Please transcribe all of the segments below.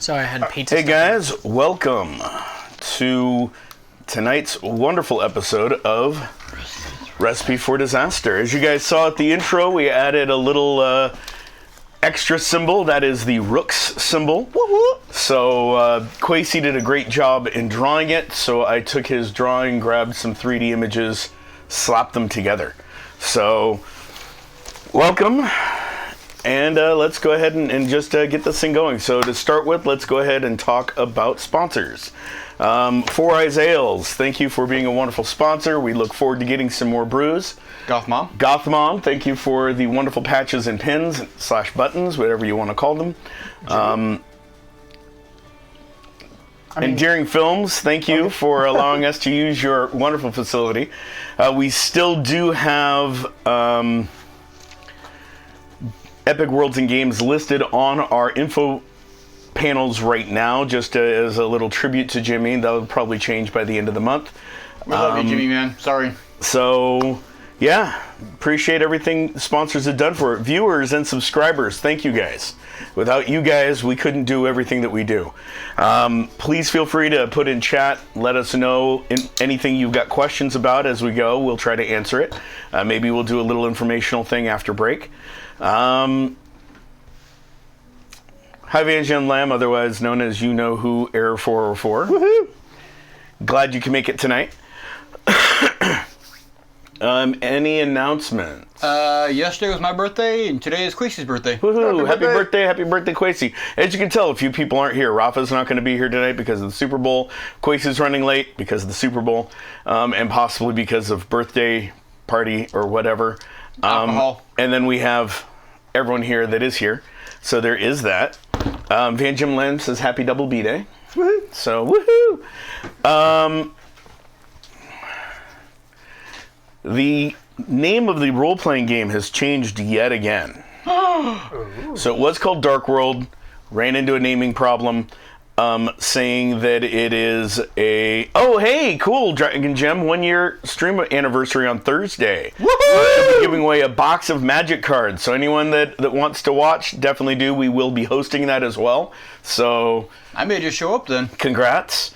Sorry, I had pizza. Hey guys, welcome to tonight's wonderful episode of Recipe for Disaster. As you guys saw at the intro, we added a little extra symbol. That is the Rooks symbol. Woo-hoo. So Quasey did a great job in drawing it. So I took his drawing, grabbed some 3D images, slapped them together. So welcome. And let's go ahead and just get this thing going. So to start with, let's go ahead and talk about sponsors. Four Eyes Ales, thank you for being a wonderful sponsor. We look forward to getting some more brews. Goth Mom, thank you for the wonderful patches and pins / buttons, whatever you want to call them. Endearing Films, thank you for allowing us to use your wonderful facility. We still do have Epic Worlds and Games listed on our info panels right now, just as a little tribute to Jimmy. That'll probably change by the end of the month. We love you, Jimmy, man. Sorry. So, yeah, appreciate everything sponsors have done for it. Viewers and subscribers, thank you guys. Without you guys, we couldn't do everything that we do. Please feel free to put in chat. Let us know anything you've got questions about as we go. We'll try to answer it. Maybe we'll do a little informational thing after break. Hi, Van Jim Lamb, otherwise known as You Know Who, Error 404. Woohoo! Glad you can make it tonight. Any announcements? Yesterday was my birthday, and today is Quasey's birthday. Woohoo! Happy birthday, Quasey. As you can tell, a few people aren't here. Rafa's not going to be here tonight because of the Super Bowl. Quasey's running late because of the Super Bowl, and possibly because of birthday party or whatever. Alcohol. And then we have everyone here that is here. So there is that. Van Jim Lamb says happy double B day. Woohoo! So woohoo! The name of the role-playing game has changed yet again. So it was called Dark World, ran into a naming problem, saying that it is a... Oh, hey, cool, Dragon Gem, 1 year stream anniversary on Thursday. Woohoo! We'll be giving away a box of Magic cards, so anyone that wants to watch, definitely do. We will be hosting that as well. So... I may just show up then. Congrats.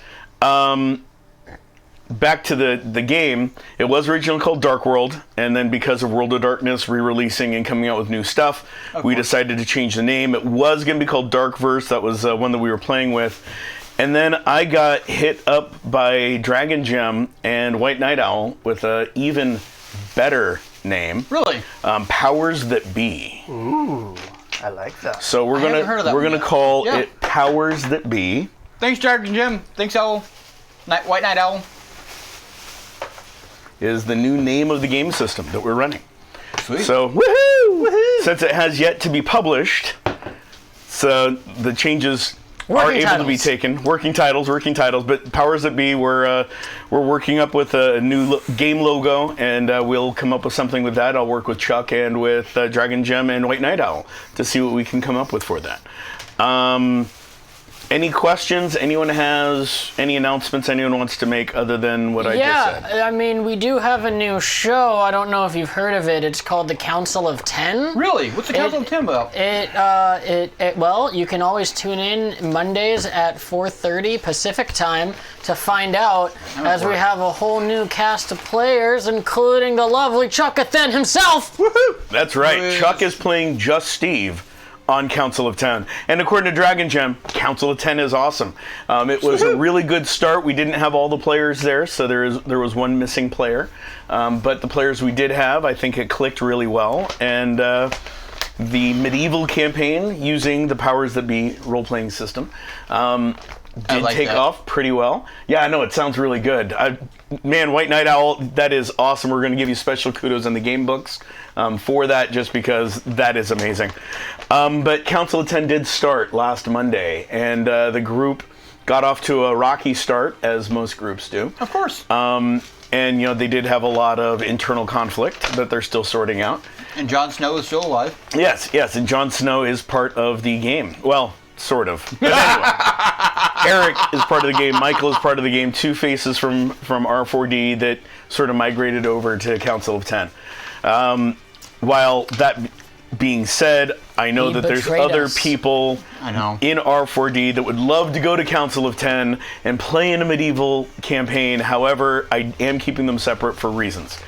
Back to the game, it was originally called Dark World, and then because of World of Darkness re-releasing and coming out with new stuff, we decided to change the name. It was going to be called Darkverse. That was one that we were playing with. And then I got hit up by Dragon Gem and White Night Owl with an even better name. Really? Powers That Be. Ooh, I like that. So we're gonna call it Powers That Be. Thanks, Dragon Gem. Thanks, Owl. White Night Owl. Is the new name of the game system that we're running. Sweet. So, woohoo! Since it has yet to be published, so the changes are able to be taken. Working titles, but Powers That Be, we're working up with a new game logo, and we'll come up with something with that. I'll work with Chuck and with Dragon Gem and White Night Owl to see what we can come up with for that. Any questions? Anyone has any announcements anyone wants to make other than what I just said? Yeah, I mean, we do have a new show. I don't know if you've heard of it. It's called The Council of 10. Really? What's the Council of 10 about? Well, you can always tune in Mondays at 4:30 Pacific time to find out, as we have a whole new cast of players, including the lovely Chuck-a-Then himself. Woohoo! That's right. Chuck is playing Just Steve on Council of 10. And according to Dragon Gem, Council of 10 is awesome. It was a really good start. We didn't have all the players there, so there was one missing player. But the players we did have, I think it clicked really well. And the medieval campaign using the Powers That Be role-playing system did take off pretty well. Yeah, I know, it sounds really good. Man, White Night Owl, that is awesome. We're going to give you special kudos in the game books for that, just because that is amazing. But Council of 10 did start last Monday, and the group got off to a rocky start, as most groups do. Of course. And, they did have a lot of internal conflict that they're still sorting out. And Jon Snow is still alive. Yes, and Jon Snow is part of the game. Well, sort of. But anyway, Eric is part of the game. Michael is part of the game. Two faces from R4D that sort of migrated over to Council of 10. While that being said, I know He that there's betrayed other us. people I know. in R4D that would love to go to Council of 10 and play in a medieval campaign. However, I am keeping them separate for reasons.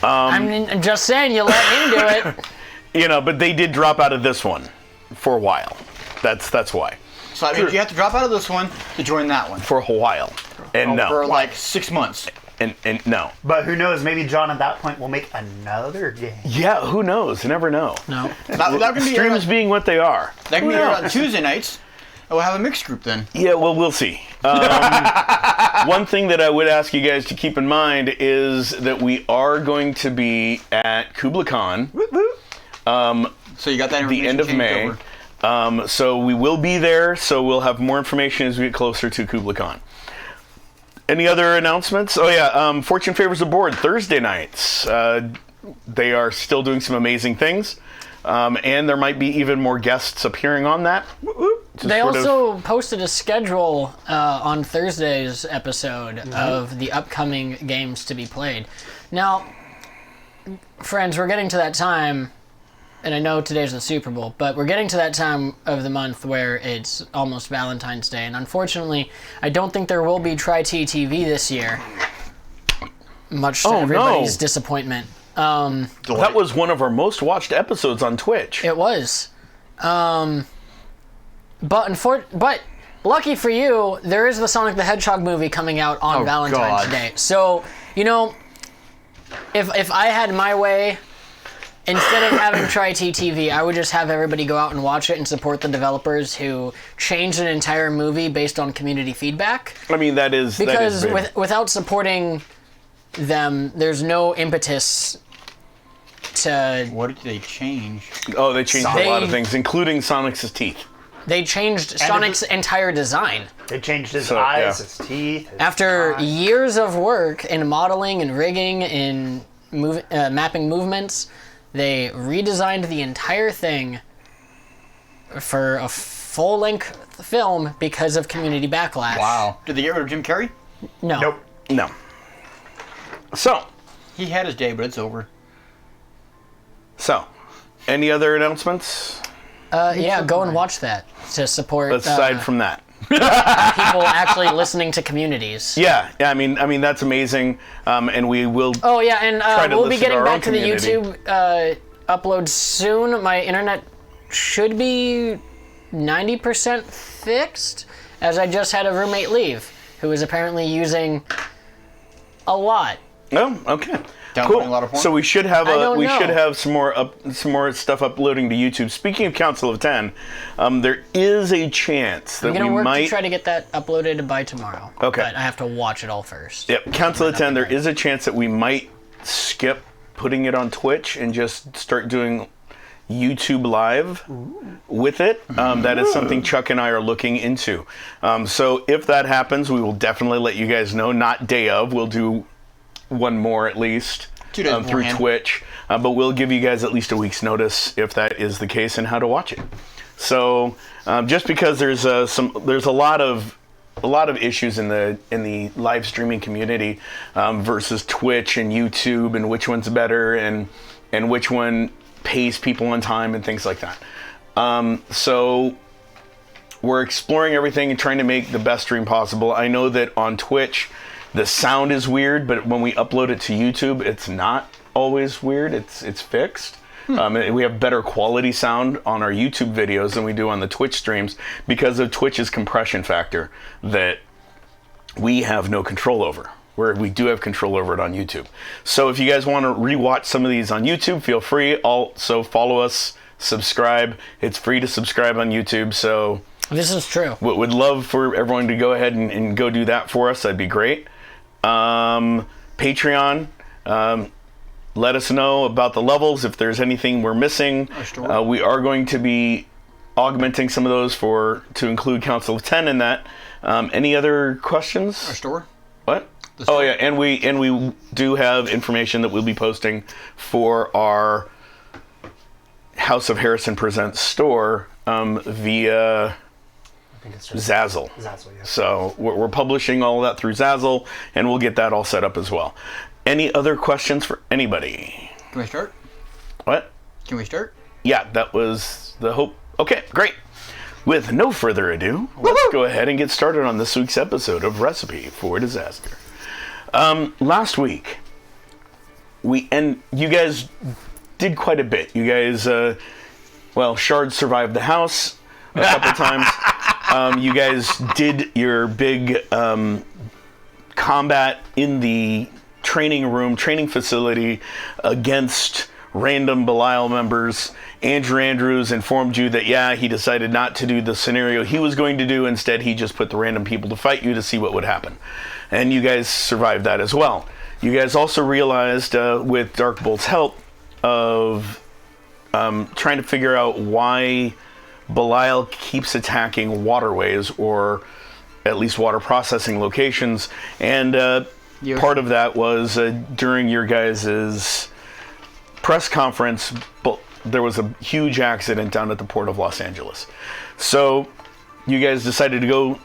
I'm just saying, you let him do it. You know, but they did drop out of this one for a while. That's why. So that means you have to drop out of this one to join that one. For a while. And no. For like 6 months. And no. But who knows? Maybe John at that point will make another game. Yeah, who knows? You never know. No. That can be Streams being what they are. That can be aired on Tuesday nights. And we'll have a mixed group then. Yeah, well, we'll see. One thing that I would ask you guys to keep in mind is that we are going to be at Kubla Khan So you got that information the end of changed May. over. So we will be there, so we'll have more information as we get closer to Kubla Khan. Any other announcements? Oh yeah, Fortune Favors the Board, Thursday nights. They are still doing some amazing things. And there might be even more guests appearing on that. They also posted a schedule on Thursday's episode of the upcoming games to be played. Now, friends, we're getting to that time, and I know today's the Super Bowl, but we're getting to that time of the month where it's almost Valentine's Day, and unfortunately, I don't think there will be Tri-T TV this year, much to everybody's disappointment. That was one of our most watched episodes on Twitch. It was. But lucky for you, there is the Sonic the Hedgehog movie coming out on Valentine's Day. So, you know, if I had my way, instead of having Tri-T TV, I would just have everybody go out and watch it and support the developers who changed an entire movie based on community feedback. I mean, that is Because big. without supporting them, there's no impetus to... What did they change? Oh, they changed a lot of They- things, including Sonic's teeth. They changed Sonic's entire design. They changed his So, eyes, yeah. his teeth. His After eyes. years of work in modeling and rigging and mapping movements, they redesigned the entire thing for a full-length film because of community backlash. Wow. Did they get rid of Jim Carrey? No. Nope. No. So, He had his day, but it's over. any other announcements Yeah, go and watch that to support aside from that? people actually listening to communities. Yeah, I mean that's amazing, and we will. Oh yeah, and to we'll be listen to getting our back own to the community. YouTube upload soon. My internet should be 90% fixed, as I just had a roommate leave, who was apparently using a lot. Oh, okay. Downloading a lot of porn? So we should have I don't know. should have some more stuff uploading to YouTube. Speaking of Council of 10, there is a chance that I'm gonna we work might. to try to get that uploaded by tomorrow. Okay. But I have to watch it all first. Yep, Council of 10. There is a chance that we might skip putting it on Twitch and just start doing YouTube Live with it. That is something Chuck and I are looking into. So if that happens, we will definitely let you guys know. Not day of. We'll do one more at least 2 days through beforehand. Twitch. But we'll give you guys at least a week's notice if that is the case and how to watch it. So just because there's a lot of issues in the live streaming community versus Twitch and YouTube and which one's better and which one pays people on time and things like that. So we're exploring everything and trying to make the best stream possible. I know that on Twitch the sound is weird, but when we upload it to YouTube, it's not always weird. It's fixed. We have better quality sound on our YouTube videos than we do on the Twitch streams because of Twitch's compression factor that we have no control over, where we do have control over it on YouTube. So if you guys want to rewatch some of these on YouTube, feel free. Also follow us, subscribe. It's free to subscribe on YouTube. So This is true. would love for everyone to go ahead and go do that for us. That'd be great. Patreon. Let us know about the levels if there's anything we're missing. store. We are going to be augmenting some of those to include Council of 10 in that. Any other questions? Our store? What? The Oh store. yeah, and we do have information that we'll be posting for our House of Harrison Presents store via I think it's just Zazzle. Zazzle, yeah. So we're publishing all of that through Zazzle, and we'll get that all set up as well. Any other questions for anybody? Can we start? What? Can we start? Yeah, that was the hope. Okay, great. With no further ado, let's go ahead and get started on this week's episode of Recipe for Disaster. Last week, you guys did quite a bit. You guys, Shard survived the house a couple times. You guys did your big combat in the training facility against random Belial members. Andrew Andrews informed you that, he decided not to do the scenario he was going to do. Instead, he just put the random people to fight you to see what would happen. And you guys survived that as well. You guys also realized, with Darkbolt's help, of trying to figure out why Belial keeps attacking waterways, or at least water processing locations. And part of that was during your guys' press conference, there was a huge accident down at the Port of Los Angeles. So you guys decided to go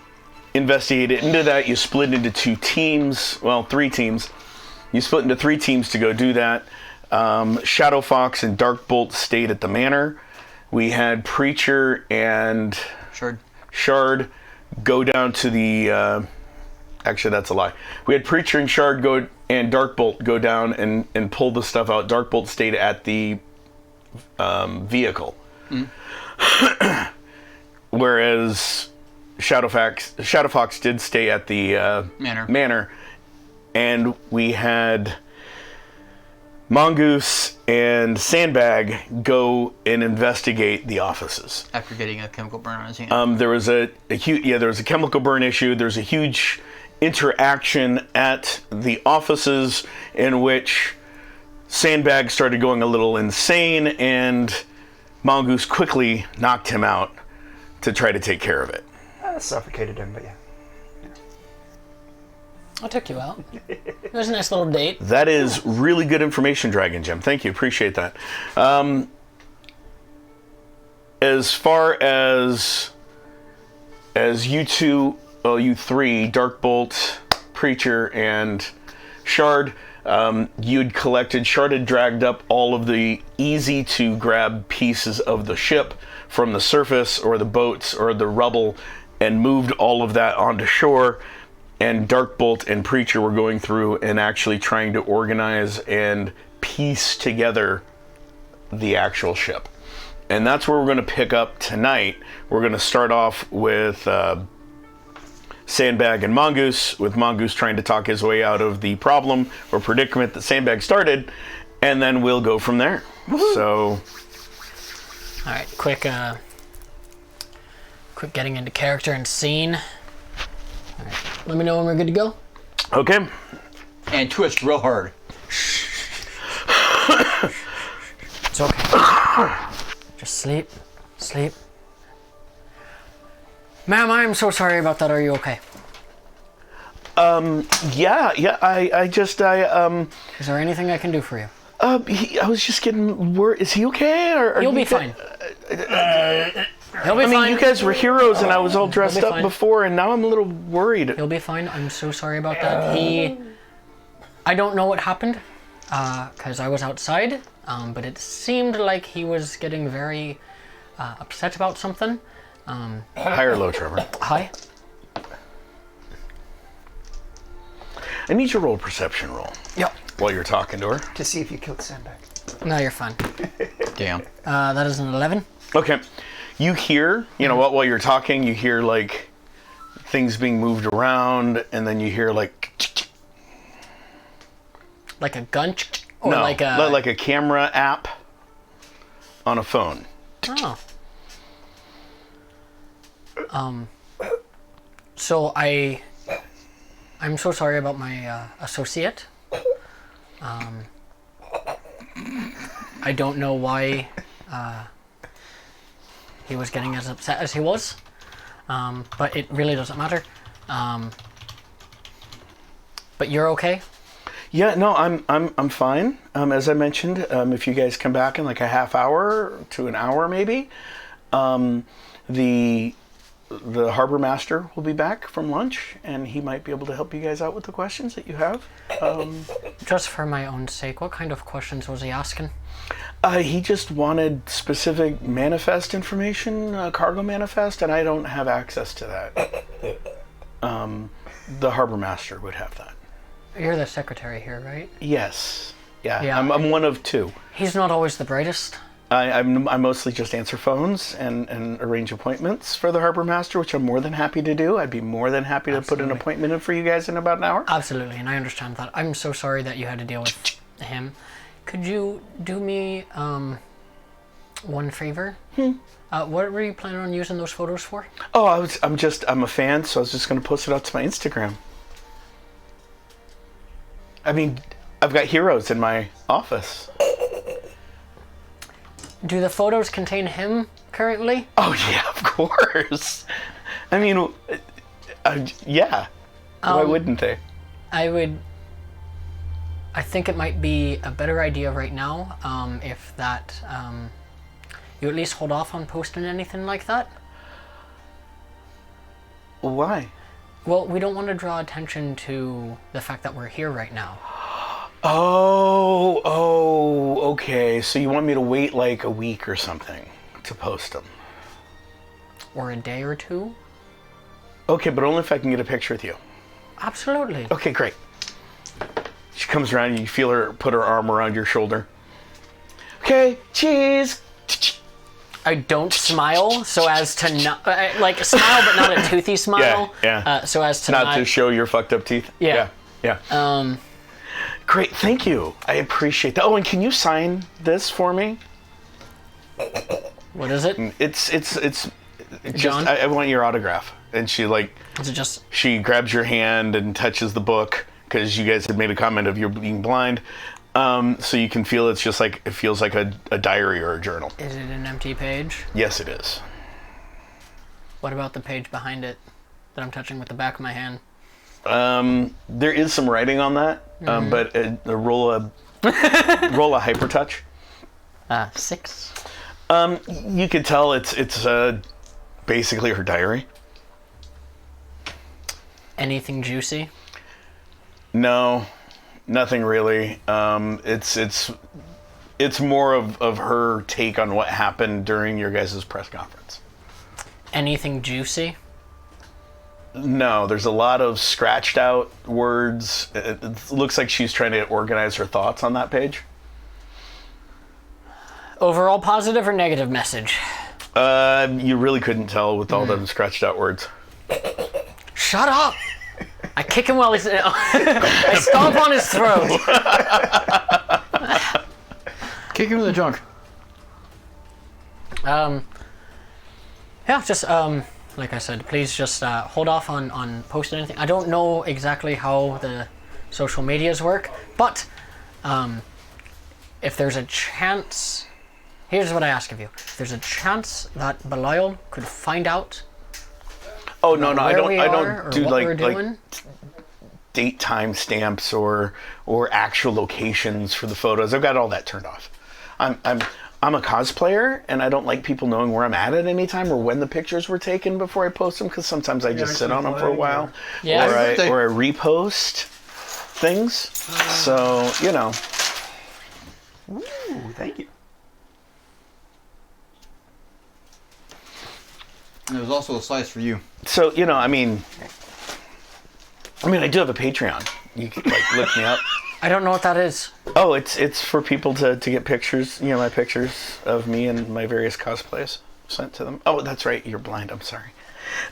investigate into that. You split into 2 teams, 3 teams. You split into 3 teams to go do that. Shadow Fox and Darkbolt stayed at the manor. We had Preacher and Shard go down to the... actually, that's a lie. We had Preacher and Shard and Darkbolt go down and pull the stuff out. Darkbolt stayed at the vehicle. Whereas Shadow Fox did stay at the manor. And we had Mongoose and Sandbag go and investigate the offices. After getting a chemical burn on his hand. There was a chemical burn issue. There's a huge interaction at the offices in which Sandbag started going a little insane, and Mongoose quickly knocked him out to try to take care of it. Suffocated him, but yeah. I'll take you out. It was a nice little date. That is really good information, Dragon Gem. Thank you. Appreciate that. As far as you two, you 3, Darkbolt, Preacher, and Shard, you'd collected, Shard had dragged up all of the easy to grab pieces of the ship from the surface or the boats or the rubble and moved all of that onto shore. And Darkbolt and Preacher were going through and actually trying to organize and piece together the actual ship. And that's where we're going to pick up tonight. We're going to start off with Sandbag and Mongoose, with Mongoose trying to talk his way out of the problem or predicament that Sandbag started, and then we'll go from there. Woo-hoo. So, all right, quick getting into character and scene. All right, let me know when we're good to go. Okay. And twist real hard. It's okay. Just sleep. Ma'am, I'm so sorry about that. Are you okay? Yeah. Is there anything I can do for you? I was just getting worried. Is he okay? Or He'll be fine. He'll be fine. You guys were heroes, and I was all dressed up fine. before, and now I'm a little worried. He'll be fine. I'm so sorry about that. I don't know what happened, because I was outside, but it seemed like he was getting very upset about something. High or low, Trevor? Hi. I need you to roll a perception roll. Yep. While you're talking to her. To see if you killed Sandbag. No, you're fine. Damn. That is an 11. Okay. You hear, while you're talking, you hear, like, things being moved around, and then you hear, like... Like a gun? Or no, like a... like a camera app on a phone. Oh. So I'm so sorry about my associate. I don't know why he was getting as upset as he was, but it really doesn't matter. But you're okay? Yeah, no, I'm fine. As I mentioned, if you guys come back in like a half hour to an hour, maybe, the the harbor master will be back from lunch, and he might be able to help you guys out with the questions that you have. Just for my own sake, what kind of questions was he asking? He just wanted specific manifest information, cargo manifest, and I don't have access to that. The harbor master would have that. You're the secretary here, right? Yes. Yeah. Yeah. I'm one of two. He's not always the brightest. I mostly just answer phones and arrange appointments for the harbor master, which I'm more than happy to do. I'd be more than happy to put an appointment in for you guys in about an hour. Absolutely, and I understand that. I'm so sorry that you had to deal with him. Could you do me one favor? What were you planning on using those photos for? Oh, I'm a fan, so I was just going to post it out to my Instagram. I mean, I've got heroes in my office. Do the photos contain him currently? Oh, yeah, of course. I mean, yeah. Why wouldn't they? I think it might be a better idea right now if that you at least hold off on posting anything like that. Why? Well, we don't want to draw attention to the fact that we're here right now. Oh, okay. So you want me to wait like a week or something to post them? Or a day or two? Okay, but only if I can get a picture with you. Absolutely. Okay, great. She comes around, you feel her put her arm around your shoulder. Okay, cheese. I don't smile so as to not like smile, but not a toothy smile. Yeah. So as to Not to show your fucked up teeth. Yeah. Yeah. Great, thank you. I appreciate that. Oh, and can you sign this for me? What is it? It's just John? I want your autograph. And she Is it just she grabs your hand and touches the book because you guys had made a comment of you being blind. So you can feel it feels like a diary or a journal. Is it an empty page? Yes, it is. What about the page behind it that I'm touching with the back of my hand? There is some writing on that, but roll a hypertouch. 6. You could tell it's basically her diary. Anything juicy? No, nothing really. It's more of her take on what happened during your guys' press conference. Anything juicy? No, there's a lot of scratched out words. It looks like she's trying to organize her thoughts on that page. Overall positive or negative message? You really couldn't tell with all them scratched out words. Shut up! I kick him while he's... I stomp on his throat. Kick him in the junk. Yeah, just, like I said, please just hold off on posting anything. I don't know exactly how the social medias work, but if there's a chance... Here's what I ask of you. If there's a chance that Belial could find out... Oh, no, I don't do what we're like doing, date time stamps or actual locations for the photos. I've got all that turned off. I'm a cosplayer, and I don't like people knowing where I'm at any time or when the pictures were taken before I post them, because sometimes I just sit on them for a while, Yeah. or I repost things. So, you know. Ooh, thank you. And there's also a slice for you. So, you know, I mean, I do have a Patreon. You can look me up. I don't know what that is. Oh, it's for people to get pictures, my pictures of me and my various cosplays sent to them. Oh, that's right, you're blind, I'm sorry.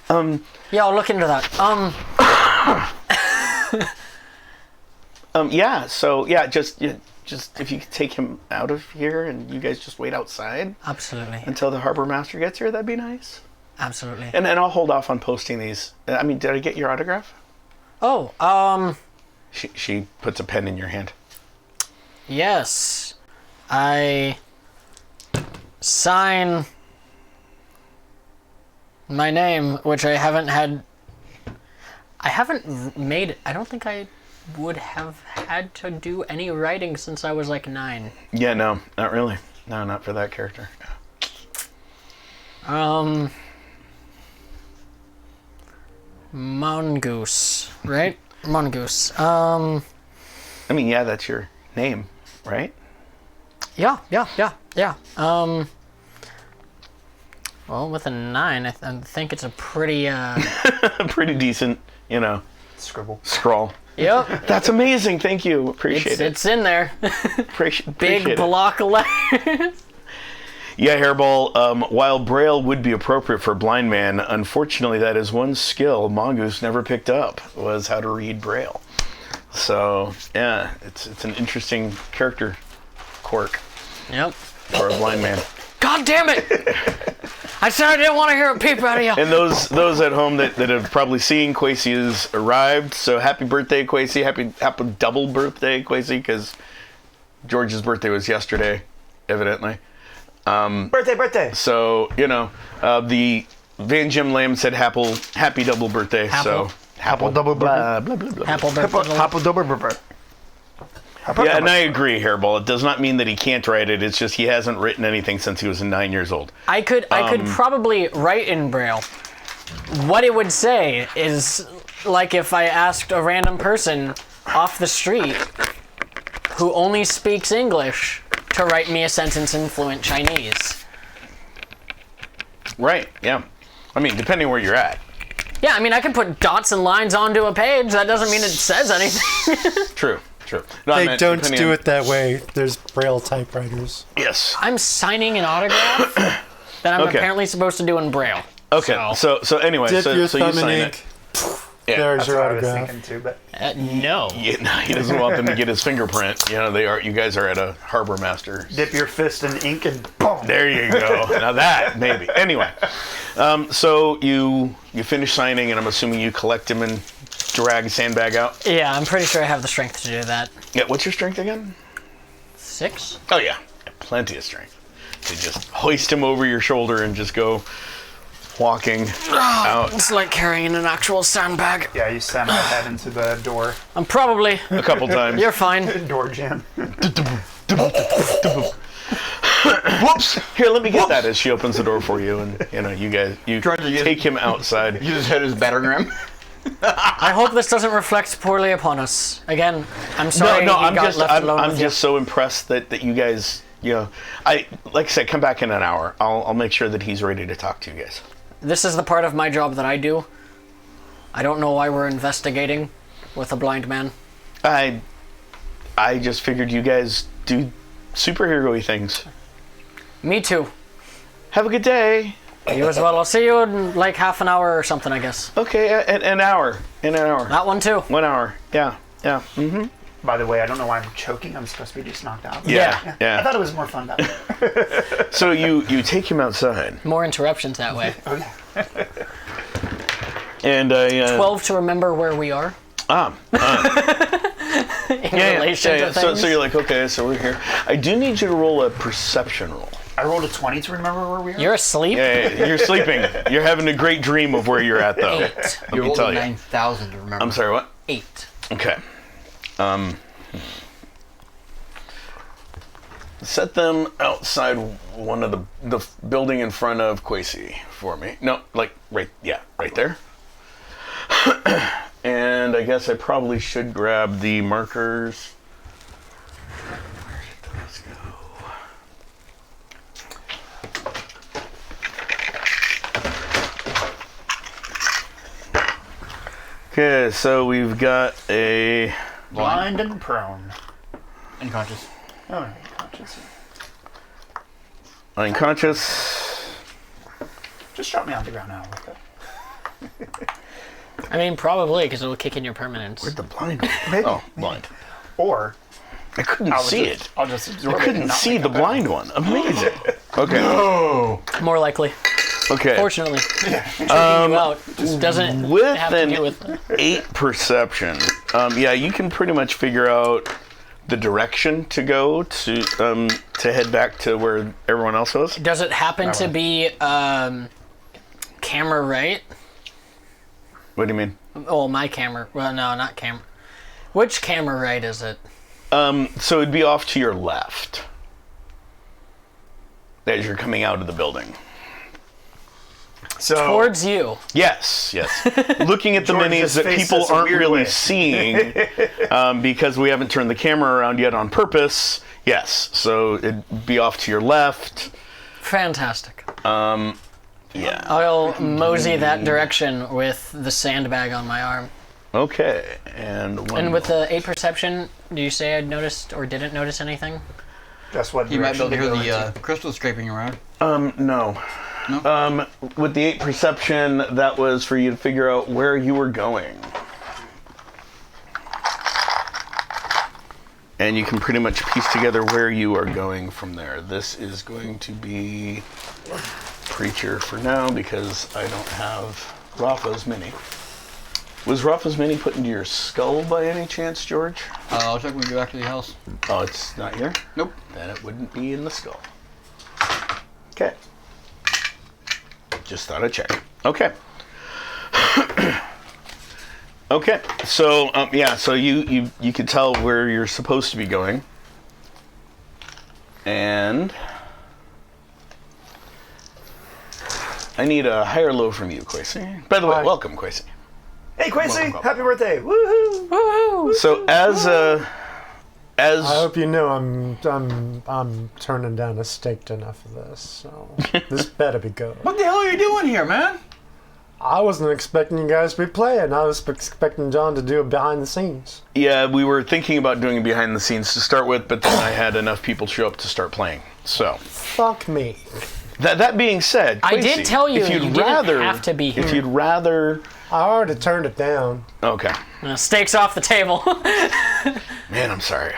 Yeah, I'll look into that. Yeah, so, yeah, just if you could take him out of here and you guys just wait outside Absolutely. until the harbor master gets here, that'd be nice. Absolutely. And I'll hold off on posting these. I mean, did I get your autograph? Oh, She puts a pen in your hand. yes. I sign my name, which I haven't made. I don't think I would have had to do any writing since I was like 9. Yeah, no, not really. No, not for that character. Mongoose, right? Mongoose. I mean, yeah, that's your name, right? Yeah. Well, with a 9, I think it's a pretty, Pretty decent, Scribble. scrawl. Yep. That's amazing. Thank you. Appreciate it. It's in there. Appreciate Big it. block of letters. Yeah, Hairball, while Braille would be appropriate for a blind man, unfortunately that is one skill Mongoose never picked up, was how to read Braille. So, yeah, it's an interesting character quirk Yep. for a blind man. God damn it! I said I didn't want to hear a peep out of you. And those at home that have probably seen Quasi has arrived, so happy birthday, Quasi. Happy double birthday, Quasi, because George's birthday was yesterday, evidently. Birthday. So, the Van Jim Lamb said happy double birthday. Apple. So, Apple double blah, blah, blah, blah. Apple birthday. Yeah, and I agree, Hairball. It does not mean that he can't write it. It's just he hasn't written anything since he was 9 years old. I could probably write in Braille. What it would say is like if I asked a random person off the street who only speaks English to write me a sentence in fluent Chinese. Right, yeah. I mean, depending where you're at. Yeah, I mean, I can put dots and lines onto a page. That doesn't mean it says anything. True. No, I They meant don't depending do on- it that way. There's Braille typewriters. Yes. I'm signing an autograph that I'm Okay. apparently supposed to do in Braille. Okay, so anyway, Dip so your so you thumb in sign ink. it. Yeah. There's That's your what I was autograph. thinking too, but No. Yeah, no, he doesn't want them to get his fingerprint. You guys are at a Harbor Master. dip your fist in ink and boom. There you go. Now that, maybe. Anyway, so you finish signing, and I'm assuming you collect him and drag a sandbag out. Yeah, I'm pretty sure I have the strength to do that. Yeah, what's your strength again? 6? Oh, yeah. Plenty of strength. To just hoist him over your shoulder and just go walking out It's like carrying an actual sandbag. Yeah, you slam my head into the door. I'm probably. a couple times. You're fine. Door jam. Whoops! Here, let me get that as she opens the door for you, and you Trying to get- take him outside. You just had his battering ram. I hope this doesn't reflect poorly upon us. Again, I'm sorry No, you I'm got just left alone I'm with just so impressed that you guys, like I said, come back in an hour. I'll make sure that he's ready to talk to you guys. you. This is the part of my job that I do. I don't know why we're investigating with a blind man. I just figured you guys do superhero-y things. Me too. Have a good day. You as well. I'll see you in like half an hour or something, I guess. Okay, an hour. In an hour. That one too. 1 hour. Yeah. Mm-hmm. By the way, I don't know why I'm choking. I'm supposed to be just knocked out. Yeah. I thought it was more fun that way. So you take him outside, More interruptions that way. Oh, yeah. and 12 to remember where we are in relation to So things. you're like, okay, so we're here. I do need you to roll a perception roll. I rolled a 20 to remember where we are. You're asleep? Yeah, you're sleeping. You're having a great dream of where you're at, though. 8. Let You me rolled tell a you. 9,000 to remember. I'm sorry, what? 8. Okay. Set them outside one of the building in front of Quasi for me. No, like right there. And I guess I probably should grab the markers. Where did those go? Okay, so we've got a Blind and prone. Unconscious. Oh, no, conscious. unconscious. Just drop me on the ground now. I mean, probably, because it'll kick in your permanence. Where'd the blind one? Maybe. Oh, blind. Or I couldn't I'll see just, it. I'll just absorb I it and couldn't not see make the a better- blind one. Amazing. Okay. More likely. Okay. Fortunately. Taking you out just doesn't With have to an do with 8 perception, yeah, you can pretty much figure out the direction to go to head back to where everyone else was. Does it happen to be camera right? What do you mean? Oh, my camera. Well, no, not camera. Which camera right is it? So it'd be off to your left as you're coming out of the building. So Towards you. Yes. Looking at the George minis just that faced people us a aren't weird really way. seeing because we haven't turned the camera around yet on purpose. Yes. So it'd be off to your left. Fantastic. Yeah. I'll mosey that direction with the sandbag on my arm. Okay. And And with the 8 perception, do you say I noticed or didn't notice anything? that's what You might be able to hear direction the go into. crystal scraping around. No. No? With the 8 perception, that was for you to figure out where you were going. And you can pretty much piece together where you are going from there. This is going to be Preacher for now because I don't have Rafa's mini. Was Rafa's mini put into your skull by any chance, George? I'll check when we go back to the house. Oh, it's not here? Nope. Then it wouldn't be in the skull. Okay. Just thought I'd check. Okay. Okay. So yeah. So you can tell where you're supposed to be going, and I need a high or low from you, Quasi. By the way, Hi. welcome, Quasi. Hey, Quincy! Welcome. Happy birthday! Woohoo! So as I hope you know I'm turning down a steak dinner for this, so this better be good. What the hell are you doing here, man? I wasn't expecting you guys to be playing. I was expecting John to do it behind the scenes. Yeah, we were thinking about doing it behind the scenes to start with, but then I had enough people show up to start playing. So, Fuck me. that being said, I did Quasi, tell you if you'd you didn't rather, have to be here. If you'd rather, I already turned it down. okay, Steak's off the table. man, I'm sorry.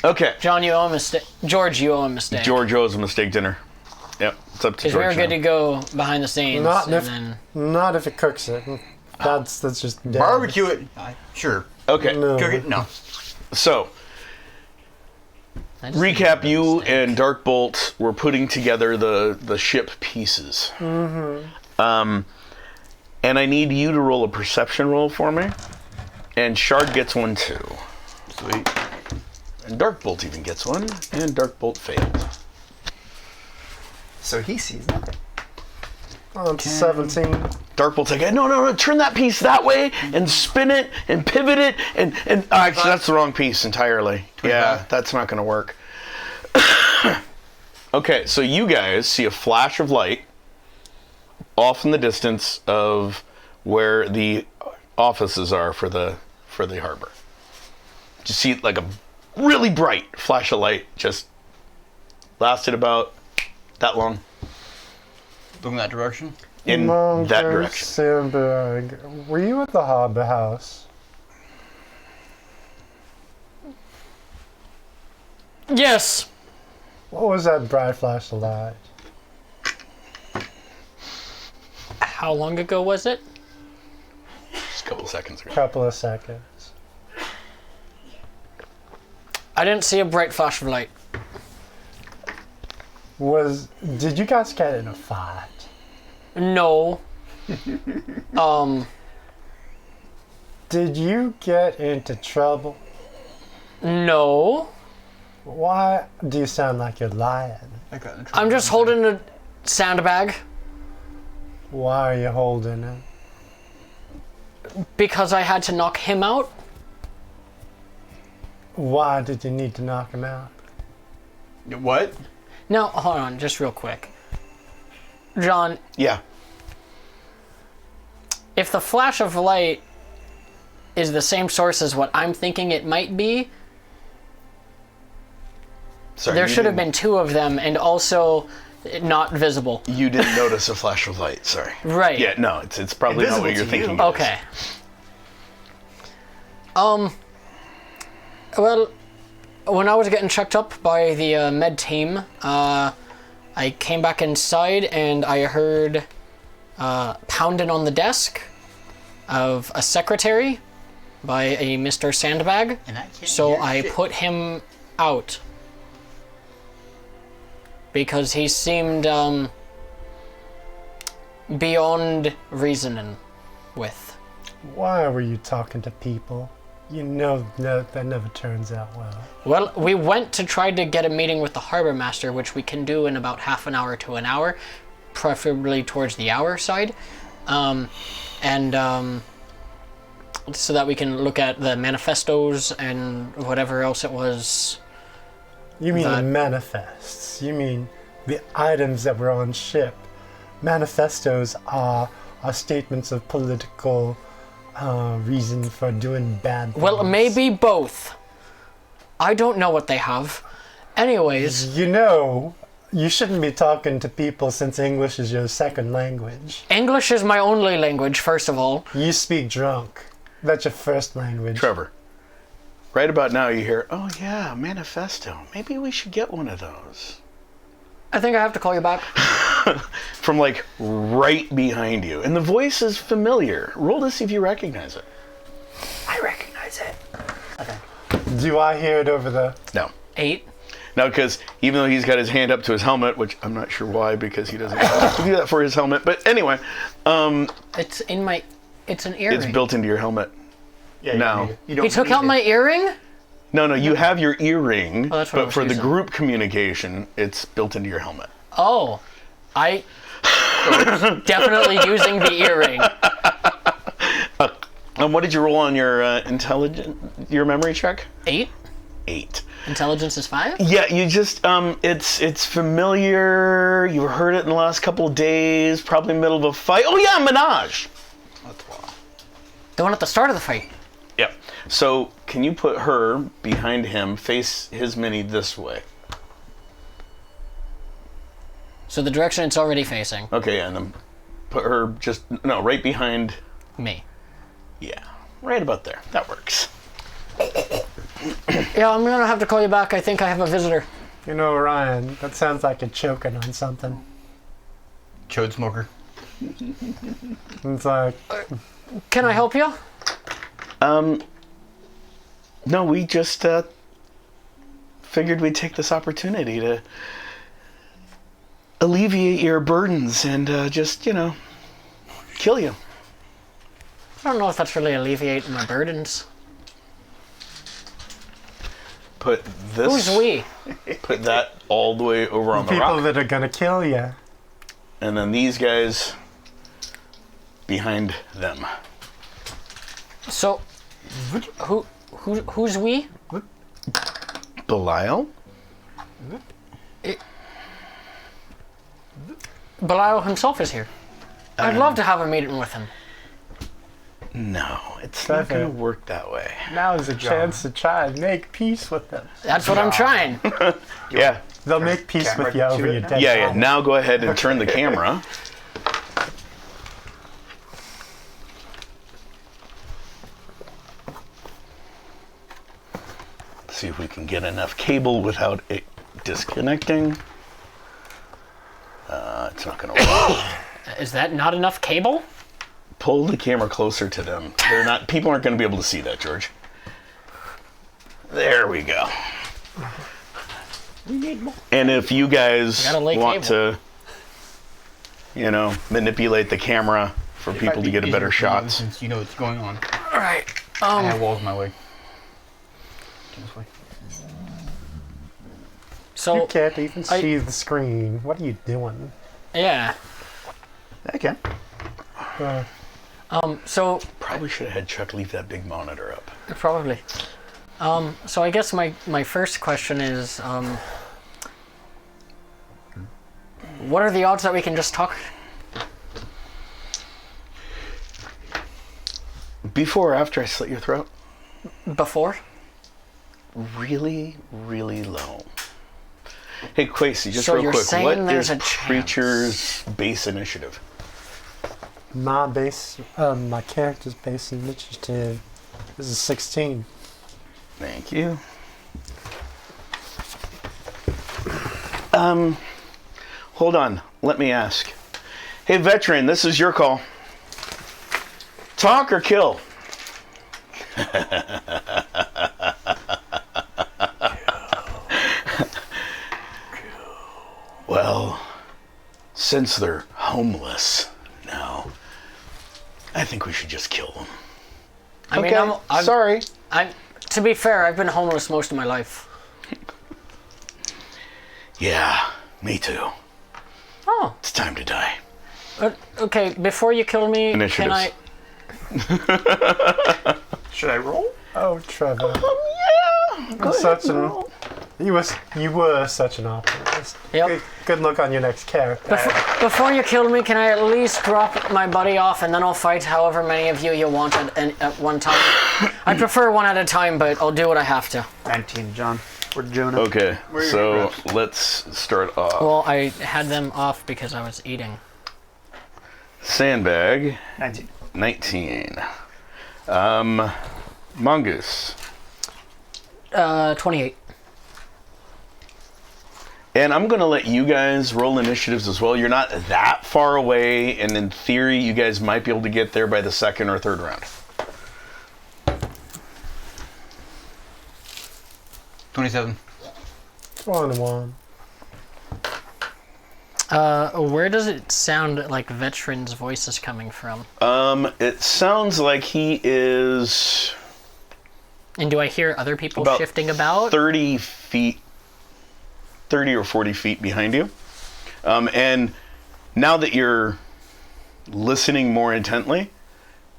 Okay, John, you owe a mistake. George, you owe a mistake. George owes a mistake dinner. Yep, it's up to Because we George. were good now. to go behind the scenes. Not and if, then not if it cooks it. That's just dead. Barbecue it. Sure. Okay, No. Cook it? No. so I just- recap: you and Darkbolt were putting together the ship pieces. Mm-hmm. And I need you to roll a perception roll for me. And Shard gets one too. Sweet. And Darkbolt even gets one. And Darkbolt failed. So he sees nothing. On 17. Darkbolt's like, no, turn that piece that way and spin it and pivot it and actually that's the wrong piece entirely. Yeah, that's not gonna work. Okay, so you guys see a flash of light off in the distance of where the offices are for the harbor. Just see like a really bright flash of light, just lasted about that long Looking that direction. in that direction. Sandberg. Were you at the Harbor House? Yes. What was that bright flash of light? How long ago was it? Just a couple seconds ago. Couple of seconds. I didn't see a bright flash of light. Did you guys get in a fight? No. Did you get into trouble? No. Why do you sound like you're lying? I'm just holding a sandbag Why are you holding it? because I had to knock him out. Why did you need to knock him out? What? Now, hold on, just real quick. John, Yeah. if the flash of light is the same source as what I'm thinking it might be, Sorry. there you should have didn't- been 2 of them and also not visible. You didn't notice a flash of light. Sorry. Right. Yeah. No. It's probably not what Invisible you're to you. thinking. it is. Okay. Well, when I was getting checked up by the med team, I came back inside and I heard pounding on the desk of a secretary by a Mr. Sandbag. And I can't So hear I shit. put him out because he seemed beyond reasoning with. Why were you talking to people? You know that never turns out well. Well, we went to try to get a meeting with the harbor master, which we can do in about half an hour to an hour. preferably towards the hour side, so that we can look at the manifestos and whatever else it was. You mean the That- manifests. You mean the items that were on ship. Manifestos are statements of political reason for doing bad things. Well, maybe both. I don't know what they have. Anyways, You know, you shouldn't be talking to people since English is your second language. English is my only language, first of all. You speak drunk. That's your first language. Trevor, right about now you hear, oh yeah, manifesto. Maybe we should get one of those. I think I have to call you back. From like right behind you. And the voice is familiar. Roll to see if you recognize it. I recognize it. Do I hear it over the... No. 8. No, because even though he's got his hand up to his helmet, which I'm not sure why, because he doesn't have to do that for his helmet. But anyway, It's in my... It's an earring. it's built into your helmet. Yeah, you No. don't need it. You don't He took need out it. my earring? No, you have your earring, Oh, that's what I but was for the using. group communication, it's built into your helmet. Oh. I... definitely using the earring. And what did you roll on your your memory check? 8? 8. Intelligence is 5? Yeah, you just it's familiar. You heard it in the last couple of days, probably middle of a fight. Oh yeah, Minaj. The one at the start of the fight. Yeah. So can you put her behind him, face his mini this way? So the direction it's already facing. Okay, and then put her right behind. Me. Yeah, right about there. That works. Yeah, I'm gonna have to call you back. I think I have a visitor. You know, Ryan, that sounds like you're choking on something. Chode smoker. It's like, Can I help you? No, we just figured we'd take this opportunity to alleviate your burdens and just, kill you. I don't know if that's really alleviating my burdens. Put this. Who's we? Put that all the way over on the people rock. that are gonna kill you. And then these guys behind them. So, who's we? Belial? Belial himself is here. I'd love to have a meeting with him. No, it's not Trevor. going to work that way. Now is a chance to try and make peace with them. That's what I'm trying. Yeah. They'll make peace camera with you to over it your now? dead Yeah. body. Now go ahead and turn the camera. See if we can get enough cable without it disconnecting. It's not going to work. Is that not enough cable? Pull the camera closer to them. People aren't going to be able to see that, George. There we go. And if you guys Gotta lay want cable. to, manipulate the camera for people to get a better shot. Since you know what's going on. All right. I have walls in my way. This way. So You can't even see the screen. What are you doing? yeah. Okay. So Probably should have had Chuck leave that big monitor up. probably. So I guess my first question is, what are the odds that we can just talk Before or after I slit your throat? before? Really, really low. Hey, Quasey, just So real you're quick. saying What there's is a chance? Preacher's base initiative? My character's base initiative is a 16. Thank you. Hold on. Let me ask. Hey, veteran, this is your call. Talk or kill? Well, since they're homeless now, I think we should just kill them. I mean, I'm sorry. to be fair, I've been homeless most of my life. Yeah, me too. Oh. It's time to die. Okay, before you kill me, can I... Should I roll? Oh, Trevor. Yeah. You were such an optimist. Yep. Good luck on your next character. Before you kill me, can I at least drop my buddy off and then I'll fight however many of you want at one time? I prefer one at a time, but I'll do what I have to. 19, John. Or Jonah. Okay, so let's start off. Well, I had them off because I was eating. Sandbag, 19. 19. Mongoose. 28. And I'm going to let you guys roll initiatives as well. You're not that far away, and in theory, you guys might be able to get there by the second or third round. 27. 21. Where does it sound like veteran's voice is coming from? It sounds like he is And do I hear other people about shifting about? 30 or 40 feet behind you. And now that you're listening more intently,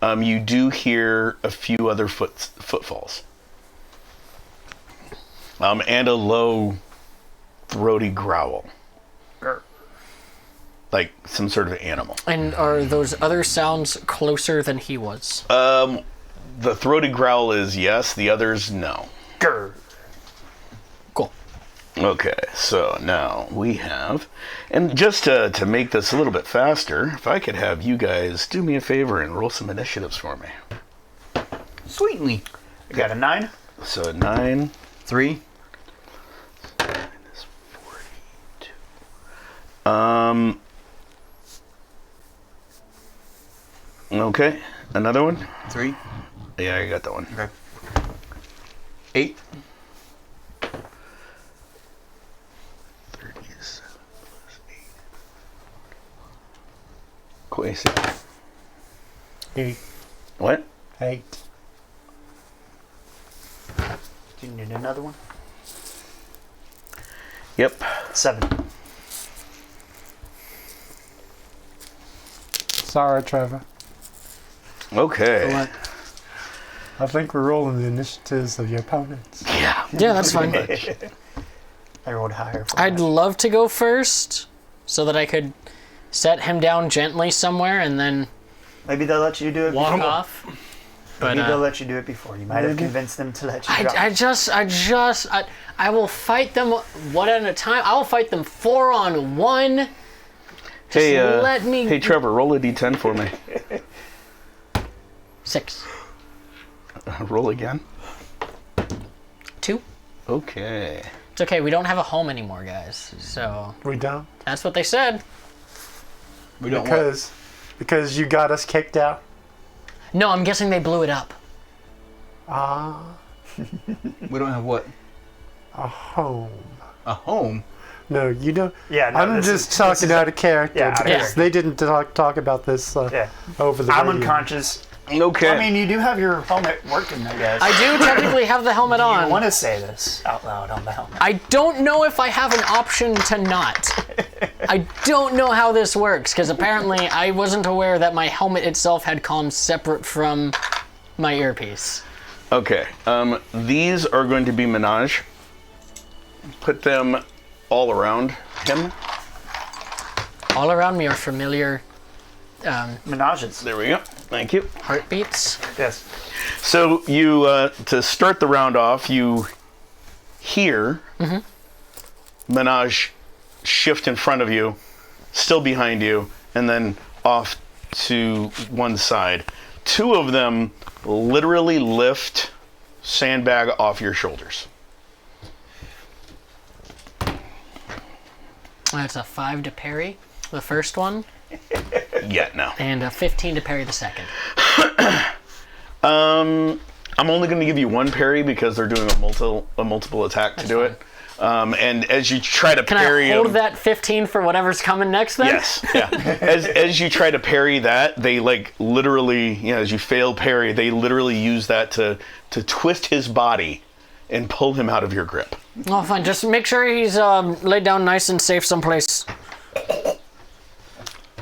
you do hear a few other footfalls. And a low, throaty growl. Like some sort of animal. And are those other sounds closer than he was? The throaty growl is yes, the others no. Grr. Cool. Okay, so now we have, and just to make this a little bit faster, if I could have you guys do me a favor and roll some initiatives for me. Sweetly. I got a 9. So 9 3. minus 42. Okay, another one? 3. Yeah, I got that one. Okay. 8. 37 plus 8. Quasi. 8. What? 8. Do you need another one? Yep. 7. Sorry, Trevor. Okay. I think we're rolling the initiatives of your opponents. Yeah. Yeah, that's fine. I rolled higher. For I'd that. love to go first so that I could set him down gently somewhere and then Maybe they'll let you do it walk before. off. But Maybe they'll let you do it before. You might have convinced them to let you drop. I will fight them one at a time. I will fight them 4-on-1. Hey, let me- Hey, Trevor, roll a d10 for me. 6. Roll again. 2. Okay. It's okay. We don't have a home anymore, guys. So We don't? that's what they said. We don't Because you got us kicked out? No, I'm guessing they blew it up. We don't have what? A home. A home? No, you don't. Yeah, no, I'm this just is- talking this is- out of character yeah, out of because character. they didn't talk about this Yeah. over the I'm radio. unconscious. Okay. I mean, you do have your helmet working, I guess. I do technically have the helmet I on. want to say this out loud on the helmet. I don't know if I have an option to not. I don't know how this works because apparently I wasn't aware that my helmet itself had comms separate from my earpiece. Okay. These are going to be Minaj. Put them all around him. All around me are familiar Menages. There we go. Thank you. heartbeats. Yes. So you, to start the round off, you hear Minaj shift in front of you, still behind you, and then off to one side. 2 of them literally lift Sandbag off your shoulders. That's a 5 to parry, the first one, Yeah, no. and a 15 to parry the second. I'm only going to give you 1 parry because they're doing a multiple attack to do it. And as you try to Can parry I hold him, that 15 for whatever's coming next then? yes, yeah. As you try to parry that, they like literally, as you fail parry, they literally use that to twist his body and pull him out of your grip. Oh, fine. Just make sure he's laid down nice and safe someplace.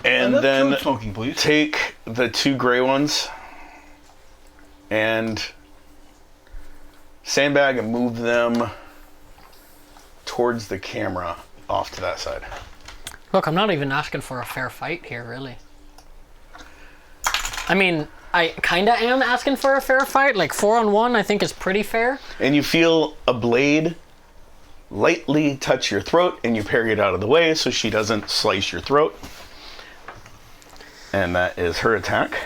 And then Food smoking, please. take the 2 gray ones and sandbag and move them towards the camera off to that side. Look, I'm not even asking for a fair fight here, really. I mean, I kinda am asking for a fair fight. Like 4-on-1, I think is pretty fair. And you feel a blade lightly touch your throat, and you parry it out of the way so she doesn't slice your throat. And that is her attack.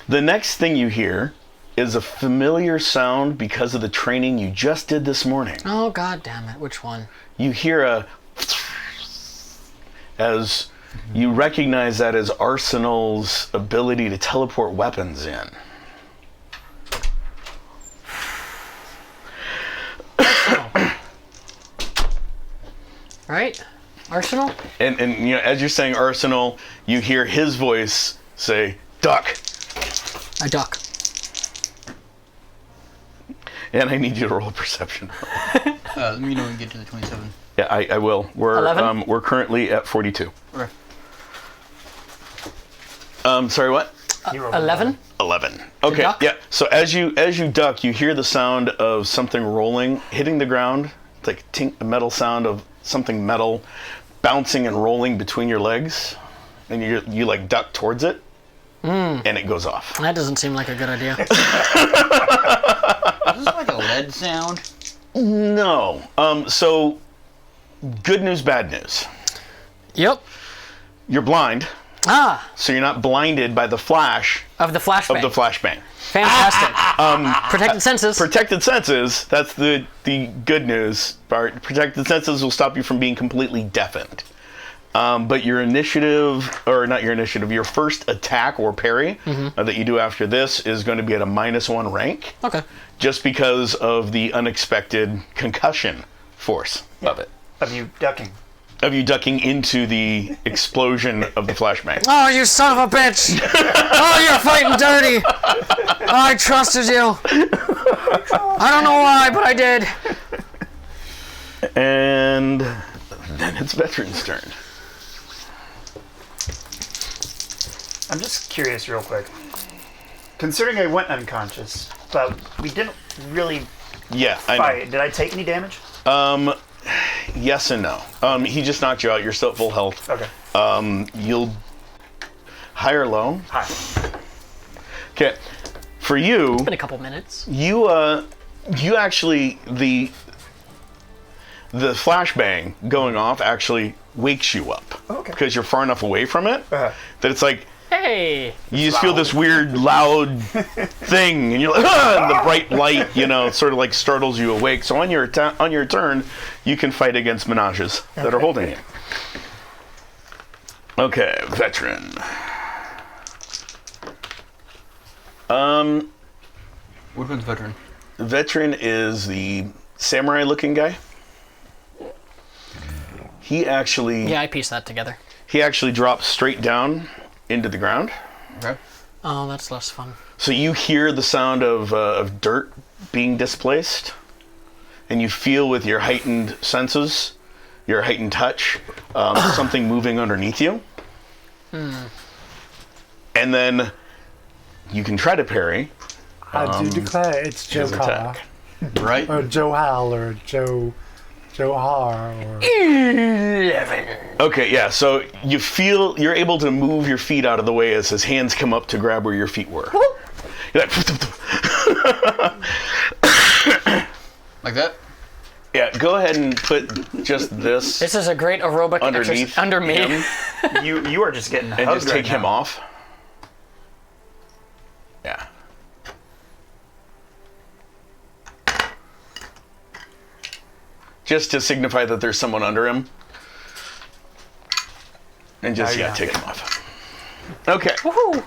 The next thing you hear is a familiar sound because of the training you just did this morning. Oh, god damn it. Which one? You hear a... as you recognize that as Arsenal's ability to teleport weapons in. Right? Arsenal? And you know, as you're saying Arsenal, you hear his voice say, duck. I duck. And I need you to roll a perception. Let me know when you get to the 27. Yeah, I will. We're 11? We're currently at 42. Okay. Sorry, what? You rolled 11? 11. Okay, duck? yeah. So as you duck, you hear the sound of something rolling, hitting the ground. It's like a metal sound of something metal bouncing and rolling between your legs, and you like duck towards it, and it goes off. That doesn't seem like a good idea. Is this like a lead sound? No. So good news, bad news. Yep. You're blind, Ah, so you're not blinded by the flash of the flashbang. of the flashbang. Fantastic. Protected senses. Protected senses, that's the good news part. Protected senses will stop you from being completely deafened. But your initiative, or not your initiative, your first attack or parry that you do after this is going to be at a -1 rank, Okay. just because of the unexpected concussion force of it. Of you ducking. Of you ducking into the explosion of the flashbang. Oh, you son of a bitch! Oh, you're fighting dirty! I trusted you. I don't know why, but I did. And then it's Veteran's turn. I'm just curious real quick. Considering I went unconscious, but we didn't really Yeah, I know. fight. Did I take any damage? Yes and no. He just knocked you out. You're still at full health. Okay. You'll high or low. Hi. Okay. For you, Been a couple minutes. you actually the flashbang going off actually wakes you up. Okay. Because you're far enough away from it Uh-huh. that it's like Hey. you just feel this weird loud thing, and you're like, ah! And the bright light, sort of like startles you awake. So on your turn, you can fight against menages that are holding you. Okay, Veteran. Which one's veteran? Veteran is the samurai-looking guy. He actually Yeah, I pieced that together. drops straight down into the ground. Okay. Oh, that's less fun. So you hear the sound of dirt being displaced, and you feel with your heightened senses, your heightened touch, something moving underneath you. And then you can try to parry I do declare it's Joe his Carr, attack. Right? or Joe Hal, or Joe R, or Okay, yeah, so you're able to move your feet out of the way as his hands come up to grab where your feet were. You're like, Like that? yeah, go ahead and put just this This is a great aerobic underneath exercise under me. him You are just getting and hugged just take right him now. off. Yeah. Just to signify that there's someone under him. And just, Oh, yeah. take him off. Okay. Woohoo!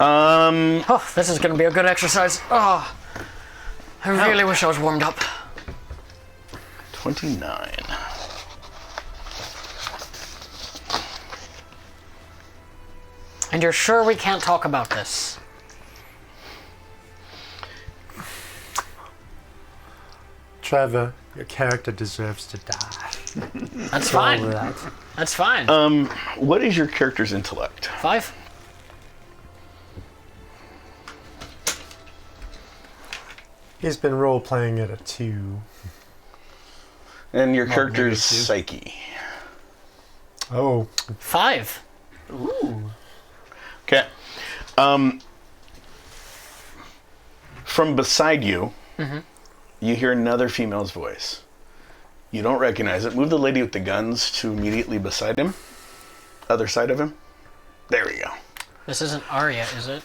Oh, this is gonna be a good exercise. Oh, I really wish I was warmed up. 29. And you're sure we can't talk about this? Trevor, your character deserves to die. That's All fine. that. That's fine. What is your character's intellect? 5. He's been role playing at a 2. And your character's maybe 2. psyche. Oh, 5. Okay. From beside you, you hear another female's voice. You don't recognize it. Move the lady with the guns to immediately beside him. Other side of him. There we go. This isn't Arya, is it?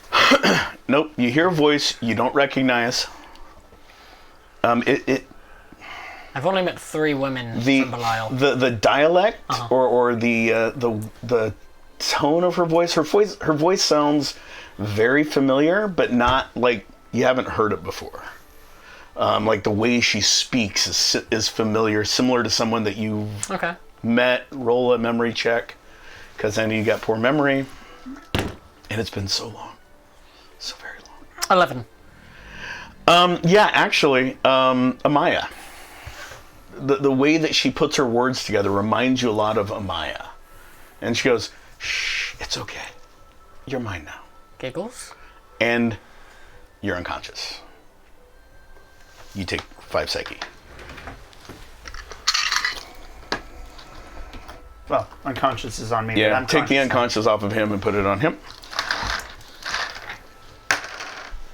Nope. You hear a voice you don't recognize. I've only met 3 women The from Belial. the dialect or the tone of her voice. Her voice sounds very familiar, but not like you haven't heard it before. Like the way she speaks is familiar, similar to someone that you Okay. met. Roll a memory check, because I know you got poor memory, and it's been so long, so very long. 11. Yeah, actually, Amaya. The way that she puts her words together reminds you a lot of Amaya, and she goes, "Shh, it's okay. You're mine now." Giggles? And you're unconscious. You take 5 psyche. Well, unconscious is on me. but Yeah, I'm take the conscious now. unconscious off of him and put it on him.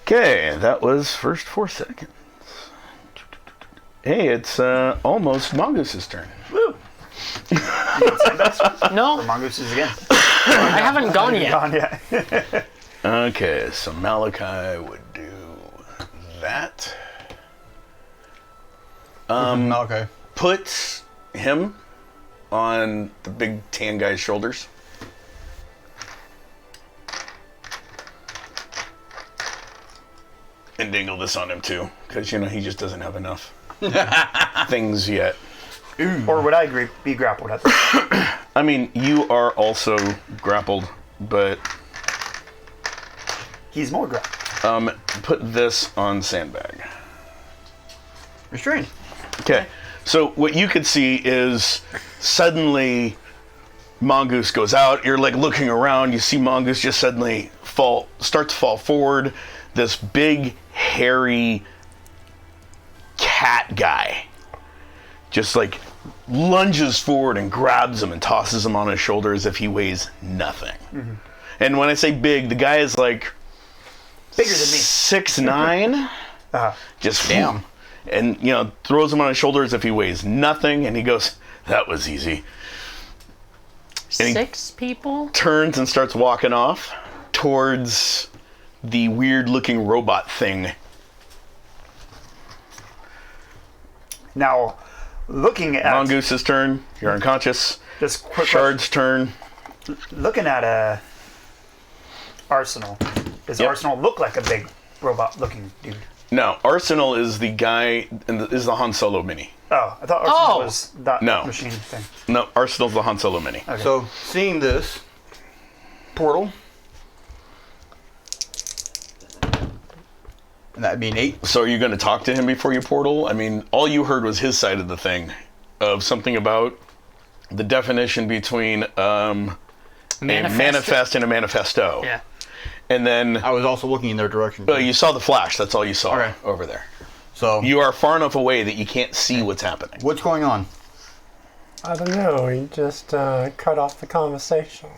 Okay, that was first 4 seconds. Hey, it's almost Mongoose's turn. Woo! No, Mongooses again. I haven't gone yet. Gone yet. Okay, so Malachi would do that. Okay. Put him on the big tan guy's shoulders. And dangle this on him too, because he just doesn't have enough things yet. Or would I be grappled at this? I mean, you are also grappled, but He's more grappled. put this on Sandbag. Restrained. Okay, so what you could see is suddenly Mongoose goes out. You're like looking around. You see Mongoose just suddenly start to fall forward. This big, hairy cat guy just like lunges forward and grabs him and tosses him on his shoulder as if he weighs nothing. And when I say big, the guy is like Bigger than me. 6'9". Just Damn. and throws him on his shoulder as if he weighs nothing, and he goes, "That was easy." And he 6 people? turns and starts walking off towards the weird-looking robot thing. Now, looking at Mongoose's turn. You're unconscious. just quick Shard's turn. looking at Arsenal. Does Yep. Arsenal look like a big robot-looking dude? No, Arsenal is the guy, is the Han Solo mini. Oh, I thought Arsenal Oh! was that No. machine thing. No, Arsenal's the Han Solo mini. Okay. So, seeing this portal, and that'd be an 8. So are you going to talk to him before you portal? I mean, all you heard was his side of the thing, of something about the definition between a manifest and a manifesto. Yeah. And then I was also looking in their direction. well, you saw the flash. That's all you saw Okay. over there. So, You are far enough away that you can't see what's happening. what's going on? I don't know. He just cut off the conversation.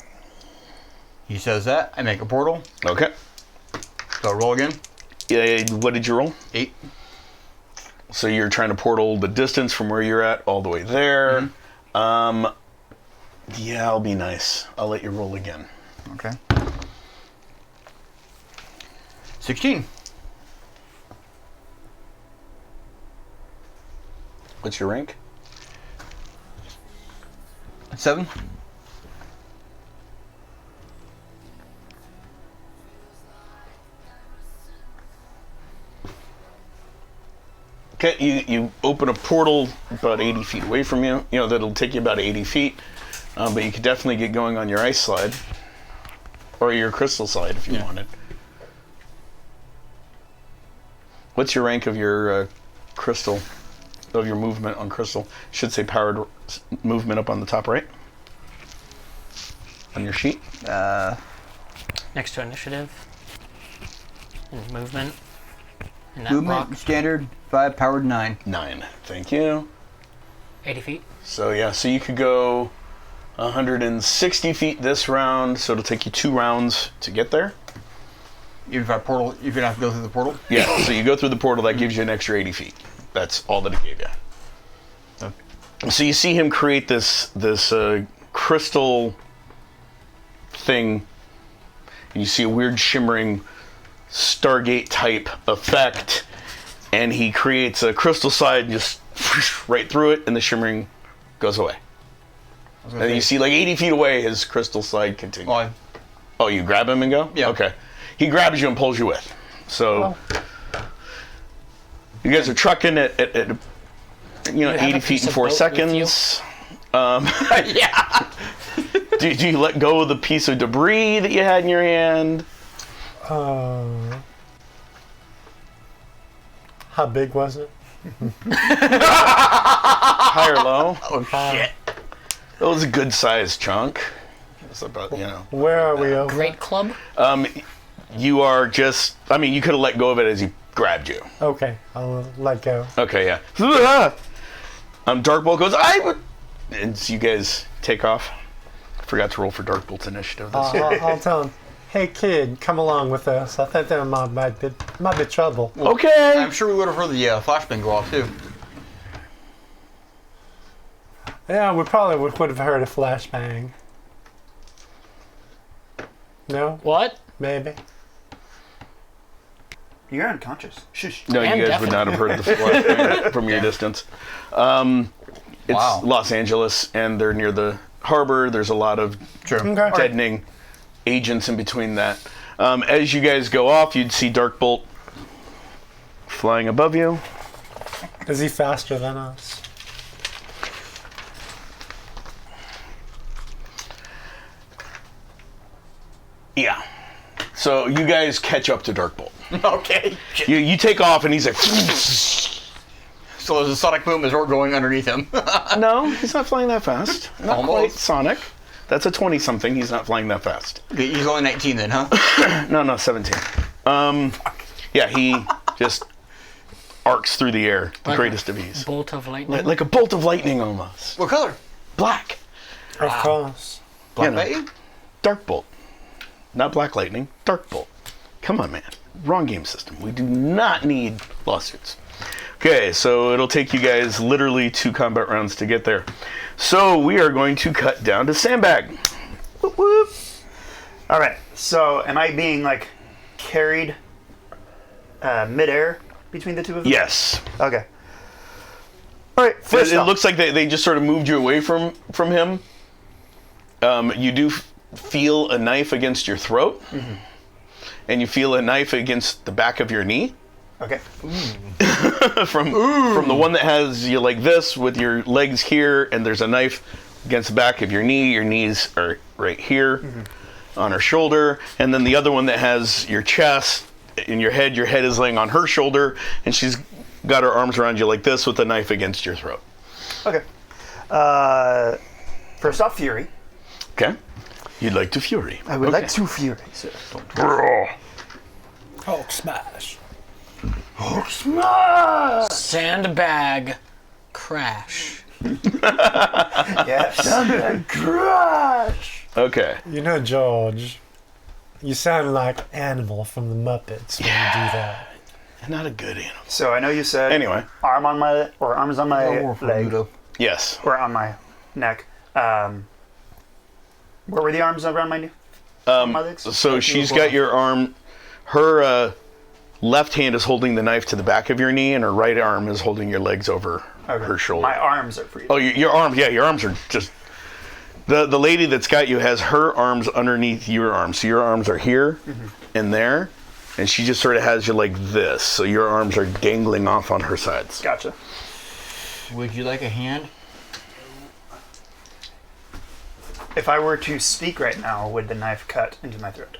He says that. I make a portal. Okay. So, roll again. What did you roll? 8. So you're trying to portal the distance from where you're at all the way there. Yeah, I'll be nice. I'll let you roll again. Okay. 16. What's your rank? 7. Okay, you open a portal about 80 feet away from you. That'll take you about 80 feet. But you could definitely get going on your ice slide. Or your crystal slide if you wanted. What's your rank of your crystal? of your movement on crystal. Should say powered movement up on the top right on your sheet. Next to initiative. And movement. And that Movement, block. standard, 5, powered 9. 9. Thank you. 80 feet. So yeah, so you could go 160 feet this round, so it'll take you 2 rounds to get there. Even if I portal, you're gonna have to go through the portal. Yeah, so you go through the portal, that gives you an extra 80 feet. That's all that it gave you. Okay. So you see him create this crystal thing, and you see a weird shimmering Stargate type effect, and he creates a crystal slide just right through it, and the shimmering goes away. And then you see like 80 feet away his crystal slide continues. Well, Oh, you grab him and go? Yeah. Okay. He grabs you and pulls you with. So you guys are trucking at 80 have a feet piece in of 4 boat with you? seconds. yeah. Do you let go of the piece of debris that you had in your hand? How big was it? High or low? Oh shit. That was a good sized chunk. It's about, Where are we over? Great club. you are just, you could have let go of it as he grabbed you. Okay, I'll let go. Okay, yeah. Darkbolt goes, and so you guys take off. Forgot to roll for Darkbolt's initiative. I'll tell him, hey kid, come along with us. I think there might be trouble. Okay. I'm sure we would have heard the flashbang go off too. Yeah, we probably would have heard a flashbang. No? What? Maybe. You're unconscious. Shush. No, And you guys would not have heard the flashbang from your distance. It's Wow. Los Angeles, and they're near the harbor. There's a lot of Okay. deadening agents in between that. As you guys go off, you'd see Darkbolt flying above you. Is he faster than us? Yeah. So you guys catch up to Darkbolt. Okay. You take off, and he's like, So there's a sonic boom as we're going underneath him. no, he's not flying that fast. Not Almost. quite Sonic. That's a 20-something. He's not flying that fast. He's only 19 then, huh? No, 17. Yeah, he just arcs through the air, the Like greatest of ease. Bolt of lightning. Like a bolt of lightning almost. What color? Black. Of course. Black know. lightning? Dark bolt. Not black lightning, dark bolt. Come on, man. Wrong game system. We do not need lawsuits. Okay, so it'll take you guys literally 2 combat rounds to get there. So we are going to cut down to Sandbag. Whoop, whoop. All right. So, am I being like carried midair between the two of them? Yes. Okay. All right. First It off, looks like they just sort of moved you away from him. You do feel a knife against your throat, and you feel a knife against the back of your knee. Okay. from the one that has you like this with your legs here, and there's a knife against the back of your knee. Your knees are right here on her shoulder, and then the other one that has your chest in your head is laying on her shoulder, and she's got her arms around you like this with a knife against your throat. Okay. First off, Fury. Okay. You'd like to fury. I would like to Fury, sir. Hulk smash. Sandbag crash. Yes. Crash. Okay. You know, George, you sound like Animal from the Muppets when you do that. Not a good animal. So I know you said Anyway. arms on my leg Yes. or on my neck. Where were the arms around my my legs? So she's got your arm. Her left hand is holding the knife to the back of your knee, and her right arm is holding your legs over her shoulder. My arms are free. Oh, your arms. Yeah, your arms are just. The lady that's got you has her arms underneath your arms. So your arms are here and there, and she just sort of has you like this. So your arms are dangling off on her sides. Gotcha. Would you like a hand? If I were to speak right now, would the knife cut into my throat?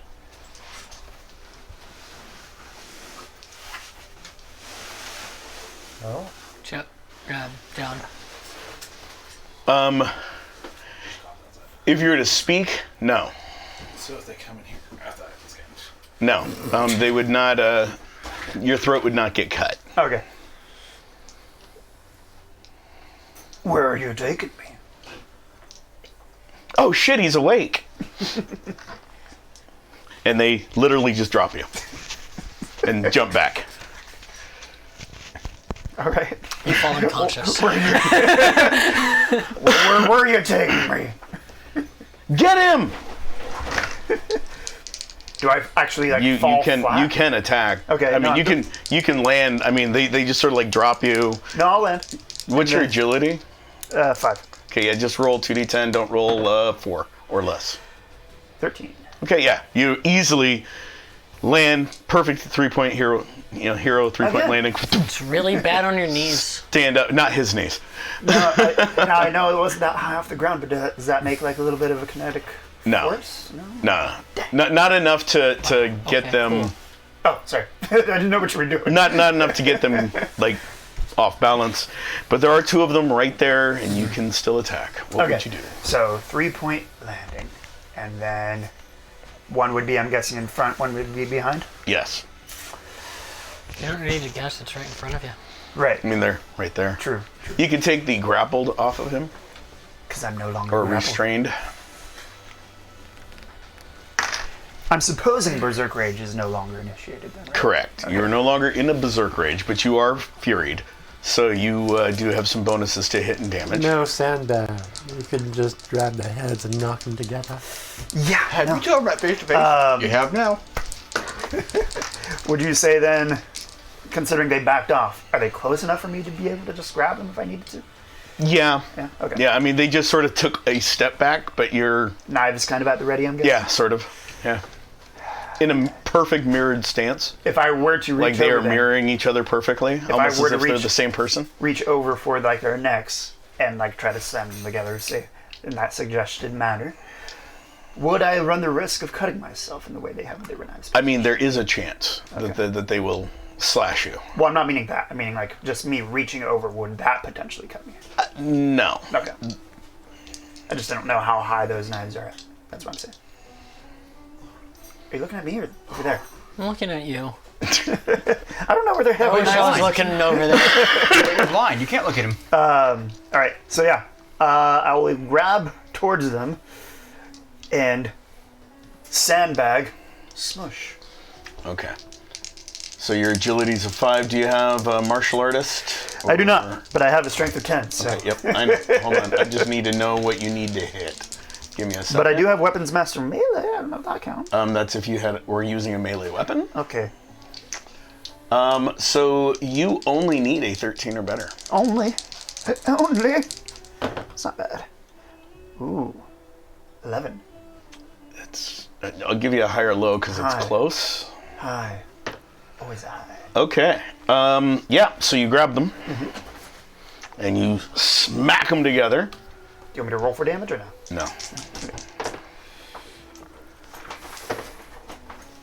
Oh. Check. John? If you were to speak, no. So if they come in here, I thought it was getting... No. They would not, your throat would not get cut. Okay. Where are you taking me? Oh shit, he's awake. And they literally just drop you. And jump back. All right. You fall unconscious. Where were you taking me? Get him! Do I actually like You fall can flat? you can attack. Okay, I mean no, you can land. I mean they just sort of like drop you. No, I'll land. What's your then- agility? 5. Okay, yeah, just roll 2d10, don't roll 4 or less. 13. Okay, yeah. You easily land, perfect 3-point hero 3-point Okay. landing. It's really bad on your knees. Stand up, not his knees. Now I know it wasn't that high off the ground, but does that make like a little bit of a kinetic No. force? No. No. Not enough to get Okay, them cool. Oh, sorry. I didn't know what you were doing. not enough to get them like off balance. But there are 2 of them right there and you can still attack. What would you do? So 3-point landing, and then one would be, I'm guessing, in front. One would be behind. Yes. You don't need to guess. It's right in front of you. Right. I mean they're right there. True. You can take the grappled off of him Because I'm no longer or grappled. restrained. I'm supposing Berserk Rage is no longer initiated then, right? Correct. You're no longer in a berserk rage, but you are furied. So you do have some bonuses to hit and damage. No sandbag. You can just grab the heads and knock them together. Yeah. Had no. we told right face to face? You have now. Would you say then, considering they backed off, are they close enough for me to be able to just grab them if I needed to? Yeah. Yeah. Okay. Yeah, I mean, they just sort of took a step back, but you're, Knives kind of at the ready, I'm guessing. yeah, sort of. Yeah. In a perfect mirrored stance. If I were to reach Like they over are them, mirroring each other perfectly. Almost were as to if they're reach- the same person. reach over for like their necks and like try to slam them together, say in that suggested manner, would I run the risk of cutting myself in the way they have with their knives? I mean, there is a chance that they will slash you. Well, I'm not meaning that. I'm meaning like just me reaching over. Would that potentially cut me? No. Okay. I just don't know how high those knives are at. That's what I'm saying. Are you looking at me or over there? I'm looking at you. I don't know where they're I headed. was looking over there. You're blind. You can't look at him. All right. So yeah, I will grab towards them and sandbag, smush. Okay. So your agility's a 5. Do you have a martial artist? I do Or- not, but I have a strength of 10. So. Okay, yep. I know. Hold on. I just need to know what you need to hit. Give me a second. But I do have weapons master melee. I don't know if that counts. That's if you were using a melee weapon. Okay. So you only need a 13 or better. Only. It's not bad. Ooh. 11. I'll give you a higher low because it's High. close. High. Always high. Okay. Yeah. So you grab them and you smack them together. Do you want me to roll for damage or no? No.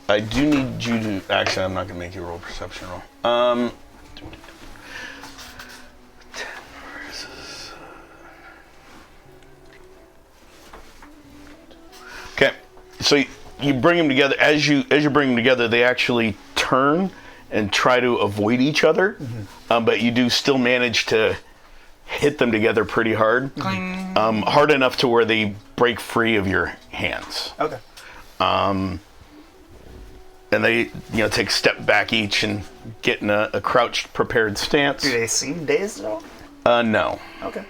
I do need you to. Actually, I'm not going to make you roll a perception roll. 10 versus. Okay, so you bring them together. As you bring them together, they actually turn and try to avoid each other, but you do still manage to hit them together pretty hard. Hard enough to where they break free of your hands. Okay. And they, take a step back each and get in a crouched, prepared stance. Do they seem dazed at all? No. Okay.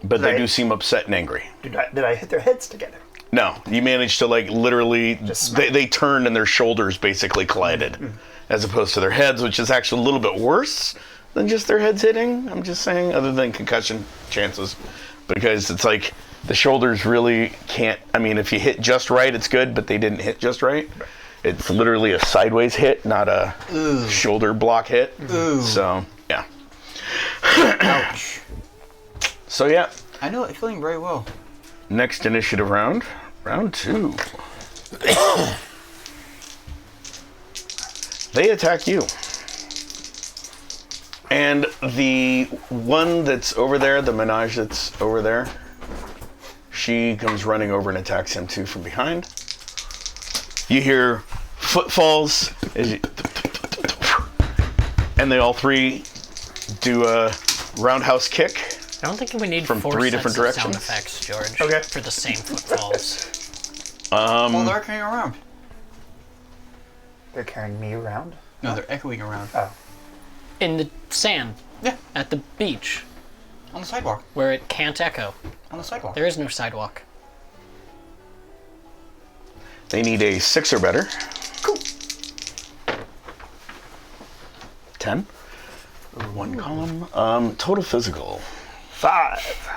But they Right. do seem upset and angry. Did I hit their heads together? No. You managed to, literally, smack. they turned and their shoulders basically collided. As opposed to their heads, which is actually a little bit worse than just their heads hitting. I'm just saying, other than concussion chances. Because it's like, the shoulders really can't, if you hit just right, it's good, but they didn't hit just right. It's literally a sideways hit, not a shoulder block hit. So, yeah. Ouch. So, yeah. I know it feeling very well. Next initiative round. Round 2. They attack you. And the one that's over there, the menage that's over there, she comes running over and attacks him too from behind. You hear footfalls, and they all three do a roundhouse kick. I don't think we need From four three sets different of directions. sound effects, George. Okay. For the same footfalls. Well, they're echoing around. They're carrying me around. No, they're echoing around. In the sand. Yeah. At the beach, On the sidewalk. where it can't echo. On the sidewalk. There is no sidewalk. They need a 6 or better. Cool. 10. One column. Total physical. 5.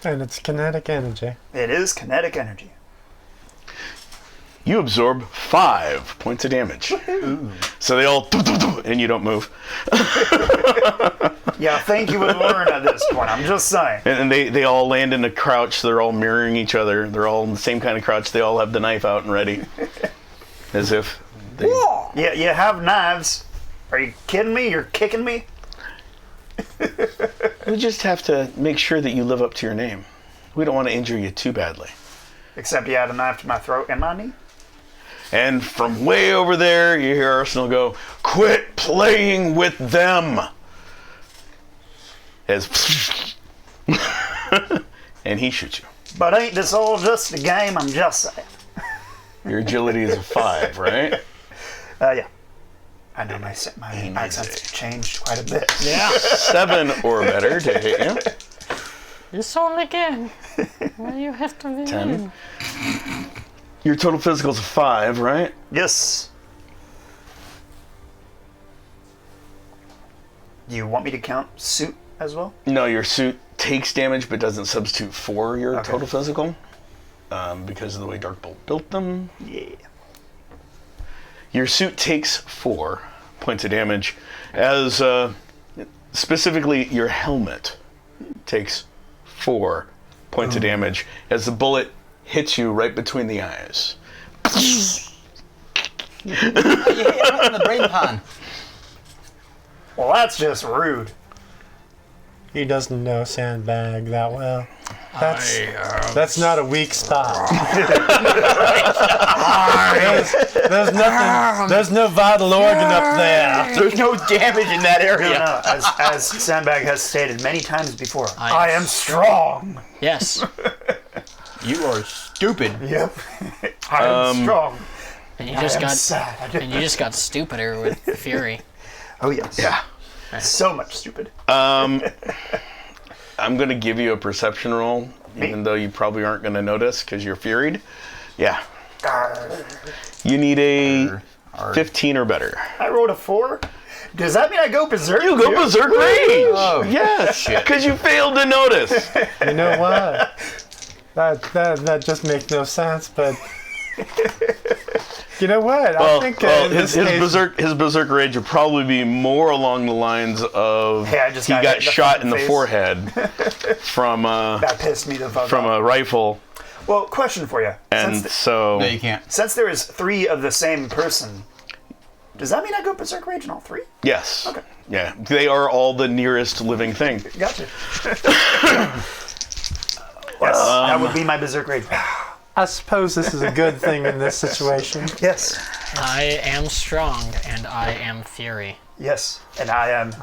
And it's kinetic energy. It is kinetic energy. You absorb 5 points of damage. So they all, and you don't move. Yeah, think you would learn at this point. I'm just saying. And they all land in a crouch. They're all mirroring each other. They're all in the same kind of crouch. They all have the knife out and ready. As if they... Yeah, you have knives. Are you kidding me? You're kicking me? We just have to make sure that you live up to your name. We don't want to injure you too badly. Except you had a knife to my throat and my knee. And from way over there, you hear Arsenal go, "Quit playing with them!" As and he shoots you. But ain't this all just a game? I'm just saying. Your agility is a 5, right? Yeah. I know my accents have changed quite a bit. Yeah. 7 or better to hit you. This only again. Well, you have to win. 10. Your total physical is a 5, right? Yes. Do you want me to count suit as well? No, your suit takes damage but doesn't substitute for your Okay. total physical because of the way Darkbolt built them. Yeah. Your suit takes 4 points of damage, as specifically your helmet takes 4 points of damage as the bullet hits you right between the eyes. You hit him right in the brain pan. Well, that's just rude. He doesn't know Sandbag that well. That's not a weak spot. there's nothing. There's no vital organ up there. There's no damage in that area. No, as Sandbag has stated many times before, I I am strong. Yes. You are stupid. Yep. I am strong. And you I just am got sad. and you just got stupider with Fury. Oh yes. Yeah. So much stupid. I'm going to give you a perception roll, even though you probably aren't going to notice because you're furied. Yeah. You need a 15 or better. I rolled a 4. Does that mean I go berserk? You go too? berserk rage! Yes! Because you failed to notice. You know what? That just makes no sense. But you know what? I think in his this case, berserk rage would probably be more along the lines of Hey, I just he got got hit in the shot in the face. forehead from That pissed me the fuck from off. a rifle, Well, question for you. and so No, you can't. Since there is 3 of the same person, does that mean I go berserk rage in all 3? yes, Okay. yeah, they are all the nearest living thing. Gotcha. Yes, that would be my berserk rage. I suppose this is a good thing in this situation. Yes. I am strong and I am Fury. Yes. And I am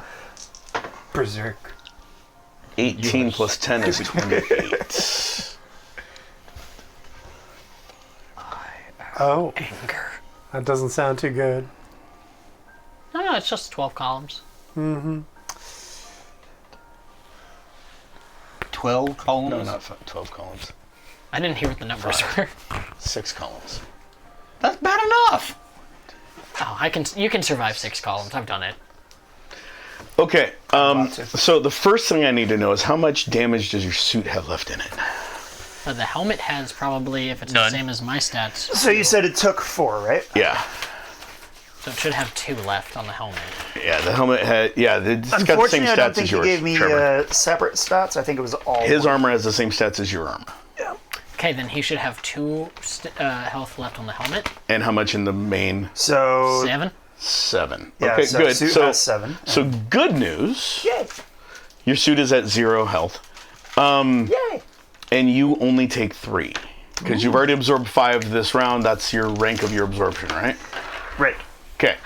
berserk. 18 plus 10 is 28. Oh, Anger. that doesn't sound too good. No, it's just 12 columns. 12 columns. No, not 12 columns. I didn't hear what the numbers were. 6 columns. That's bad enough. Oh, you can survive 6 columns. I've done it. Okay, so the first thing I need to know is how much damage does your suit have left in it? The helmet has probably, if it's the same as my stats, So you said it took 4, right? Yeah. so it should have 2 left on the helmet. Yeah, the helmet had, it's got the same Unfortunately, I don't stats think as you yours, gave me Trevor. separate stats. I think it was all His one. armor has the same stats as your armor. Yeah. Okay, then he should have 2 health left on the helmet. And how much in the main? So 7. 7. yeah, Okay, so good. suit So, has 7. so good news. Yay! Your suit is at 0 health. Yay! And you only take 3. Because you've already absorbed 5 this round. That's your rank of your absorption, right? Right. Okay.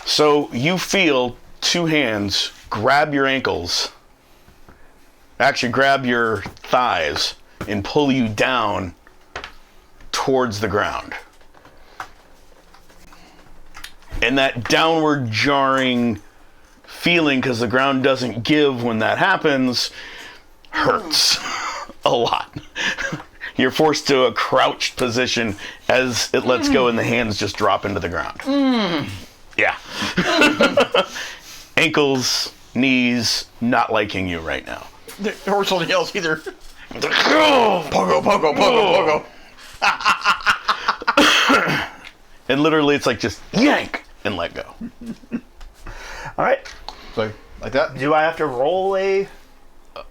So you feel 2 hands grab your ankles, actually grab your thighs, and pull you down towards the ground. And that downward jarring feeling, because the ground doesn't give when that happens, hurts a lot. You're forced to a crouched position as it lets go and the hands just drop into the ground. Yeah. Ankles, knees, not liking you right now. The horse only yells either. Pogo, pogo, pogo, pogo. And literally it's like just yank and let go. All right. So, like that? Do I have to roll a?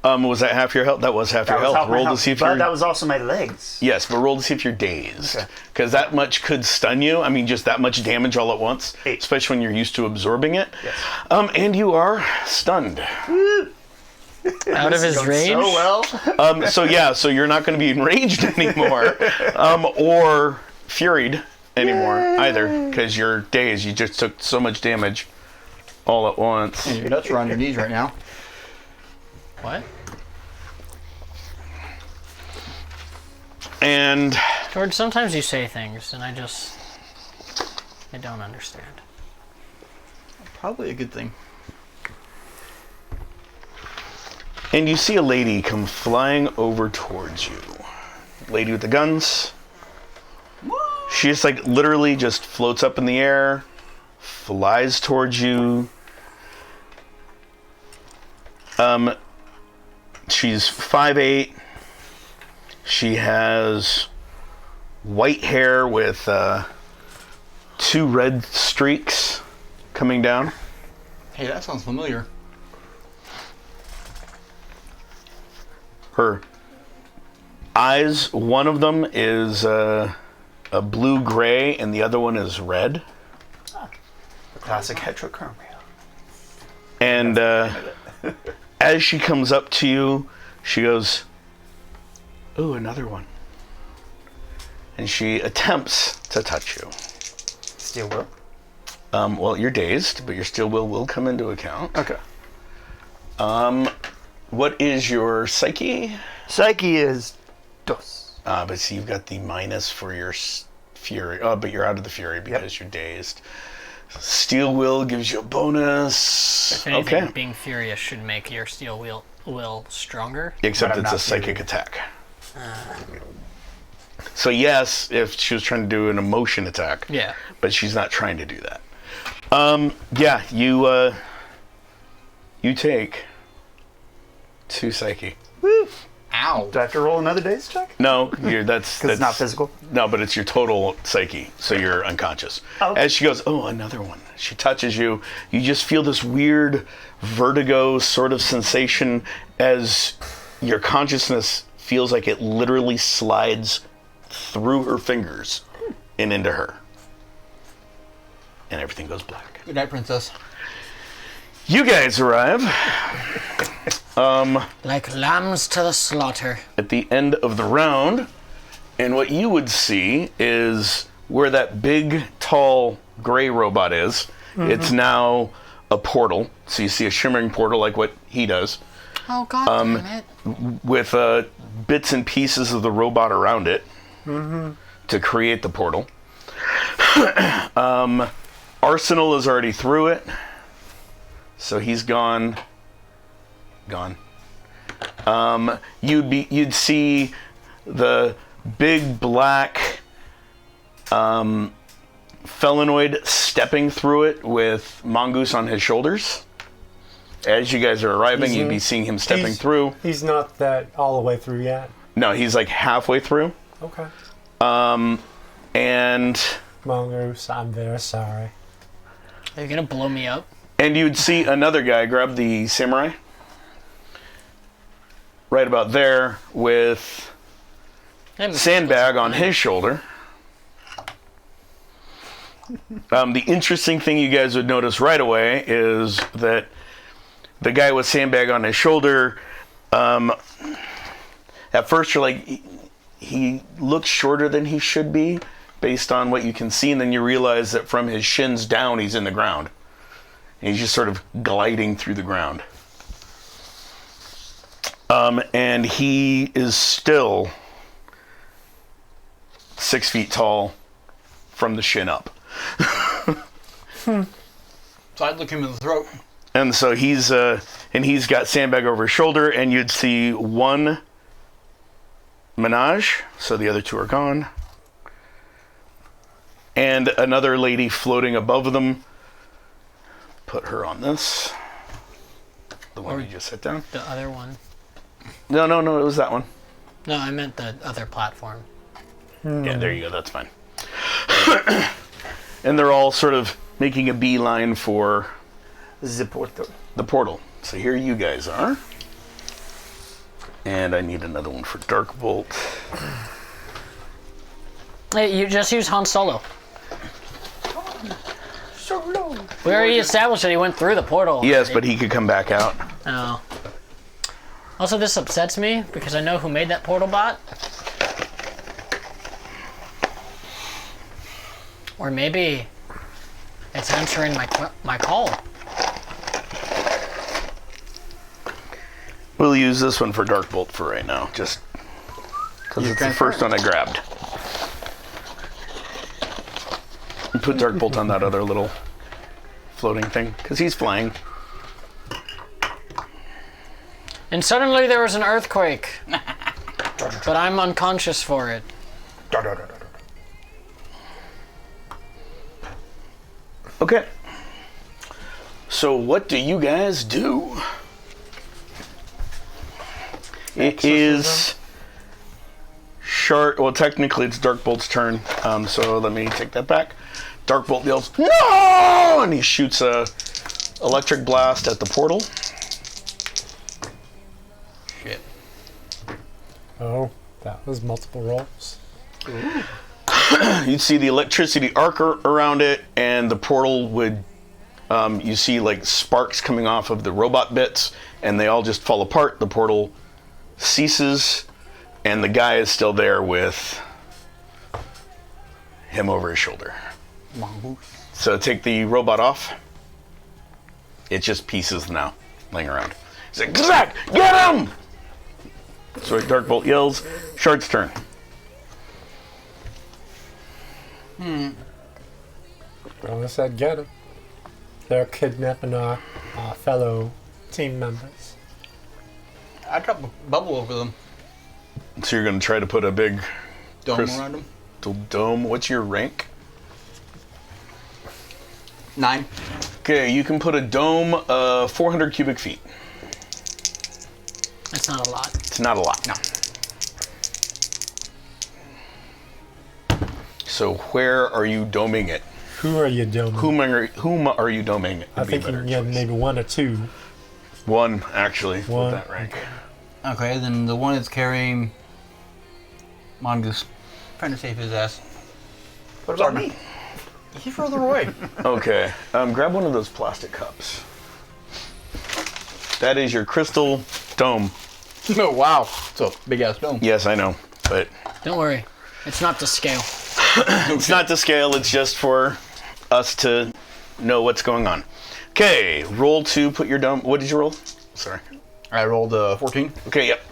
Was that half your health? That was half your was health. half my Roll to health, see if but you're... that was also my legs. Yes, but roll to see if you're dazed. Okay. Because that much could stun you. I mean, just that much damage all at once. 8. Especially when you're used to absorbing it. Yes. And you are stunned. Out of his Going range. So well. So you're not going to be enraged anymore. Or furied anymore either. Because you're dazed. You just took so much damage all at once. And your nuts are on your knees right now. What? And George, sometimes you say things and I don't understand. Probably a good thing. And you see a lady come flying over towards you. Lady with the guns. She just like literally just floats up in the air, flies towards you. She's 5'8". She has white hair with 2 red streaks coming down. Hey, that sounds familiar. Her eyes, one of them is a blue-gray and the other one is red. The classic heterochromia. And as she comes up to you, she goes, "Ooh, another one." And she attempts to touch you. Steel will. Well, you're dazed, but your steel will come into account. Okay. What is your psyche? Psyche is dos. But see, you've got the minus for your fury. Oh, but you're out of the fury because you're dazed. Steel will gives you a bonus. If anything, Okay. being furious should make your steel will stronger. Except But I'm it's a not psychic furious. attack. So yes, if she was trying to do an emotion attack. Yeah. But she's not trying to do that. Yeah, you take 2 psyche. Ow. Do I have to roll another days check? No, that's Because it's not physical. No, but it's your total psyche, so you're unconscious. Oh. As she goes, "Oh, another one." She touches you. You just feel this weird vertigo sort of sensation as your consciousness feels like it literally slides through her fingers and into her. And everything goes black. Good night, princess. You guys arrive Like lambs to the slaughter. at the end of the round, and what you would see is where that big, tall, gray robot is. It's now a portal. So you see a shimmering portal like what he does, Oh, God damn it. with bits and pieces of the robot around it to create the portal. Arsenal is already through it, so he's gone. You'd see the big black felinoid stepping through it with Mongoose on his shoulders. As you guys are arriving, you'd be seeing him stepping through. He's not that all the way through yet. No, he's like halfway through. Okay. And Mongoose, I'm very sorry. Are you going to blow me up? you'd see another guy grab the samurai right about there with Sandbag on his shoulder. The interesting thing you guys would notice right away is that the guy with Sandbag on his shoulder, at first you're like, he looks shorter than he should be based on what you can see, and then you realize that from his shins down he's in the ground. And he's just sort of gliding through the ground. And he is still 6 feet tall from the shin up. So I'd look him in the throat. And so he's got Sandbag over his shoulder, and you'd see one Minaj, so the other two are gone, and another lady floating above them. Put her on this. The one you just set down. The other one. No, it was that one. No, I meant the other platform. Yeah, there you go. That's fine. And they're all sort of making a beeline for The portal. the portal. So here you guys are. And I need another one for Darkbolt. Hey, you just use Han Solo. We already established that he went through the portal. Yes, but he could come back out. Oh. Also, this upsets me because I know who made that portal bot. Or maybe it's answering my call. We'll use this one for Darkbolt for right now, just because it's the first one I grabbed. And put Darkbolt on that other little floating thing, because he's flying. And suddenly there was an earthquake. But I'm unconscious for it. Okay. So what do you guys do? It is Well, technically it's Darkbolt's turn. So let me take that back. Darkbolt yells, "No!" and he shoots a electric blast at the portal. Shit. Oh, that was multiple rolls. You'd see the electricity arc around it, and the portal would, you see like sparks coming off of the robot bits, and they all just fall apart. The portal ceases, and the guy is still there with him over his shoulder. So take the robot off. It's just pieces now, laying around. He's like, "Zach, get him!" So Darkbolt yells. Shard's turn. Well, I said get him. They're kidnapping our fellow team members. I drop a bubble over them. So you're going to try to put a big Dome Chris- around them. dome. What's your rank? 9. Okay, you can put a dome 400 cubic feet. That's not a lot. It's not a lot. No. So where are you doming it? Who are you doing? Whom are you doming? I Would be a think you better can get choice. maybe one or two. One, actually, One. with that rank. Okay, then the one that's carrying Mongoose. Trying to save his ass. What about me? He's further away. Okay, grab one of those plastic cups. That is your crystal dome. Oh, wow. It's a big ass dome. Yes, I know, but Don't worry. It's not to scale. it's not to scale. It's just for us to know what's going on. Okay, roll to put your dome. What did you roll? Sorry. I rolled 14. Okay, yep.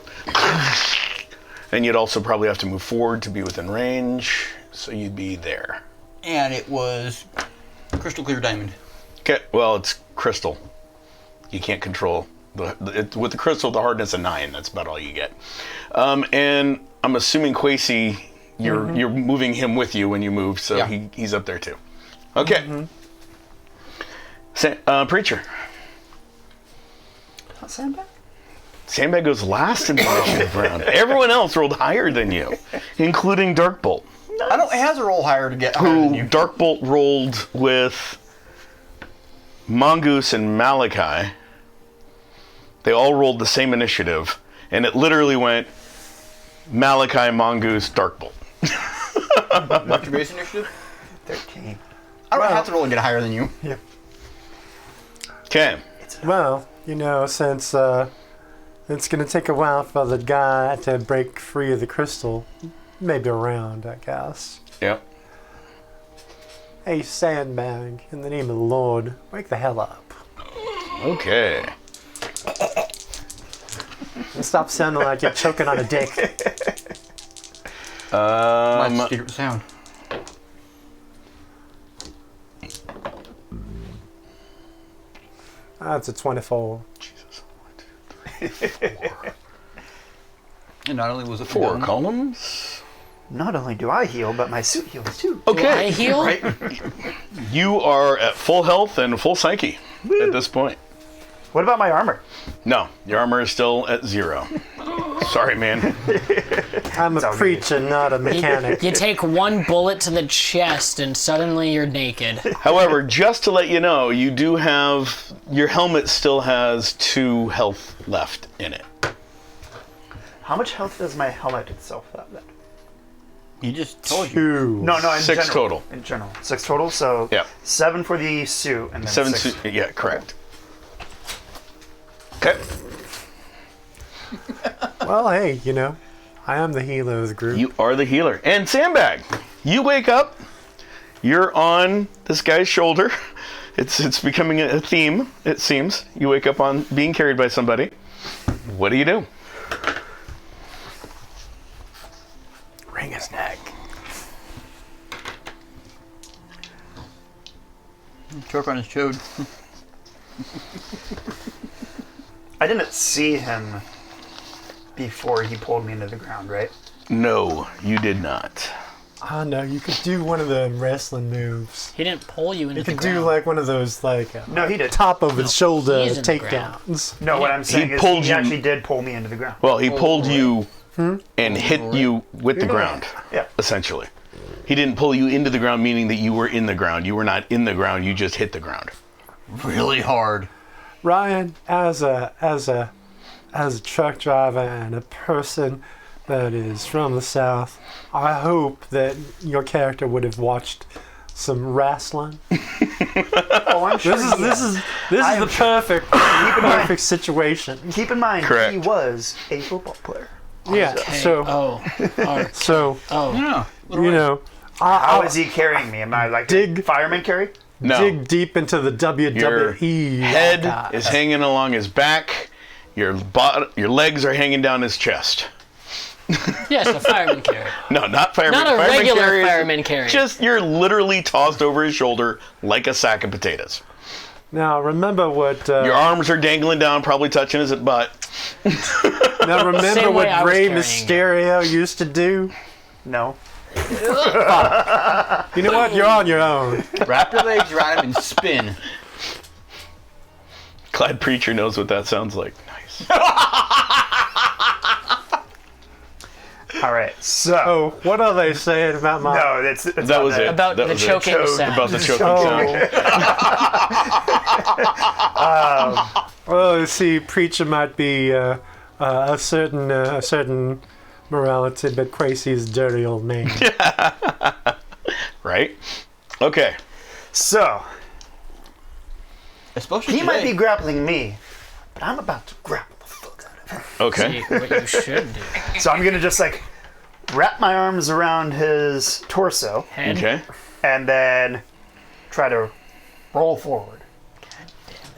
And you'd also probably have to move forward to be within range, so you'd be there. And it was crystal clear diamond. Okay, well, it's crystal. You can't control with the crystal. The hardness of 9. That's about all you get. And I'm assuming Quasi, you're moving him with you when you move, so Yeah. he's up there too. Okay. Preacher. Sandbag? Sandbag goes last in the initiative round. Everyone else rolled higher than you, including Darkbolt. I don't. It has a roll higher to get higher Who than you. Darkbolt rolled with Mongoose and Malachi. They all rolled the same initiative, and it literally went Malachi, Mongoose, Darkbolt. What's your base initiative? 13. I don't have to roll and get higher than you. Okay. Well, since it's going to take a while for the guy to break free of the crystal, maybe a round, I guess. Yep. Hey, Sandbag, in the name of the Lord, wake the hell up. Okay. And stop sounding like you're choking on a dick. My secret sound. That's a 24. And not only was it 4 done, columns. Not only do I heal, but my suit heals too. I Okay. heal? You are at full health and full psyche at this point. What about my armor? No, your armor is still at 0. Sorry, man. I'm a all good. preacher, not a mechanic. You take one bullet to the chest and suddenly you're naked. However, just to let you know, you do have your helmet still has 2 health left in it. How much health does my helmet itself have then? you just told you. 2. No, in 6 general. total. In general. 6 total, so Yeah. 7 for the suit and then 7 6. yeah, correct. Okay. Well, hey, I am the healer of the group. You are the healer. And Sandbag, you wake up, you're on this guy's shoulder. It's becoming a theme, it seems. You wake up on being carried by somebody. What do you do? Wring his neck. Choke on his chode. I didn't see him before he pulled me into the ground, right? No, you did not. Oh, no, you could do one of the wrestling moves. He didn't pull you into You the could ground. do like one of those No, he did. top of his shoulder he's in the ground. takedowns. No, what I'm saying is pulled he you- actually did pull me into the ground. Well, he pulled you and hit you with the ground, Yeah. essentially. He didn't pull you into the ground, meaning that you were in the ground. You were not in the ground, you just hit the ground. Really hard. Ryan, as a truck driver and a person that is from the South, I hope that your character would have watched some wrestling. Oh, I'm sure. This is I'm the perfect situation. Keep in mind, Correct. he was a football player. Yeah. So Yeah. How is he carrying me? Am I like Dig- fireman carry? No. dig deep into the WWE. Head archives. is hanging along his back. Your legs are hanging down his chest. Yes, a fireman carry. No, not fireman. Not a fireman regular carry is fireman carry. Just you're literally tossed over his shoulder like a sack of potatoes. Now remember what. Your arms are dangling down, probably touching his butt. Now remember Same way what I was Rey carrying Mysterio used to do. No. You know what? You're on your own. Wrap your legs around him and spin. Clyde Preacher knows what that sounds like. Nice. All right. So. Oh, what are they saying about my? No, that's That was it. About That the was it. choking sound. About the choking Oh. sound. Well, see, preacher might be a certain morality, but Crazy's dirty old name. Right? Okay. So Especially he might today. be grappling me, but I'm about to grapple the fuck out of him. Okay. See, what you should do. So I'm gonna just like wrap my arms around his torso Head. Okay. and then try to roll forward.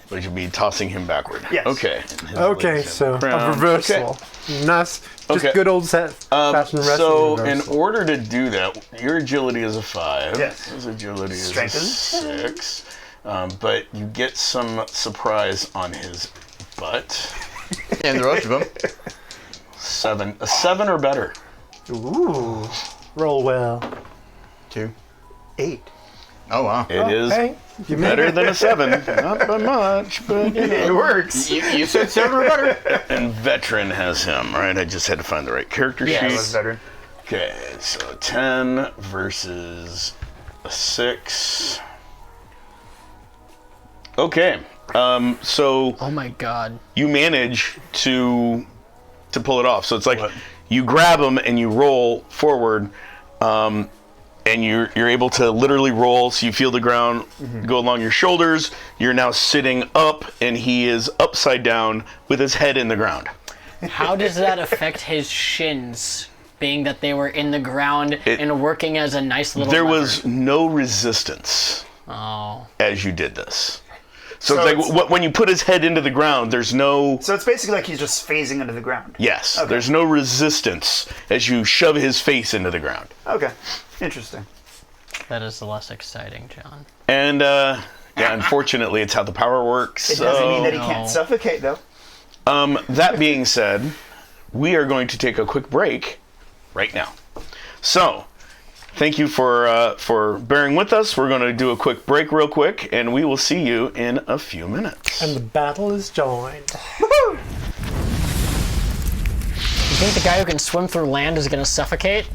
Which would be tossing him backward. Yes. Okay. Okay, so a Crown. reversal. Nice. Just Okay. good old fashioned wrestling So, in reversal. order to do that, your agility is a 5. Yes. His agility is Strength a is 6. But you get some surprise on his butt. And the rest of them. 7. A 7 or better. Ooh, Roll well. 2. 8. Oh, wow. It is Hey, you made better than a 7. Not by much, but you know. It works. You said 7 or better. And Veteran has him, right? I just had to find the right character I sheet. was veteran. Okay, so 10 versus a 6. Okay, so Oh my god. you manage to pull it off. So it's like You grab him and you roll forward, and you're able to literally roll. So you feel the ground go along your shoulders. You're now sitting up, and he is upside down with his head in the ground. How does that affect his shins, being that they were in the ground and working as a nice little There lever? was no resistance Oh. as you did this. So, So it's like when you put his head into the ground, there's no... So it's basically like he's just phasing into the ground. Yes, Okay. there's no resistance as you shove his face into the ground. Okay, interesting. That is less exciting, John. And, yeah, unfortunately, it's how the power works. It doesn't mean that he No. can't suffocate, though. That being said, we are going to take a quick break right now. So, thank you for bearing with us. We're going to do a quick break real quick, and we will see you in a few minutes. And the battle is joined. You think the guy who can swim through land is going to suffocate?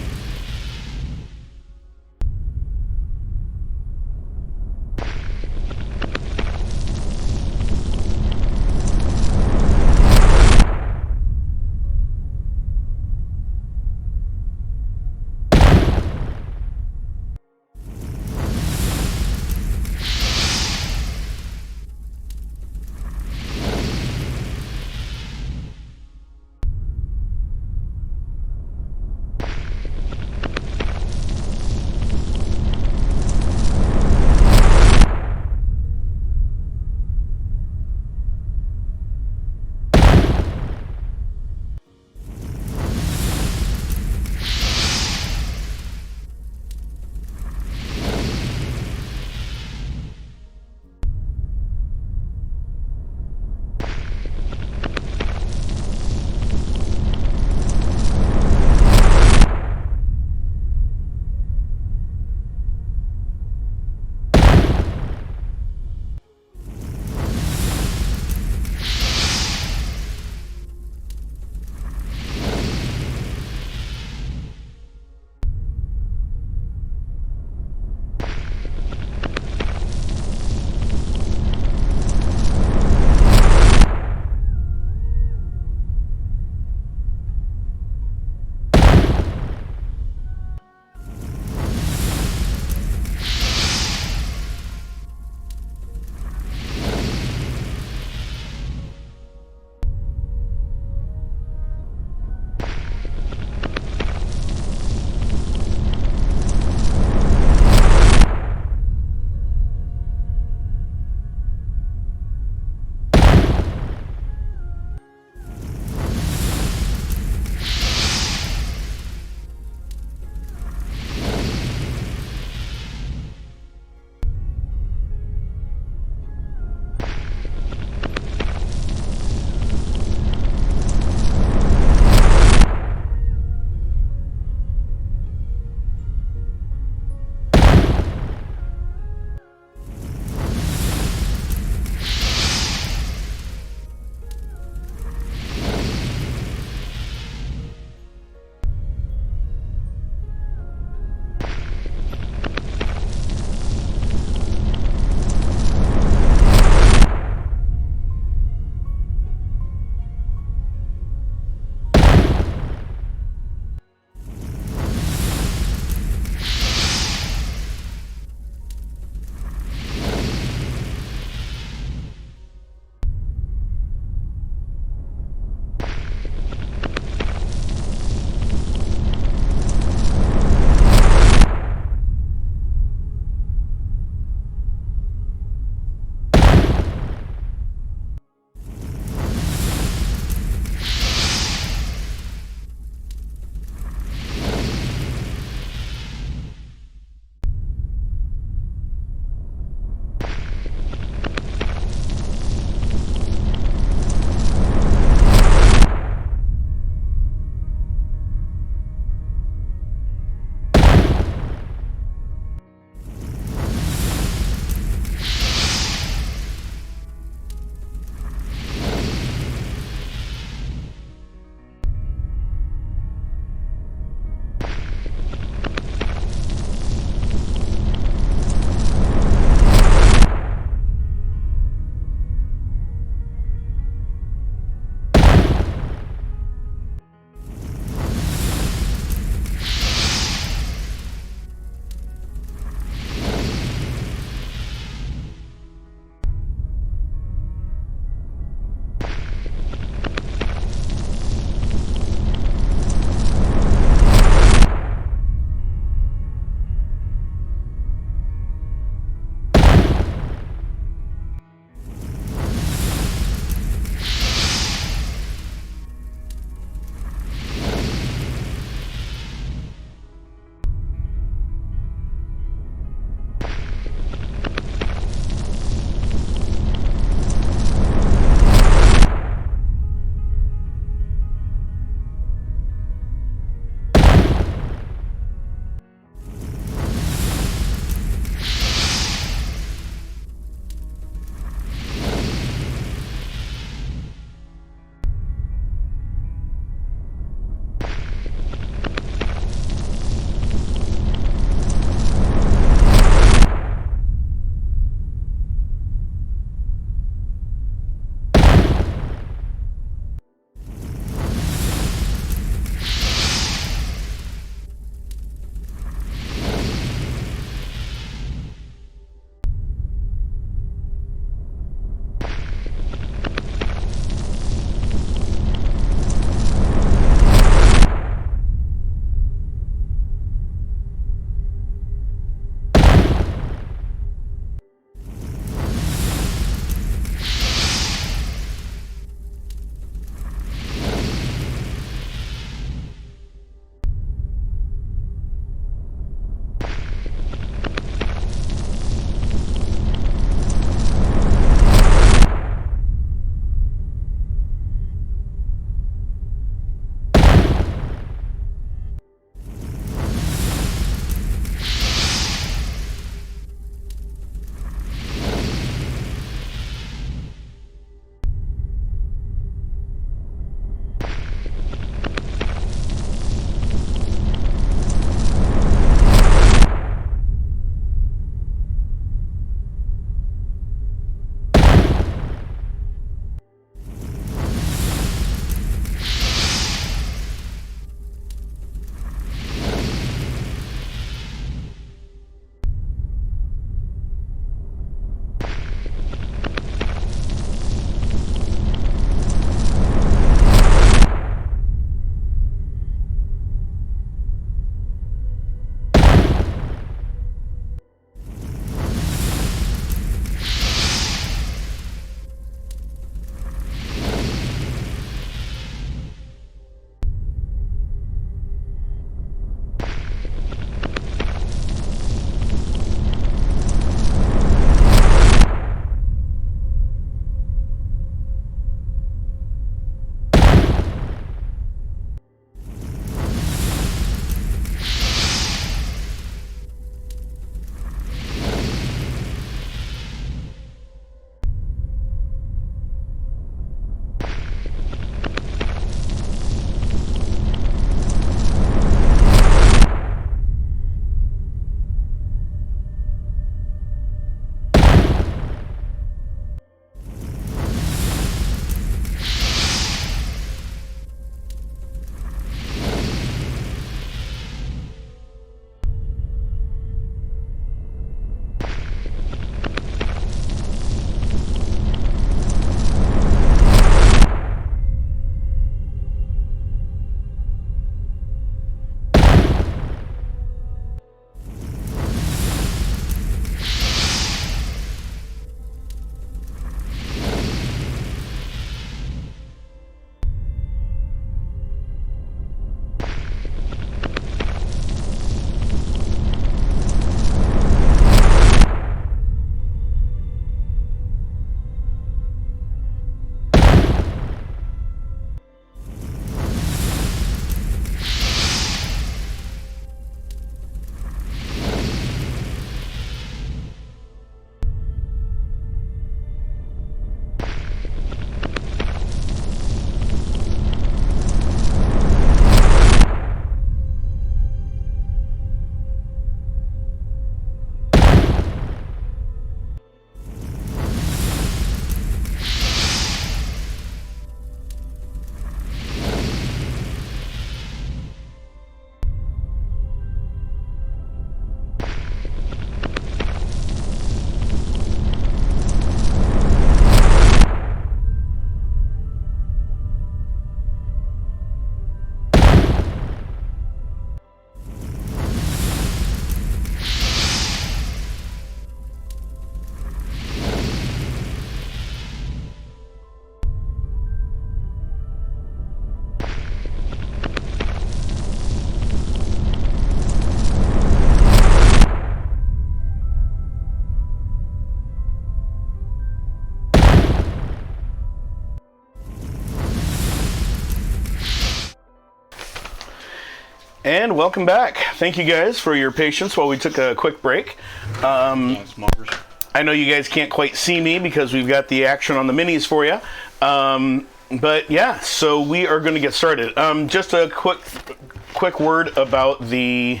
And welcome back. Thank you guys for your patience while we took a quick break. I know you guys can't quite see me because we've got the action on the minis for you. But yeah, so we are going to get started. Just a quick word about the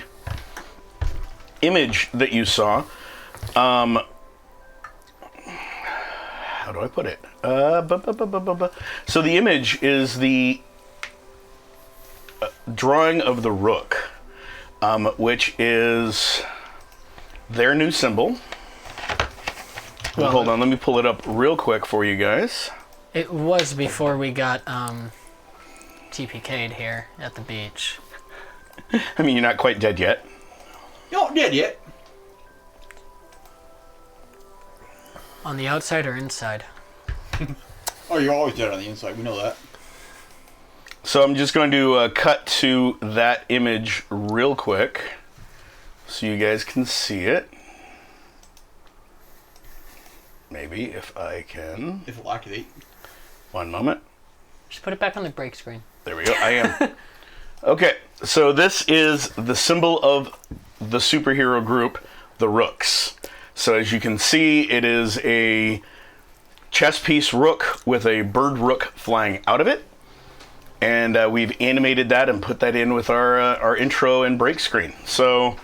image that you saw. How do I put it? So the image is the drawing of the rook, which is their new symbol. Well, hold on, let me pull it up real quick for you guys. It was before we got TPK'd here at the beach. I mean, you're not quite dead yet. You not dead yet. On the outside or inside? Oh, you're always dead on the inside. We know that. So I'm just going to cut to that image real quick so you guys can see it. Maybe if I can. If it'll activate. One moment. Just put it back on the break screen. There we go. I am. Okay, so this is the symbol of the superhero group, the Rooks. So as you can see, it is a chess piece rook with a bird rook flying out of it. And we've animated that and put that in with our intro and break screen. So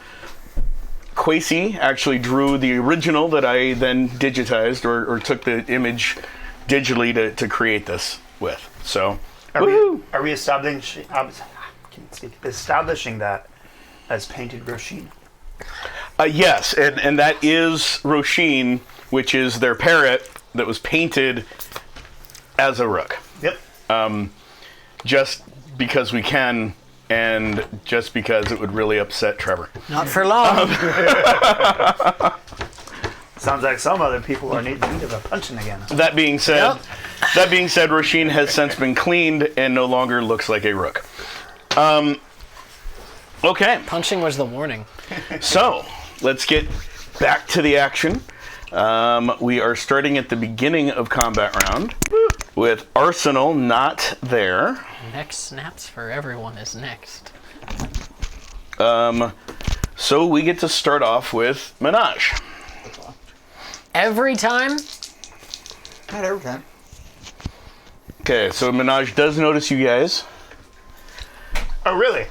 Quasi actually drew the original that I then digitized or took the image digitally to create this with. So, Are we establishing that as painted Roshin? Yes, and that is Roshin, which is their parrot that was painted as a rook. Yep. Just because we can, and just because it would really upset Trevor. Not for long. Sounds like some other people are in need of a punching again. That being said, Roshin has since been cleaned and no longer looks like a rook. Okay, Punching was the warning. so let's get back to the action. We are starting at the beginning of combat round with Arsenal not there. Next snaps for everyone is next. So we get to start off with Minaj. Every time? Not every time. Okay, so Minaj does notice you guys. Oh, really?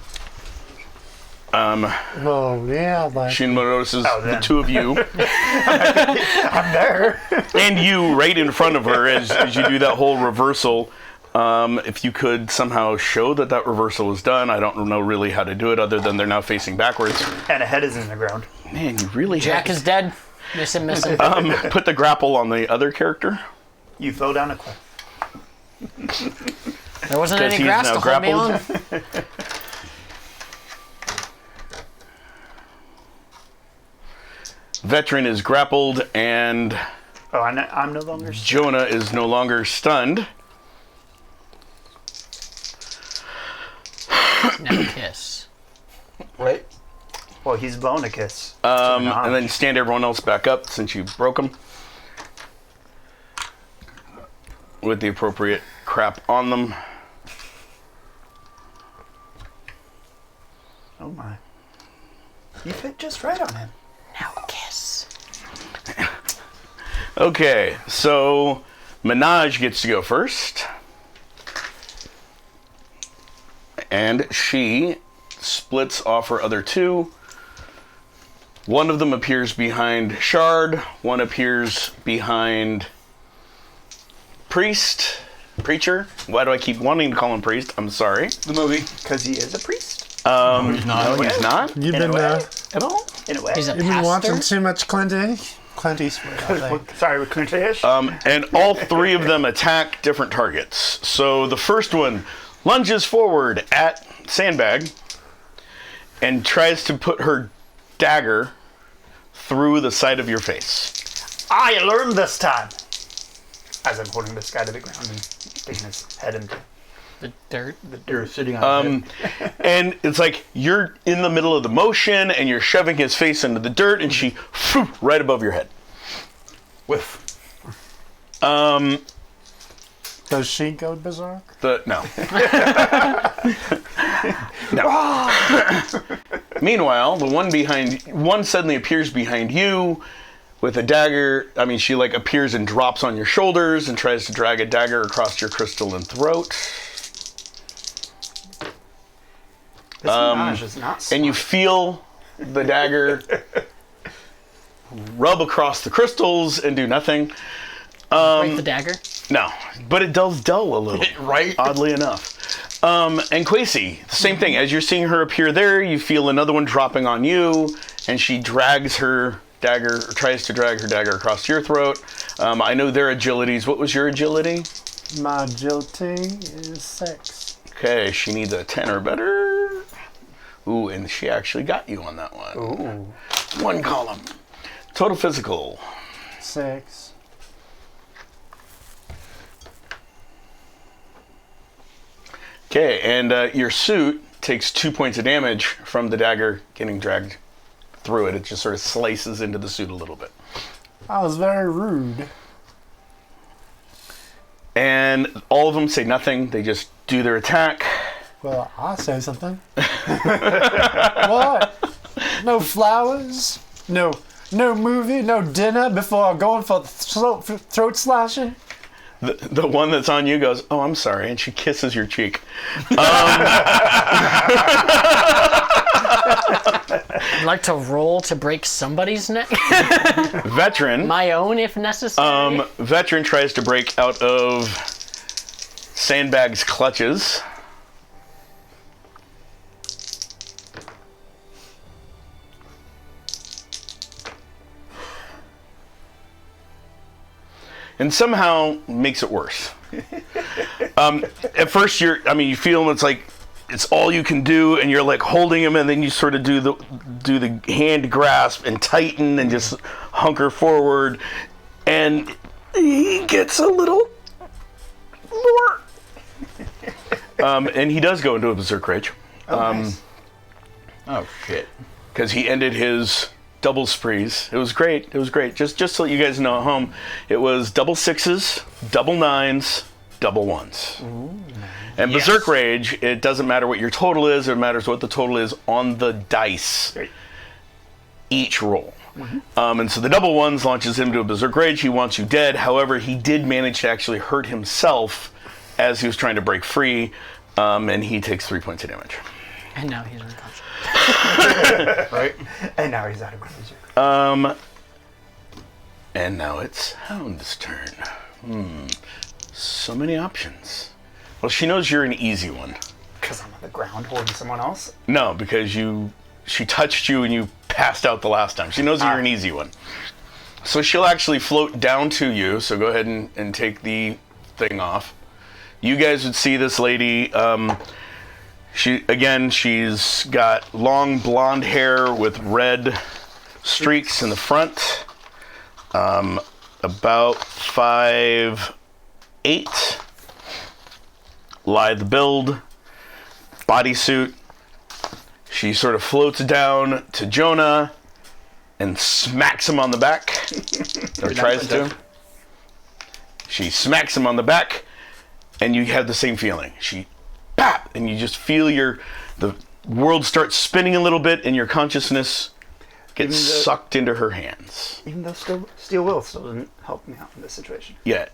Oh, yeah, like... She notices the then. two of you. I'm there. And you right in front of her as you do that whole reversal. If you could somehow show that reversal was done, I don't know really how to do it other than they're now facing backwards. And a head is in the ground. Man, you really Jack is dead. Miss him. put the grapple on the other character. You fell down a cliff. There wasn't any He's grass now to hold me on. grappled. Veteran is grappled and Oh, I'm no longer... Jonah is no longer stunned. Now kiss. Right? Well, he's blown a kiss. And then stand everyone else back up since you broke them. With the appropriate crap on them. Oh, my. You fit just right on him. Now kiss. Okay, so Minaj gets to go first. And she splits off her other two. One of them appears behind Shard. One appears behind Preacher. Why do I keep wanting to call him Priest? I'm sorry. The movie. Because he is a priest. No, he's not. No, he's not You've In a been, way. at all. In a way. He's a you've been watching pastor. too much Clint Eastwood, I think. Sorry, with Clint Eastwood. And all three of them attack different targets. So the first one lunges forward at Sandbag and tries to put her dagger through the side of your face. I learned this time. As I'm holding this guy to the ground and sticking his head into The dirt. You're sitting on And it's like you're in the middle of the motion and you're shoving his face into the dirt and she right above your head. Whiff. Does she go berserk? No. No. Meanwhile, the one suddenly appears behind you with a dagger. I mean, she like appears and drops on your shoulders and tries to drag a dagger across your crystalline throat. This menage is not smart. And you feel the dagger rub across the crystals and do nothing. Break the dagger. No, but it does dull a little, Right? oddly enough. And Quasi, the same thing. As you're seeing her appear there, you feel another one dropping on you, and she drags her dagger, or tries to drag her dagger across your throat. I know their agilities. What was your agility? My agility is 6. Okay, she needs a 10 or better. Ooh, and she actually got you on that one. Ooh. One column. Total physical. 6. Okay, and your suit takes 2 points of damage from the dagger getting dragged through it. It just sort of slices into the suit a little bit. I was very rude. And all of them say nothing. They just do their attack. Well, I'll say something. What? No flowers? No movie? No dinner before going for throat slashing? The one that's on you goes, "Oh, I'm sorry," and she kisses your cheek. I'd like to roll to break somebody's neck. Veteran. My own, if necessary. Veteran tries to break out of Sandbag's clutches. And somehow makes it worse. At first, you feel it's like it's all you can do, and you're like holding him, and then you sort of do the hand grasp and tighten and just hunker forward, and he gets a little more. And he does go into a berserk rage. Nice. Oh, shit. Because he ended his double sprees. It was great. Just so you guys know at home, it was double 6s, double 9s, double 1s. Ooh. And Yes. Berserk Rage, it doesn't matter what your total is, it matters what the total is on the dice. Great. Each roll. And so the double 1s launches him to a Berserk Rage. He wants you dead. However, he did manage to actually hurt himself as he was trying to break free, and he takes 3 points of damage. And now he's unconscious. Right? And now he's out of berserk. And now it's Hound's turn. So many options. Well, she knows you're an easy one. Because I'm on the ground holding someone else. No, because she touched you and you passed out the last time. She knows you're an easy one. So she'll actually float down to you. So go ahead and take the thing off. You guys would see this lady. She's got long blonde hair with red streaks in the front. About 5'8". Lithe build. Bodysuit. She sort of floats down to Jonah and smacks him on the back. Or tries to. She smacks him on the back, and you have the same feeling. She, pop, and you just feel the world starts spinning a little bit, and your consciousness gets sucked into her hands. Even though Steel Will still doesn't help me out in this situation. Yeah,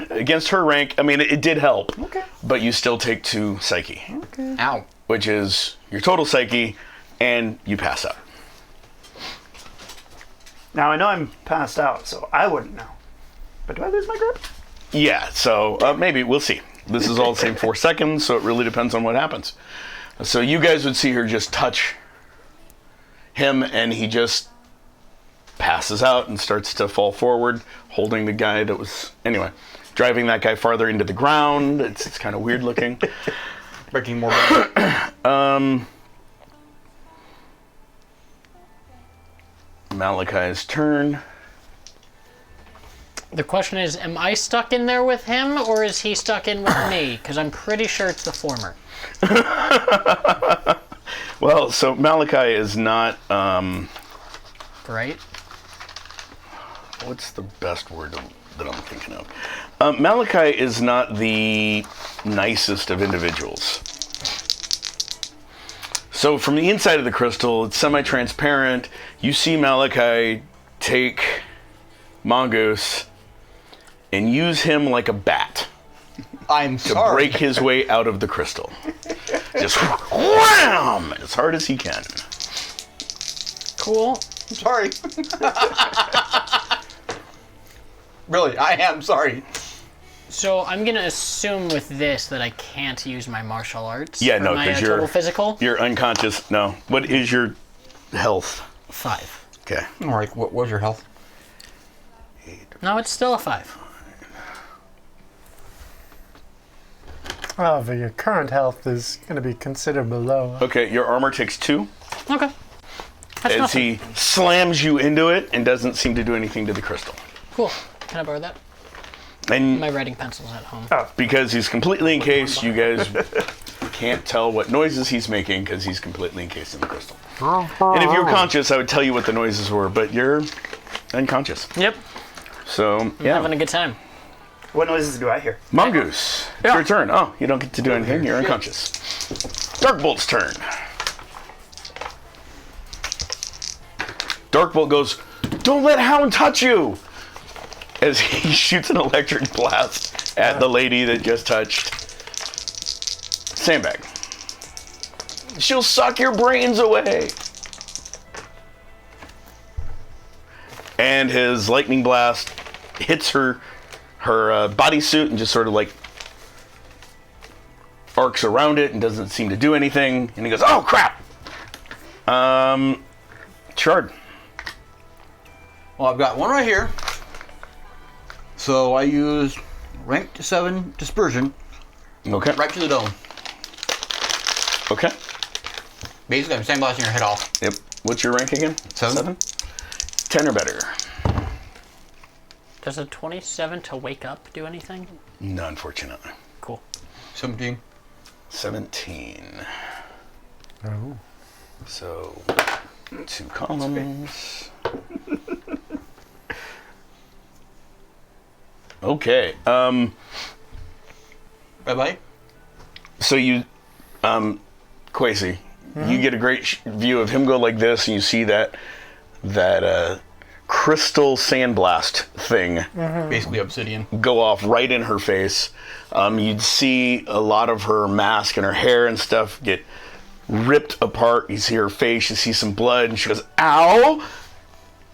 against her rank, I mean, it did help. Okay. But you still take 2 psyche, Okay. Ow. which is your total psyche, and you pass out. Now I know I'm passed out, so I wouldn't know. But do I lose my grip? Yeah, so maybe we'll see. This is all the same 4 seconds, so it really depends on what happens. So you guys would see her just touch him, and he just passes out and starts to fall forward, holding the guy that was, anyway, driving that guy farther into the ground. It's kind of weird looking. Breaking more. Malachi's turn. The question is, am I stuck in there with him, or is he stuck in with me? Because I'm pretty sure it's the former. Well, so Malachi is not, Right? what's the best word that I'm thinking of? Malachi is not the nicest of individuals. So from the inside of the crystal, it's semi-transparent. You see Malachi take Mongoose and use him like a bat I'm to sorry. break his way out of the crystal. Just wham! As hard as he can. Cool. I'm sorry. Really, I am sorry. So I'm gonna assume with this that I can't use my martial arts. Yeah, for no, my 'cause total you're- physical. You're unconscious. No. What is your health? 5. Okay. All right, what was your health? No, it's still a 5. However, your current health is going to be considerably low. Okay, your armor takes 2 Okay. That's as nothing. he slams you into it and doesn't seem to do anything to the crystal. Cool. Can I borrow that? And My writing pencil's at home. because he's completely encased, you guys can't tell what noises he's making because he's completely encased in the crystal. And if you're conscious, I would tell you what the noises were, but you're unconscious. Yep. So, yeah. Having a good time. What noises do I hear? Mongoose, it's Yeah. your turn. Oh, you don't get to do anything. You're unconscious. Darkbolt's turn. Darkbolt goes, "Don't let Hound touch you!" As he shoots an electric blast at the lady that just touched Sandbag. She'll suck your brains away. And his lightning blast hits her bodysuit and just sort of like arcs around it and doesn't seem to do anything. And he goes, "Oh crap!" Shard. Well, I've got one right here. So I use rank 7 dispersion Okay. right to the dome. Okay. Basically, I'm sandblasting your head off. Yep. What's your rank again? 7. 10 or better. Does a 27 to wake up do anything? No, unfortunately. Cool. 17. 17. Oh. So, 2 columns. Okay. Bye-bye. So you, Quasi, you get a great view of him go like this, and you see that crystal sandblast thing Basically obsidian. go off right in her face. You'd see a lot of her mask and her hair and stuff get ripped apart. You see her face, you see some blood, and she goes, "Ow!"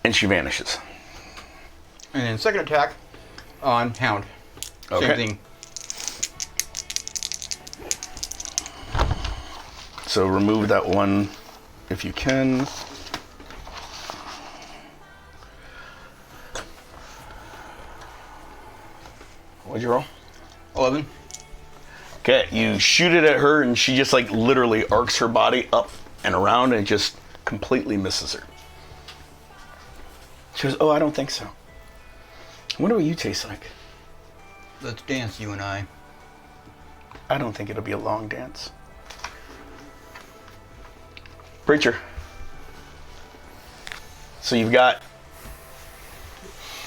and she vanishes. And then second attack on Hound. Okay. Same thing. So remove that one if you can. What'd you roll? 11. Okay, you shoot it at her and she just like literally arcs her body up and around and just completely misses her. She goes, "Oh, I don't think so. I wonder what you taste like." Let's dance, you and I. I don't think it'll be a long dance. Preacher. So you've got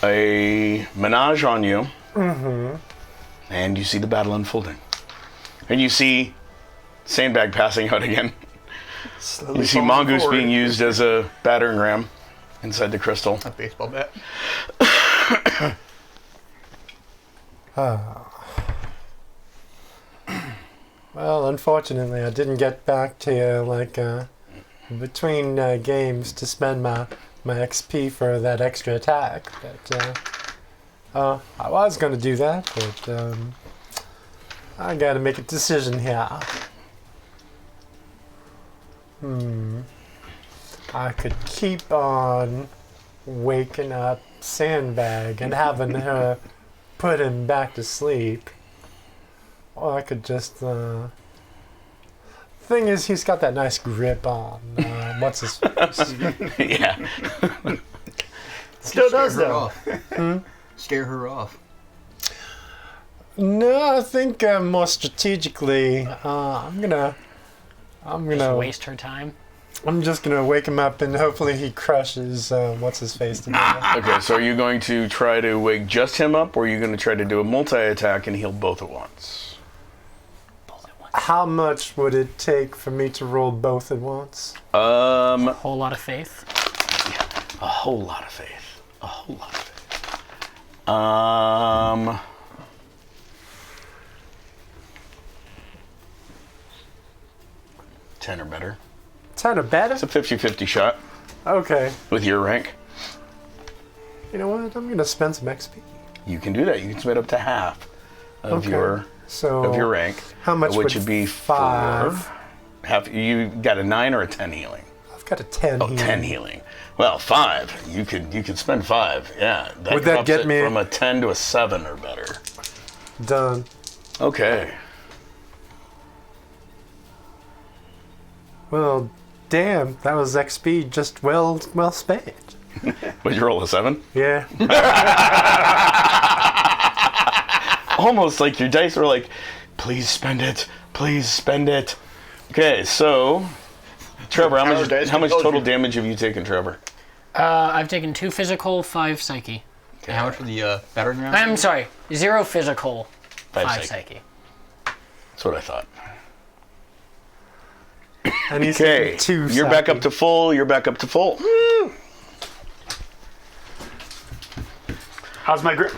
a menage on you. Mm-hmm. And you see the battle unfolding. And you see Sandbag passing out again. Slowly You see falling Mongoose forward. being used as a battering ram inside the crystal. A baseball bat. Well, unfortunately, I didn't get back to between games to spend my XP for that extra attack. But I was going to do that, but I got to make a decision here. I could keep on waking up Sandbag and having her put him back to sleep. Or I could just, thing is, he's got that nice grip on, what's his face? Yeah. Still does Scare her though. off. Scare her off. No, I think more strategically, I'm Just gonna waste her time. I'm just gonna wake him up and hopefully he crushes what's his face together. Okay, so are you going to try to wake just him up, or are you going to try to do a multi-attack and heal both at once? How much would it take for me to roll both at once? A whole lot of faith. A whole lot of faith. A whole lot of faith. 10 or better. 10 or better? It's a 50-50 shot Okay. with your rank. You know what? I'm gonna spend some XP. You can do that. You can spend up to half of Okay. your So rank. how much which would would be 5? 4. Half. You got a 9 or a 10 healing. I've got a 10 Oh, here. 10 healing. Well, 5. You could spend 5. Yeah. Would that drops get it me- from a 10 to a 7 or better? Done. Okay. Well, damn, that was XP just well spent. Would you roll a 7? Yeah. Almost like your dice were like, please spend it. Please spend it. Okay, so Trevor, how much total damage have you taken, Trevor? I've taken 2 physical, 5 psyche. And how much for the battering ram? I'm sorry, 0 physical, 5 psyche. psyche. That's what I thought. And he's Okay, taking 2 you're back up psyche. to full. You're back up to full. How's my grip?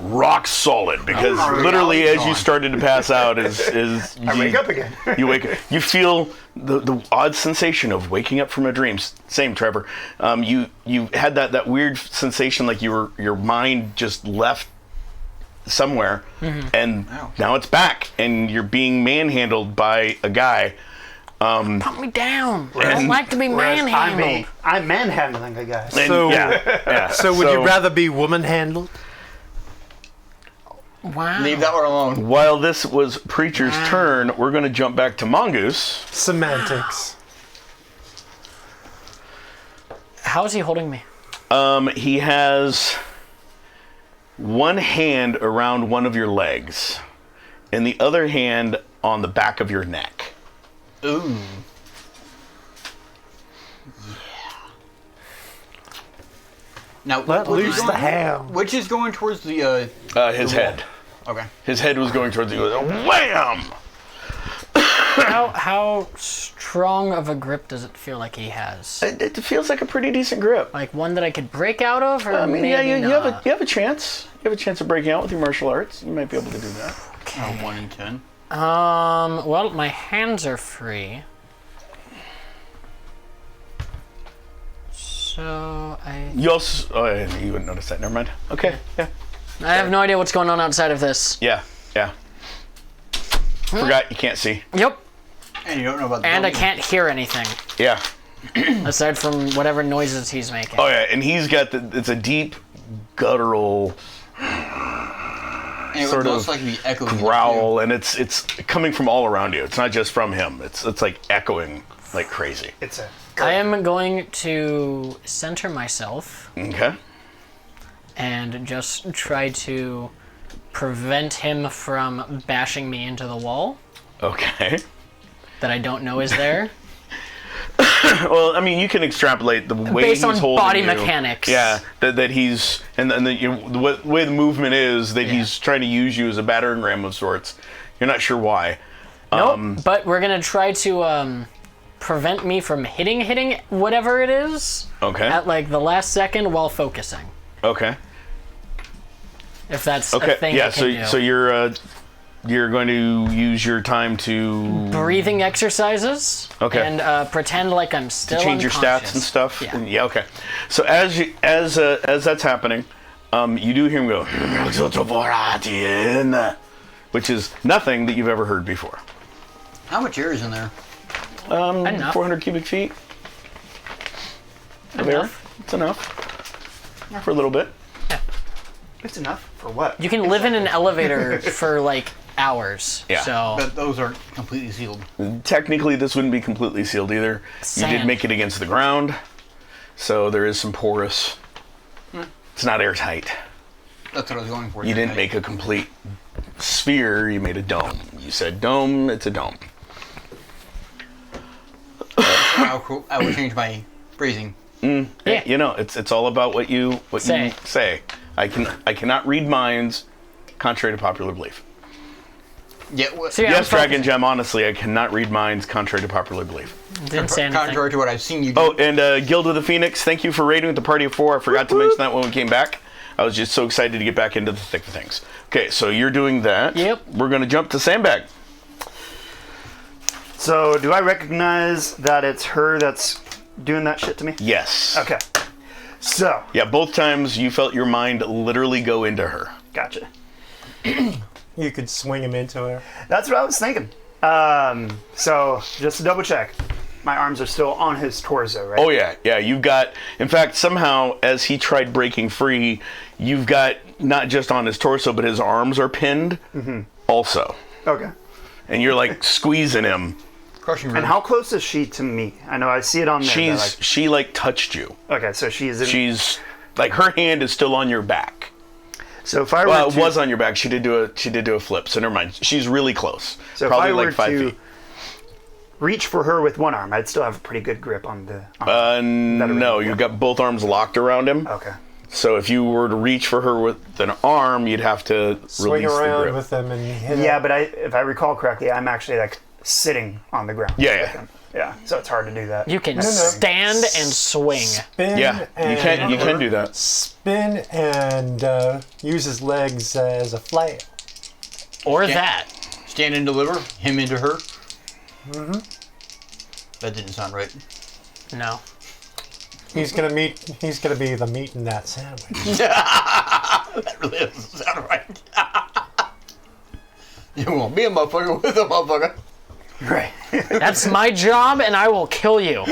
Rock solid, because literally as you started to pass out is I wake up again. you wake up. You feel the odd sensation of waking up from a dream. Same, Trevor. You had that weird sensation like your mind just left somewhere, and now it's back, and you're being manhandled by a guy. Put me down. I don't like to be manhandled. I'm manhandling a guy. And So- yeah. So would you rather be woman-handled? Wow. Leave that one alone. While this was Preacher's turn, we're going to jump back to Mongoose. Semantics. How's he holding me? He has one hand around one of your legs, and the other hand on the back of your neck. Ooh. Now, Let which is loose the going- ham. Which is going towards the His head. Okay. His head was going towards you. Wham! How strong of a grip does it feel like he has? It feels like a pretty decent grip. Like one that I could break out of, or I mean, maybe yeah, you not? have a chance. You have a chance of breaking out with your martial arts. You might be able to do that. 1 in 10. Well, my hands are free. So You also. Oh, yeah, you wouldn't notice that. Never mind. Okay. Yeah. I have no idea what's going on outside of this. Yeah. Yeah. Forgot you can't see. Yep. And you don't know about the And I building. can't hear anything Yeah. aside from whatever noises he's making. Oh yeah, and he's got it's a deep guttural And it sort looks of like the echo growl, and it's coming from all around you. It's not just from him. It's like echoing like crazy. It's a. I am going to center myself Okay. and just try to prevent him from bashing me into the wall Okay. that I don't know is there. Well, I mean, you can extrapolate the way Based he's on holding body you. mechanics. Yeah, that he's and the way the movement is that he's trying to use you as a battering ram of sorts. You're not sure why. Nope. But we're gonna try to prevent me from hitting whatever it is Okay. at like the last second while focusing. Okay. If that's Okay. a thing Yeah. I can do. So you're going to use your time to breathing exercises. Okay. And pretend like I'm still change your unconscious. stats and stuff. Yeah. And okay. So as that's happening, you do hear him go, which is nothing that you've ever heard before. How much air is in there? Enough. 400 cubic feet of air. Enough. It's enough for a little bit. It's enough for what? You can live in an elevator for like hours. Yeah. So But those aren't completely sealed. Technically, this wouldn't be completely sealed either. You did Sand. make it against the ground, so there is some porous. It's not airtight. That's what I was going for. You didn't make a complete sphere, you made a dome. You said dome, it's a dome. I will change my phrasing. Yeah. You know, it's all about what you say. I cannot read minds, contrary to popular belief. Yeah. So yeah, Yes, I'm Dragon Gem. Honestly, I cannot read minds, contrary to popular belief. Didn't say anything. Contrary to what I've seen you do. Oh, and Guild of the Phoenix, thank you for raiding with the party of 4. I forgot to mention that when we came back. I was just so excited to get back into the thick of things. Okay, so you're doing that. Yep. We're going to jump to Sandbag. So, do I recognize that it's her that's doing that shit to me? Yes. Okay. So, Yeah, both times you felt your mind literally go into her. gotcha. You could swing him into her. That's what I was thinking. So, just to double check, my arms are still on his torso, right? Oh, yeah. You've got, in fact, somehow, as he tried breaking free, you've got not just on his torso, but his arms are pinned also. Okay. And you're like squeezing him. Crushing And ribs. how close is she to me? I know I see it on there. She like touched you. Okay, so she's in. She's like her hand is still on your back. So if I were Well, it to, was on your back. She did do a flip. So never mind. She's really close. so Probably if I were like 5 to feet. reach for her with one arm, I'd still have a pretty good grip on the. On No, you've got both arms locked around him. Okay. So if you were to reach for her with an arm, you'd have to Swing release the around grip. with them and hit Yeah, him. but if I recall correctly, I'm actually like sitting on the ground. Yeah, with yeah. him. Yeah. So it's hard to do that. You can stand and swing. Spin Yeah, you can do that. Spin and use his legs as a flail. Or Yeah. that. Stand and deliver. Him into her. Mm-hmm. That didn't sound right. No. He's gonna be the meat in that sandwich. That really doesn't sound right. You won't be a motherfucker with a motherfucker. Right. That's my job, and I will kill you.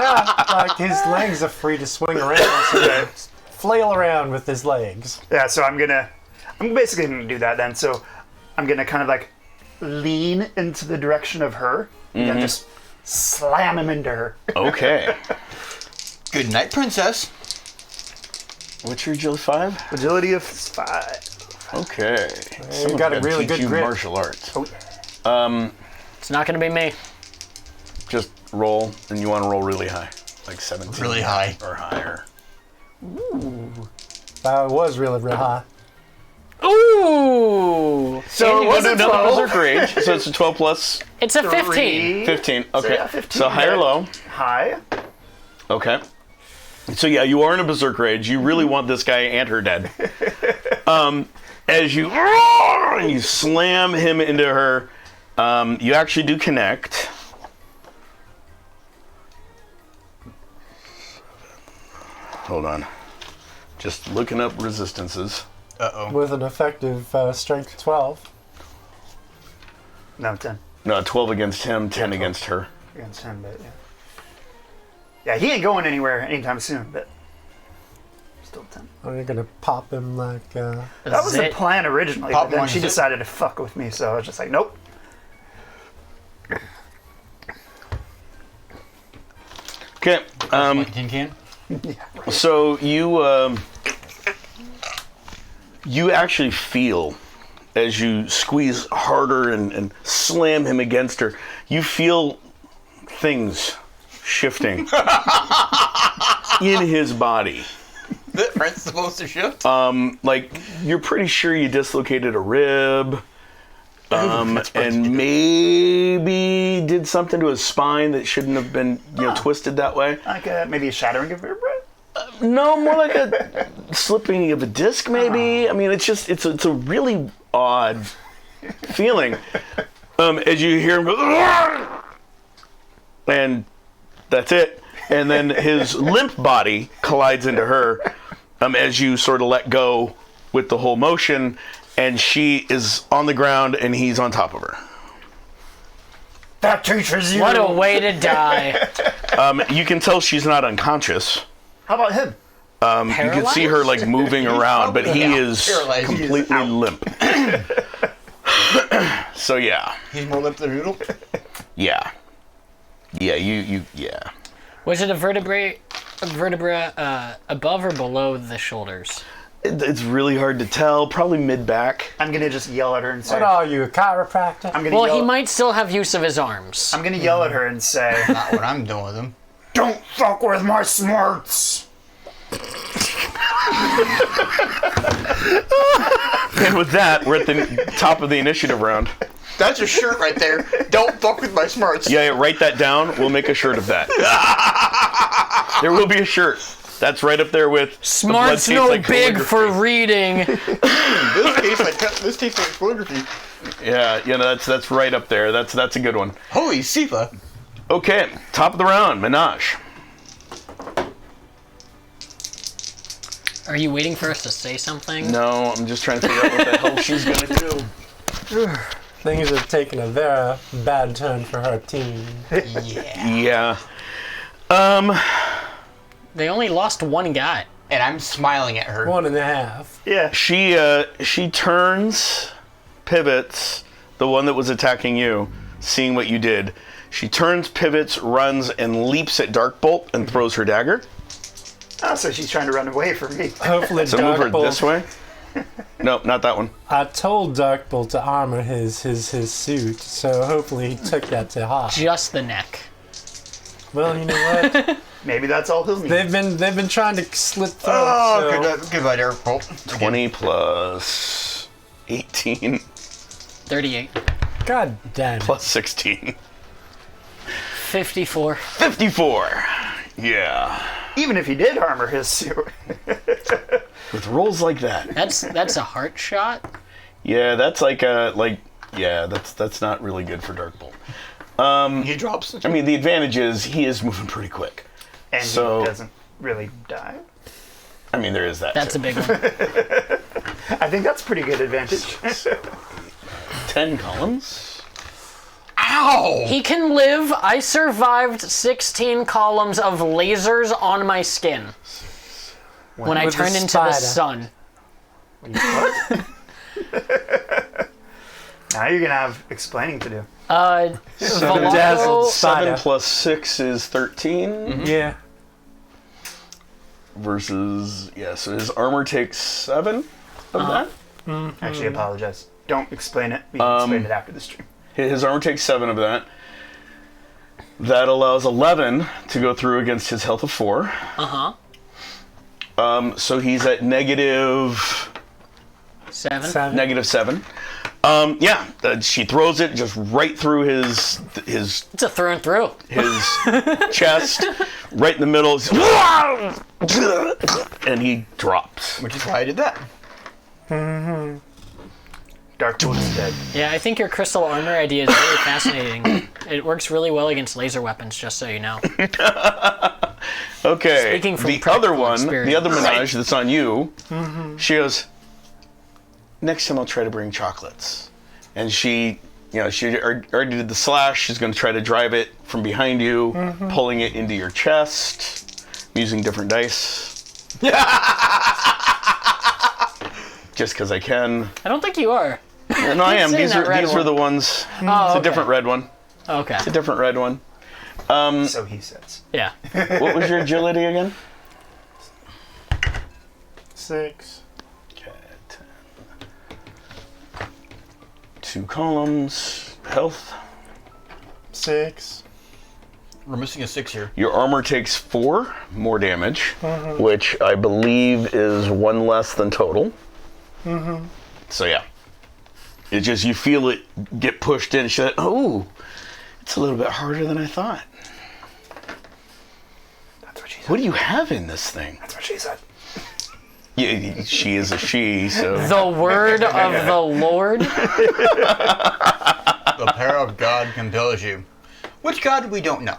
Yeah, like his legs are free to swing around, so flail around with his legs. Yeah. So I'm basically gonna do that then. So I'm gonna kind of like lean into the direction of her and then just slam him into her. Okay. Good night, princess. What's your agility 5? Agility of 5. Okay. You got a Someone's really gotta teach good you grip. martial arts. Oh yeah. It's not going to be me. Just roll, and you want to roll really high, like 17. Really high. or higher. That was really high. Ooh! So it was a another 12. berserk rage. So it's a 12 plus It's a 15. 15. Okay. yeah, 15, So high or yeah. low? High. Okay. So yeah, you are in a berserk rage. You really want this guy and her dead. As you slam him into her, you actually do connect. Hold on. Just looking up resistances. Uh-oh. With an effective strength 12. No, 10 No, 12 against him, 10 against her. against him, but yeah. Yeah, he ain't going anywhere anytime soon, but still 10. Are you gonna pop him like? That was the Zit. plan originally, Pop but then one she zit. decided to fuck with me, so I was just like, nope. Okay. Like tin can? So you actually feel as you squeeze harder and slam him against her, you feel things shifting in his body. That part's supposed to shift? Like you're pretty sure you dislocated a rib. And maybe did something to his spine that shouldn't have been, twisted that way. Like maybe a shattering of vertebrae? No, more like a slipping of a disc, maybe. I mean, it's a really odd feeling. As you hear him go, and that's it. And then his limp body collides into her as you sort of let go with the whole motion, and she is on the ground and he's on top of her. That teaches you. What a way to die. You can tell she's not unconscious. How about him? You can see her like moving around, but he is paralyzed. He is completely limp. So yeah. He's more limp than a noodle? Yeah. Yeah, yeah. Was it a vertebra above or below the shoulders? It's really hard to tell. Probably mid-back. I'm gonna just yell at her and say, What are you, a chiropractor? I'm gonna Well, yell, he might still have use of his arms. I'm gonna yell at her and say, Not what I'm doing with him. "Don't fuck with my smarts." And with that, we're at the top of the initiative round. That's a shirt right there. Don't fuck with my smarts. Yeah, write that down. We'll make a shirt of that. There will be a shirt. That's right up there with Smart's the no blood tastes like big for reading. This tastes like calligraphy. Yeah, that's right up there. That's a good one. Holy Sifa. Okay, top of the round, Minaj. Are you waiting for us to say something? No, I'm just trying to figure out what the hell she's gonna do. Things have taken a very bad turn for her team. Yeah. They only lost one guy. And I'm smiling at her. 1.5. Yeah. She turns, pivots, the one that was attacking you, seeing what you did. She turns, pivots, runs, and leaps at Darkbolt and throws her dagger. Oh, so she's trying to run away from me. Hopefully So move her Darkbolt. this way. No, not that one. I told Darkbolt to armor his suit, so hopefully he took that to heart. Just the neck. Well, you know what? Maybe that's all he'll need. They've been trying to slip through. Oh, so goodbye, Derek Bolt. 20 plus 18 38. God damn it. plus 16. 54. 54. Yeah. Even if he did armor his suit. With rolls like that. That's a heart shot. Yeah, that's that's not really good for Darkbolt. He drops. I mean, the advantage is he is moving pretty quick. And So- he doesn't really die. I mean, there is that. That's a too. big one. I think that's a pretty good advantage. 10 columns. Ow! He can live. I survived 16 columns of lasers on my skin when I With the turned into the spider. sun. What? Now you're gonna have explaining to do. Dazzled Velasco, spider. 7 plus 6 is 13. Yeah. Versus, so his armor takes 7 of that. Actually, apologize. Don't explain it. We can explain it after the stream. His armor takes 7 of that. That allows 11 to go through against his health of 4. So he's at negative 7. negative 7. She throws it just right through his It's a through and through. chest, right in the middle, and he drops. Which is why I did that. Darkbolt is dead. Yeah, I think your crystal armor idea is really fascinating. It works really well against laser weapons, just so you know. Okay, Speaking from the other practical one, experience. the other Minaj that's on you, she goes, next time I'll try to bring chocolates. And she already did the slash. She's going to try to drive it from behind you, pulling it into your chest, using different dice. Just because I can. I don't think you are. No, I am. Saying These that red are one. the ones. Oh, It's a okay. different red one. Okay. It's a different red one. So he says. Yeah. What was your agility again? 6. Okay, 10. 2 columns. Health. 6. We're missing a 6 here. Your armor takes 4 more damage, which I believe is 1 less than total. So yeah. It just, you feel it get pushed in. She's like, oh, it's a little bit harder than I thought. That's what she said. What do you have in this thing? That's what she said. Yeah, she is a she, so. The word of the Lord. The power of God compels you. Which God we don't know.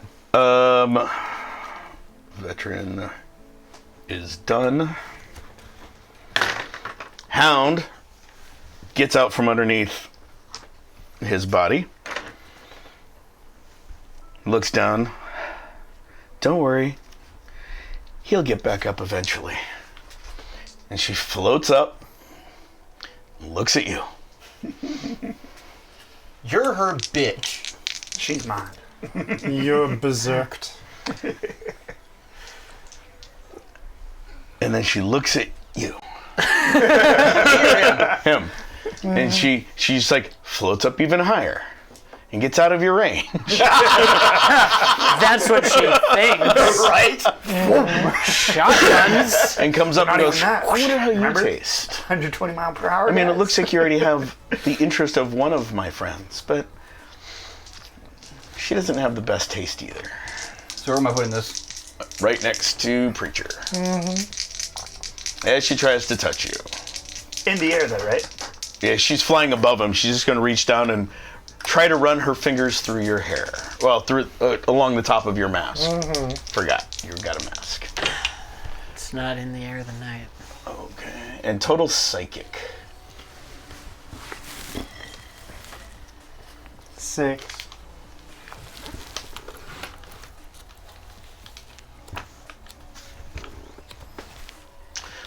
Veteran is done. Hound gets out from underneath his body. Looks down. Don't worry. He'll get back up eventually. And she floats up, looks at you. You're her bitch. She's mine. You're berserked. And then she looks at you. Him. And she's like floats up even higher and gets out of your range. That's what she thinks. Right? Shotguns. And comes up and Not goes, even that. I wonder how you Remember? taste. 120 mile per hour. I mean, it guys. looks like you already have the interest of one of my friends, but she doesn't have the best taste either. So where am I putting this? Right next to Preacher. As she tries to touch you. in the air, though, right? Yeah, she's flying above him. She's just going to reach down and try to run her fingers through your hair. Well, through along the top of your mask. Forgot. You've got a mask. It's not in the air of the night. Okay. And total psychic. 6.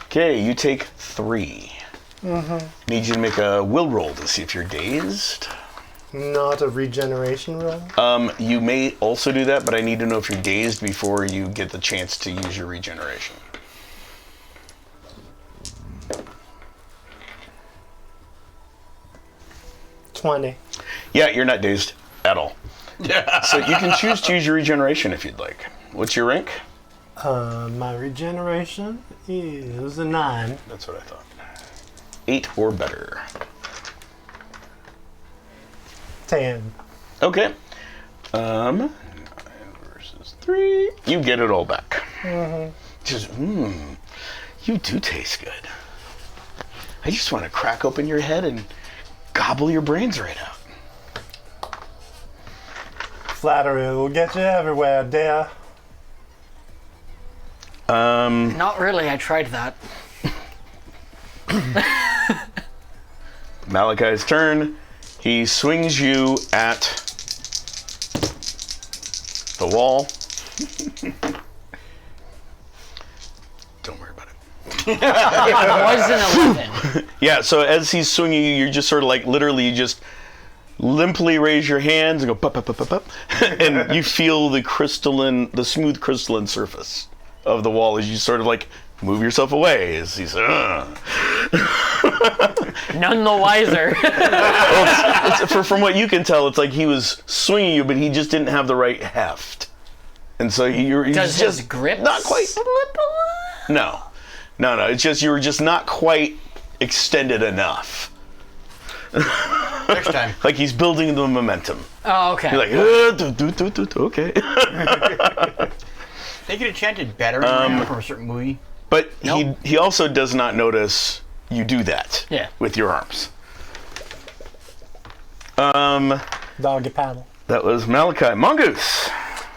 Okay, you take 3. Need you to make a will roll to see if you're dazed. Not a regeneration roll. You may also do that, but I need to know if you're dazed before you get the chance to use your regeneration. $20. Yeah, you're not dazed at all. So you can choose to use your regeneration if you'd like. What's your rank? My regeneration is a 9. That's what I thought. 8 or better. 10. Okay. 9 versus 3. You get it all back. Just, you do taste good. I just want to crack open your head and gobble your brains right out. Flattery will get you everywhere, dear. Not really, I tried that. Malachi's turn. He swings you at the wall. Don't worry about it. It was an 11. Yeah, so as he's swinging you, you're just sort of like, literally, you just limply raise your hands and go, pop, pop, pop, pop, pop. And you feel the smooth crystalline surface of the wall as you sort of like move yourself away as he's, None the wiser. From what you can tell, it's like he was swinging you, but he just didn't have the right heft. And so you're Does just his grip not quite. slip a No. It's just you were just not quite extended enough. Next time. Like he's building the momentum. Oh, okay. You're like, okay. They could have chanted better from a certain movie. But Nope. he also does not notice you do that. Yeah. With your arms. Doggy paddle. That was Malachi. Mongoose.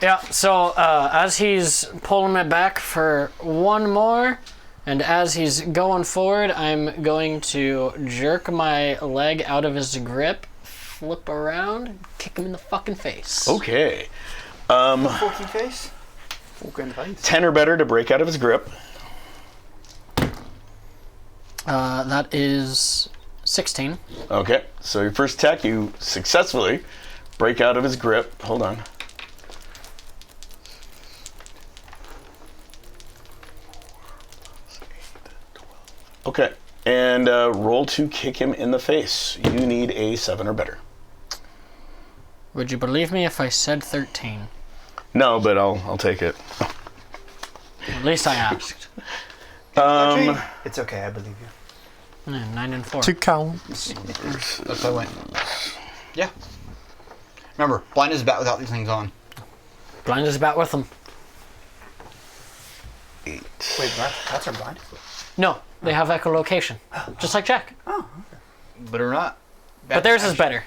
Yeah, so as he's pulling it back for one more, and as he's going forward, I'm going to jerk my leg out of his grip, flip around, and kick him in the fucking face. Okay. Forky face? 10 or better to break out of his grip. That is 16. Okay, so your first attack, you successfully break out of his grip. Hold on. Okay, and roll to kick him in the face. You need a 7 or better. Would you believe me if I said 13? No, but I'll take it. At least I asked. It's okay, I believe you. 9 and 4. 2 columns. That's how I went. Yeah. Remember, blind is bat without these things on. Blind as a bat with him. 8. Wait, that's our blind? No, they have echolocation, just like Jack. But or not. But theirs is better.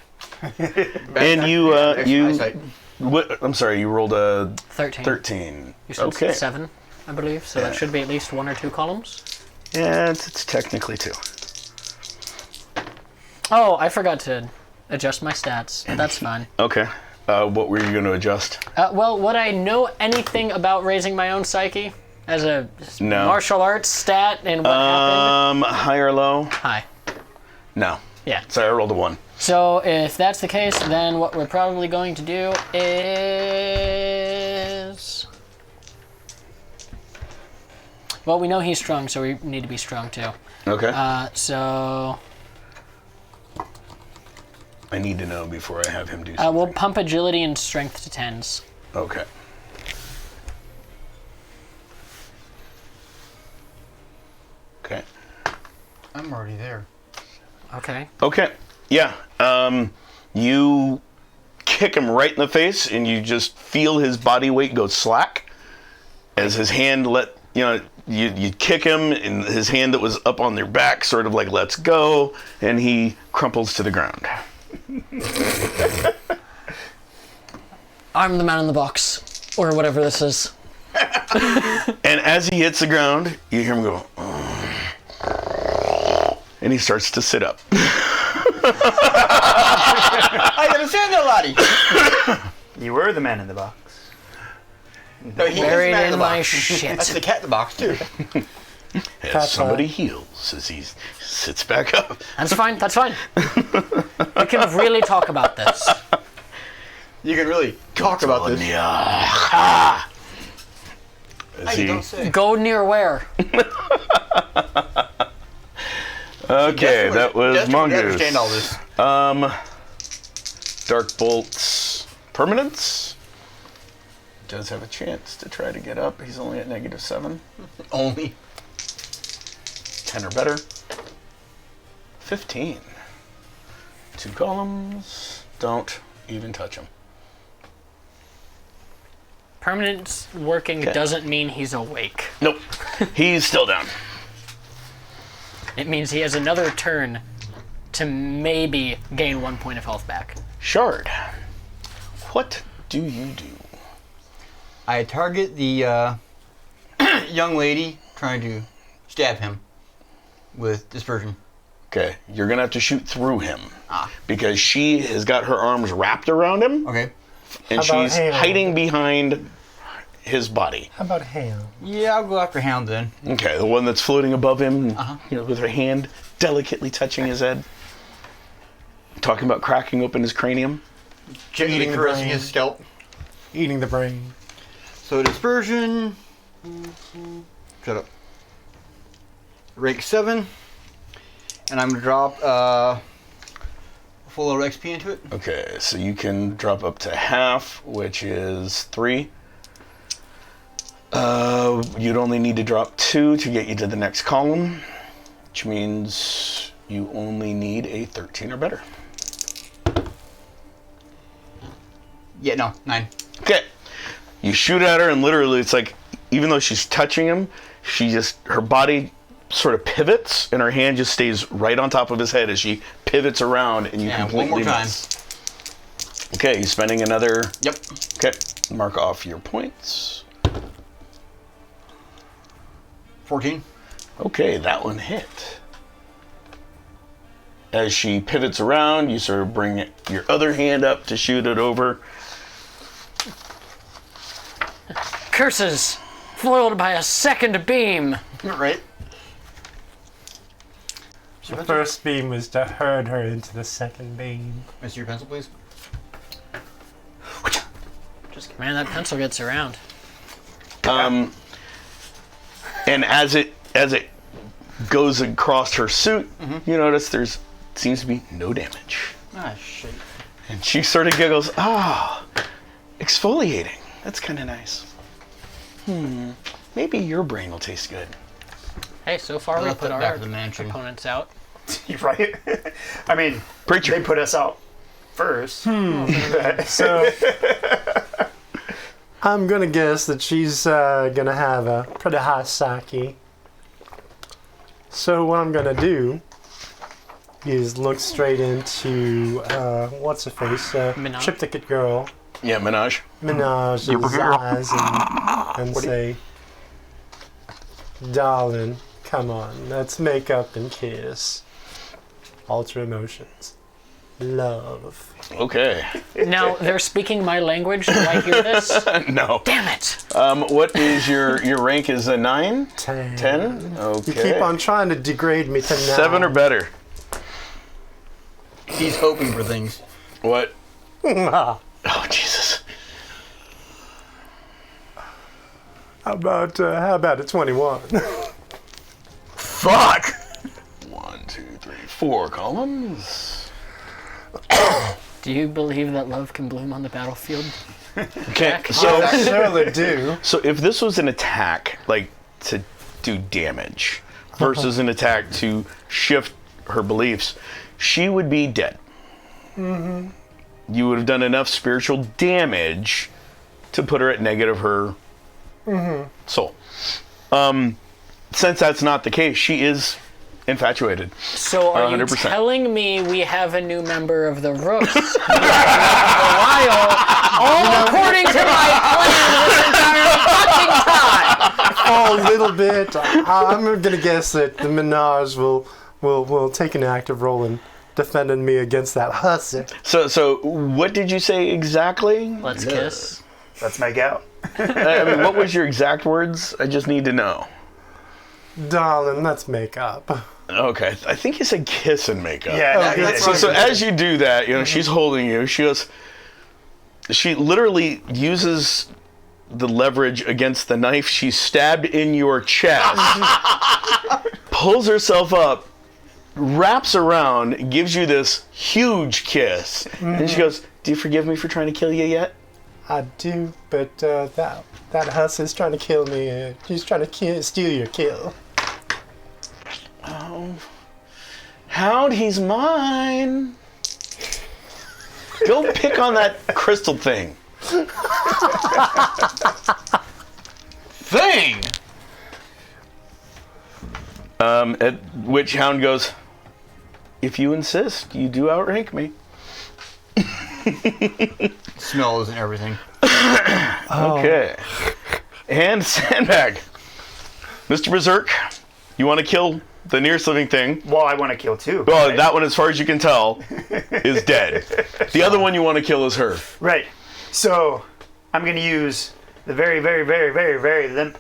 And you eyesight. what? I'm sorry, you rolled a 13. 13. You said Okay. 7, I believe, so that should be at least 1 or 2 columns. Yeah, it's technically 2. Oh, I forgot to adjust my stats, but that's fine. Okay. What were you going to adjust? Well, would I know anything about raising my own psyche as a No. martial arts stat and what happened? High or low? Hi. No. Yeah. Sorry, I rolled a 1. So if that's the case, then what we're probably going to do is... Well, we know he's strong, so we need to be strong too. Okay. So I need to know before I have him do something. we'll pump agility and strength to 10s. Okay. Okay. I'm already there. Okay. Okay. Yeah. You kick him right in the face, and you just feel his body weight go slack as his hand you kick him, and his hand that was up on their back sort of like lets go, and he crumples to the ground. I'm the man in the box, or whatever this is. And as he hits the ground, you hear him go, and he starts to sit up. I understand that, laddie. You were the man in the box. No, he is Buried the man in the my box. shit. That's the cat in the box too. As somebody heals as he sits back up. That's fine. That's fine. We can really talk about this. You can really talk about this. As You he- don't say. Go near where? Okay, that was Just Mongoose. understand all this. Dark Bolt's permanence does have a chance to try to get up. He's only at -7. Only. 10 or better. 15. 2 columns. Don't even touch him. Permanence working Okay. doesn't mean he's awake. Nope. He's still down. It means he has another turn to maybe gain 1 point of health back. Shard. What do you do? I target the young lady trying to stab him with dispersion. Okay, you're gonna have to shoot through him. Ah. Because she has got her arms wrapped around him, Okay. and How about she's hand? hiding behind his body. How about ham? Yeah, I'll go after Hound then. Okay, the one that's floating above him, Uh-huh. with her hand delicately touching his head. Talking about cracking open his cranium. Gently Eating the caressing brain. his scalp. Eating the brain. So dispersion. Shut up. Rank 7. And I'm gonna drop a full load of XP into it. Okay, so you can drop up to half, which is 3. You'd only need to drop 2 to get you to the next column, which means you only need a 13 or better. Yeah, no, 9. Okay. You shoot at her, and literally, it's like, even though she's touching him, her body sort of pivots, and her hand just stays right on top of his head as she pivots around, and you Yeah, completely one more time. miss. Okay, you're spending another. Yep. Okay, mark off your points. 14. Okay, that one hit. As she pivots around, you sort of bring your other hand up to shoot it over. Curses! Foiled by a second beam! Right. The first beam was to herd her into the second beam. Mr. Your pencil, please. Man, that pencil gets around. And as it goes across her suit, you notice there's seems to be no damage. Ah, shit. And she sort of giggles, exfoliating. That's kind of nice. Maybe your brain will taste good. Hey, so far we Left put it our back to the mansion. opponents out. You're right. I mean, Preacher. they put us out first. So I'm gonna guess that she's gonna have a pretty high psyche. So what I'm gonna do is look straight into what's her face, Minaj? Triplicate Girl, Yeah, Minaj. Minaj's eyes, and say, "Darling, come on, let's make up and kiss. Alter emotions, love." Okay. Now, they're speaking my language. Do I hear this? No. Damn it! What is your rank? Is a 9? 10. 10? Okay. You keep on trying to degrade me to 9. 7 or better. He's hoping for things. What? How Oh, Jesus. about a 21? Fuck! 1, 2, 3, 4 columns. Do you believe that love can bloom on the battlefield? Okay, so I surely do. so if this was an attack, like to do damage, versus an attack to shift her beliefs, she would be dead. Mm-hmm. You would have done enough spiritual damage to put her at negative her soul. Since that's not the case, she is infatuated. So are you 100%. telling me we have a new member of the Rooks? All according to my plan this entire fucking time! Oh, a little bit. I'm gonna guess that the Menage will take an active role in defending me against that hussy. So what did you say exactly? Let's kiss. Let's make out. I mean, what was your exact words? I just need to know. Darling, let's make up. Okay, I think you said kiss and make up. Yeah, Okay, that's that's So as you do that, she's holding you. She literally uses the leverage against the knife she stabbed in your chest, pulls herself up, wraps around, gives you this huge kiss, and she goes, "Do you forgive me for trying to kill you yet?" I do, but that hussy's trying to kill me. He's trying to steal your kill. Oh, Hound, he's mine. Go pick on that crystal thing. Thing! At which Hound goes, "If you insist, you do outrank me." Smell isn't everything. Okay. And Sandbag. Mr. Berserk, you want to kill the nearest living thing? Well, I want to kill two. Well, right? that one, as far as you can tell, is dead. The other one you want to kill is her. Right. So, I'm going to use the very, very, very, very, very limp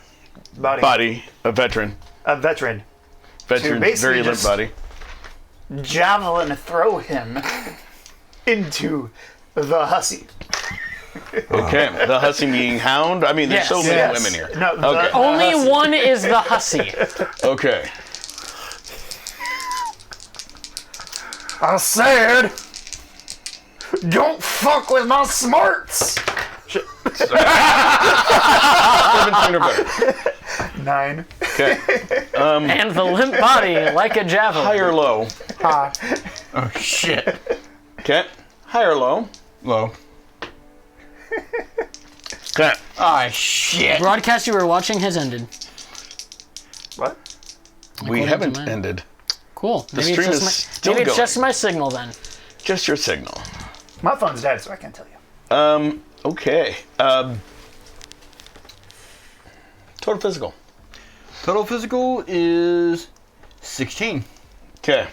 body. A veteran. A veteran. Veteran, basically very limp just- body. Javelin throw him into the hussy. Okay. The hussy being Hound. I mean, there's so many Yes. women here. No, the Okay. Only hussy. one is the hussy. Okay. I said, don't fuck with my smarts. 17 or better. 9. Okay. And the limp body like a javelin. High or low? Hi. Oh, shit. Okay. High or low? Low. Okay. Ah, shit. Broadcast you were watching has ended. What? We According to haven't mine. ended. Cool. Maybe stream it's is just still maybe it's going. just my signal then. Just your signal. My phone's dead, so I can't tell you. Okay. Total physical. Total physical is 16. Okay.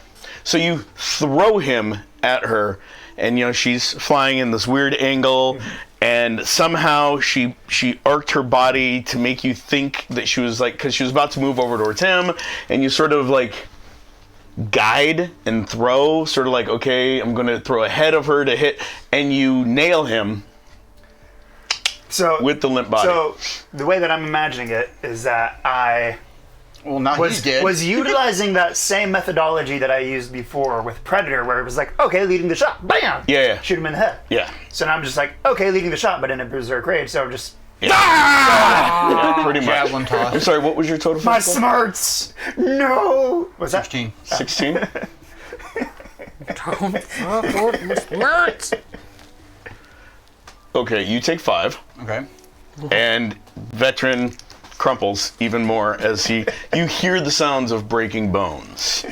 So you throw him at her, and she's flying in this weird angle, and somehow she arced her body to make you think that she was because she was about to move over towards him, and you sort of guide and throw, sort of okay, I'm going to throw ahead of her to hit, and you nail him So with the limp body. So the way that I'm imagining it is that I Well, now he's dead. was utilizing that same methodology that I used before with Predator, where it was okay, leading the shot, bam, Yeah. shoot him in the head. Yeah. So now I'm just okay, leading the shot, but in a berserk rage. So I'm just Yeah, pretty much. Javelin toss. I'm sorry, what was your total my physical? smarts. No, what's that? 16. 16? Okay, you take 5. Okay. And veteran crumples even more as you hear the sounds of breaking bones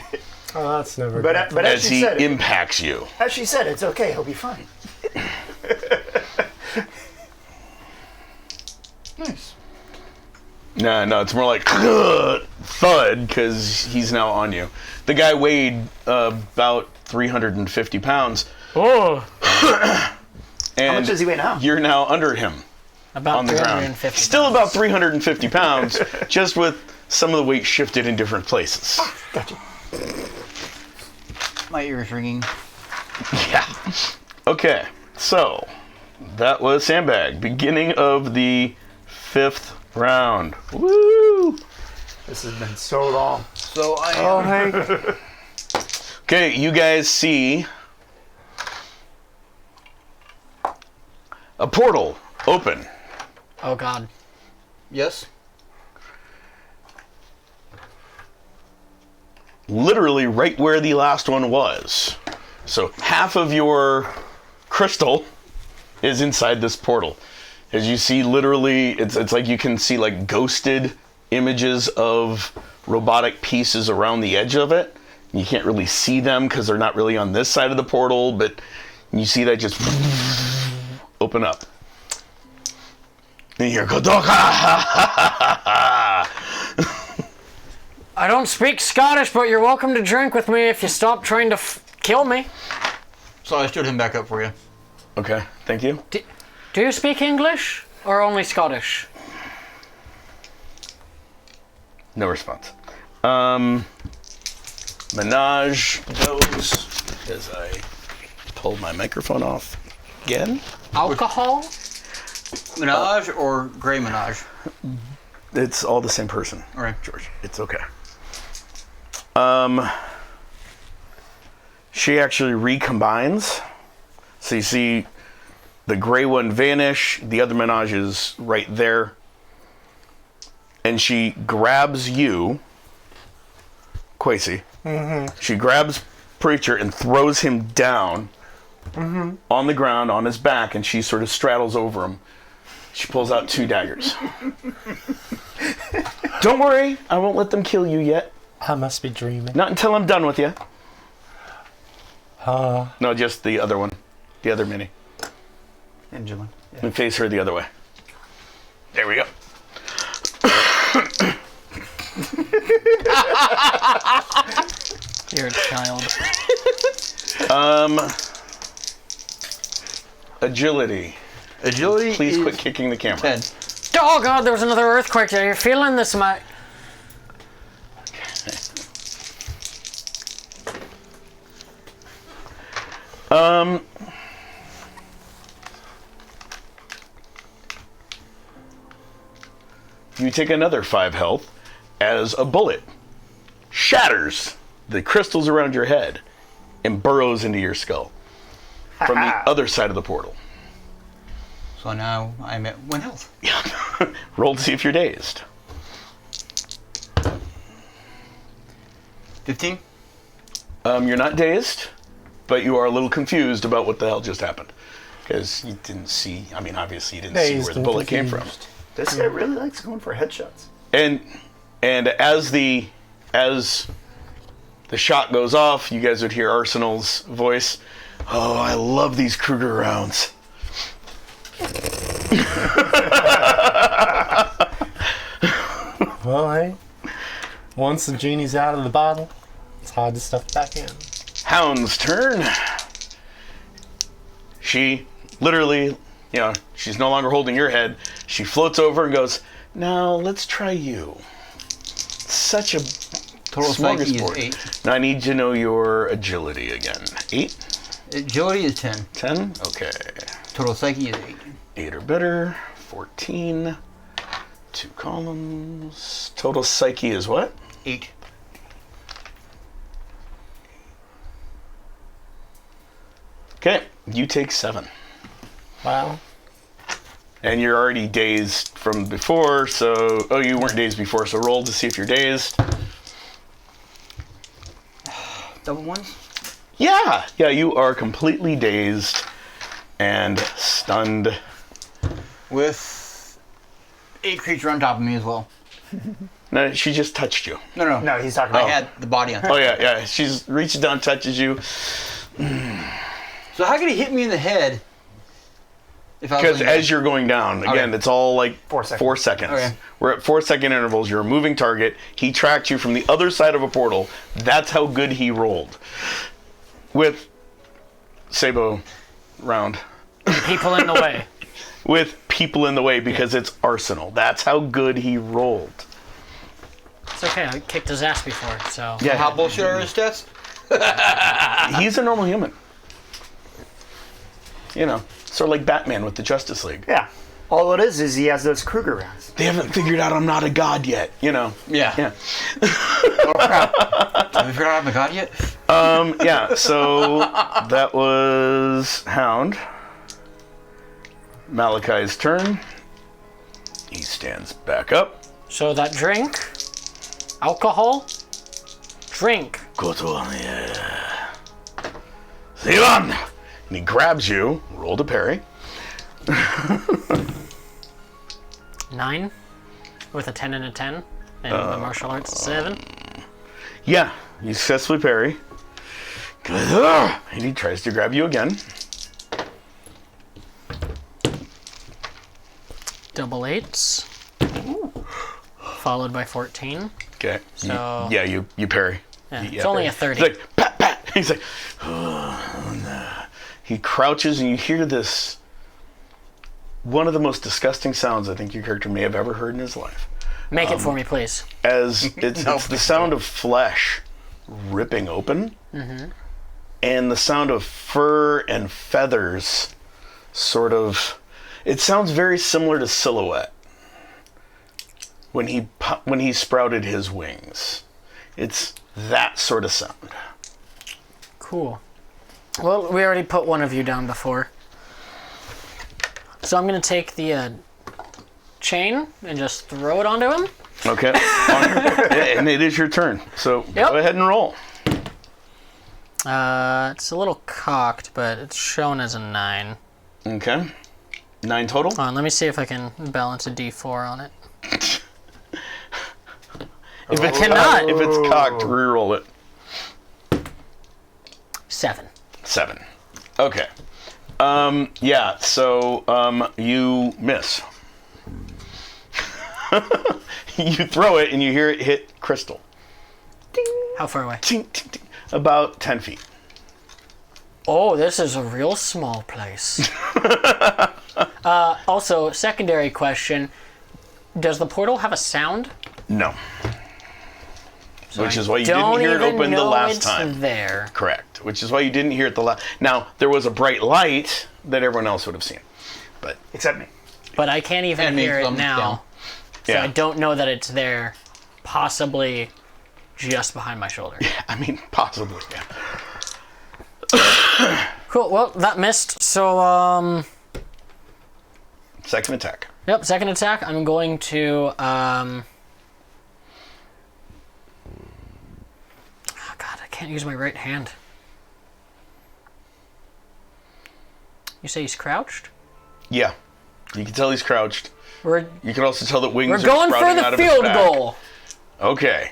Oh, that's never good. But as as she he said, impacts you. it's okay. He'll be fine. Nice. No, it's more like thud because he's now on you. The guy weighed about 350 pounds. Oh, And How much does he weigh now? You're now under him about on the ground. 350. Still about 350 pounds, just with some of the weight shifted in different places. Gotcha. My ear's ringing. Yeah. Okay, so that was Sandbag. Beginning of the 5th round. Woo! This has been so long. So I Oh, am hey. Okay, you guys see a portal open. Oh God. yes. Literally right where the last one was. So half of your crystal is inside this portal. As you see, literally, it's like you can see like ghosted images of robotic pieces around the edge of it. You can't really see them because they're not really on this side of the portal, but you see that just open up. And you hear Godoka! I don't speak Scottish, but you're welcome to drink with me if you stop trying to kill me. So I stood him back up for you. Okay, thank you. Do you speak English or only Scottish? No response. Menage goes as I pull my microphone off again. Alcohol? Menage or Grey Menage? It's all the same person, Okay. George. It's okay. She actually recombines. So you see the gray one vanish, the other Menage is right there. And she grabs you, Quasi. Mm-hmm. She grabs Preacher and throws him down on the ground, on his back, and she sort of straddles over him. She pulls out 2 daggers. Don't worry, I won't let them kill you yet. I must be dreaming. Not until I'm done with you. No, just the other one. The other mini. Angelin. Yeah. And face her the other way. There we go. You're a child. Agility. Agility. Please is quit kicking the camera. 10. Oh God, there was another earthquake. Are you feeling this, Mike? You take another 5 health as a bullet shatters the crystals around your head and burrows into your skull from the other side of the portal. So now I'm at 1 health. Roll to see if you're dazed. 15. You're not dazed, but you are a little confused about what the hell just happened. Because you didn't see, I mean, obviously you didn't see Dazed where the and bullet came from. confused. This guy really likes going for headshots. And as the shot goes off, you guys would hear Arsenal's voice. Oh, I love these Kruger rounds. Well, hey. Once the genie's out of the bottle, it's hard to stuff it back in. Hound's turn. She literally, she's no longer holding your head. She floats over and goes, now let's try you. Such a Total psyche is smorgasbord. 8. Now I need to know your agility again. 8? Agility is 10. 10? Okay. Total psyche is 8. 8 or better. 14. 2 columns. Total psyche is what? 8. Okay. You take 7. Wow. And you're already dazed from before, so... Oh, you weren't dazed before, so roll to see if you're dazed. Double ones? Yeah, you are completely dazed and stunned. With 8 creature on top of me as well. No, she just touched you. No. No, he's talking about. I had the body on top. Oh, yeah. She's reaches down, touches you. So how could he hit me in the head? If I was Because laying as you're going down, again, Okay. it's all like 4 seconds. 4 seconds. Okay. We're at 4-second intervals. You're a moving target. He tracked you from the other side of a portal. That's how good he rolled. With Sabo round. People in the way. With people in the way because it's Arsenal. That's how good he rolled. It's okay. I kicked his ass before, so. down. How bullshit are his stats? He's a normal human. Sort of like Batman with the Justice League. Yeah. All it is he has those Kruger rounds. They haven't figured out I'm not a god yet, you know. Yeah. Yeah. Oh, crap. Have we figured out I'm a god yet? Yeah, so that was Hound. Malachi's turn. He stands back up. So that drink, alcohol, drink. Go to Sivan! And he grabs you. Roll to parry. 9 with a 10 and a 10. And the martial arts 7. Yeah, you successfully parry. And he tries to grab you again. Double 8s. Followed by 14. Okay. So- You parry. Yeah, Yeah, it's only parry. a 30. He's like, pat, pat. He's like, oh, no. He crouches and you hear this, one of the most disgusting sounds I think your character may have ever heard in his life. Make it for me, please. As it's the sound of flesh ripping open, and the sound of fur and feathers sort of, it sounds very similar to Silhouette when he sprouted his wings. It's that sort of sound. Cool. Well, we already put one of you down before. So I'm going to take the chain and just throw it onto him. Okay. And it is your turn. So Yep. go ahead and roll. It's a little cocked, but it's shown as a 9. Okay. 9 total. Hold on, let me see if I can balance a d4 on it. If it's cannot. If it's cocked, re-roll it. 7. 7. Okay. Yeah, so you miss. You throw it and you hear it hit crystal. How far away? Tink, tink, tink. About 10 feet. Oh, this is a real small place. Also, secondary question. Does the portal have a sound? No. Which I is why you didn't hear it even open the know last it's time. there. Correct. Which is why you didn't hear it the last. Now, there was a bright light that everyone else would have seen. But, Except me. But I can't even And me, hear it thumbs now. down. So yeah. I don't know that it's there. Possibly just behind my shoulder. I mean, possibly, yeah. Cool. Well, that missed. So, Second attack. yep, second attack. I'm going to, oh God, I can't use my right hand. You say he's crouched? Yeah. You can tell he's crouched. We're You can also tell that wings we're are going for sprouting out the of his field back. goal. Okay.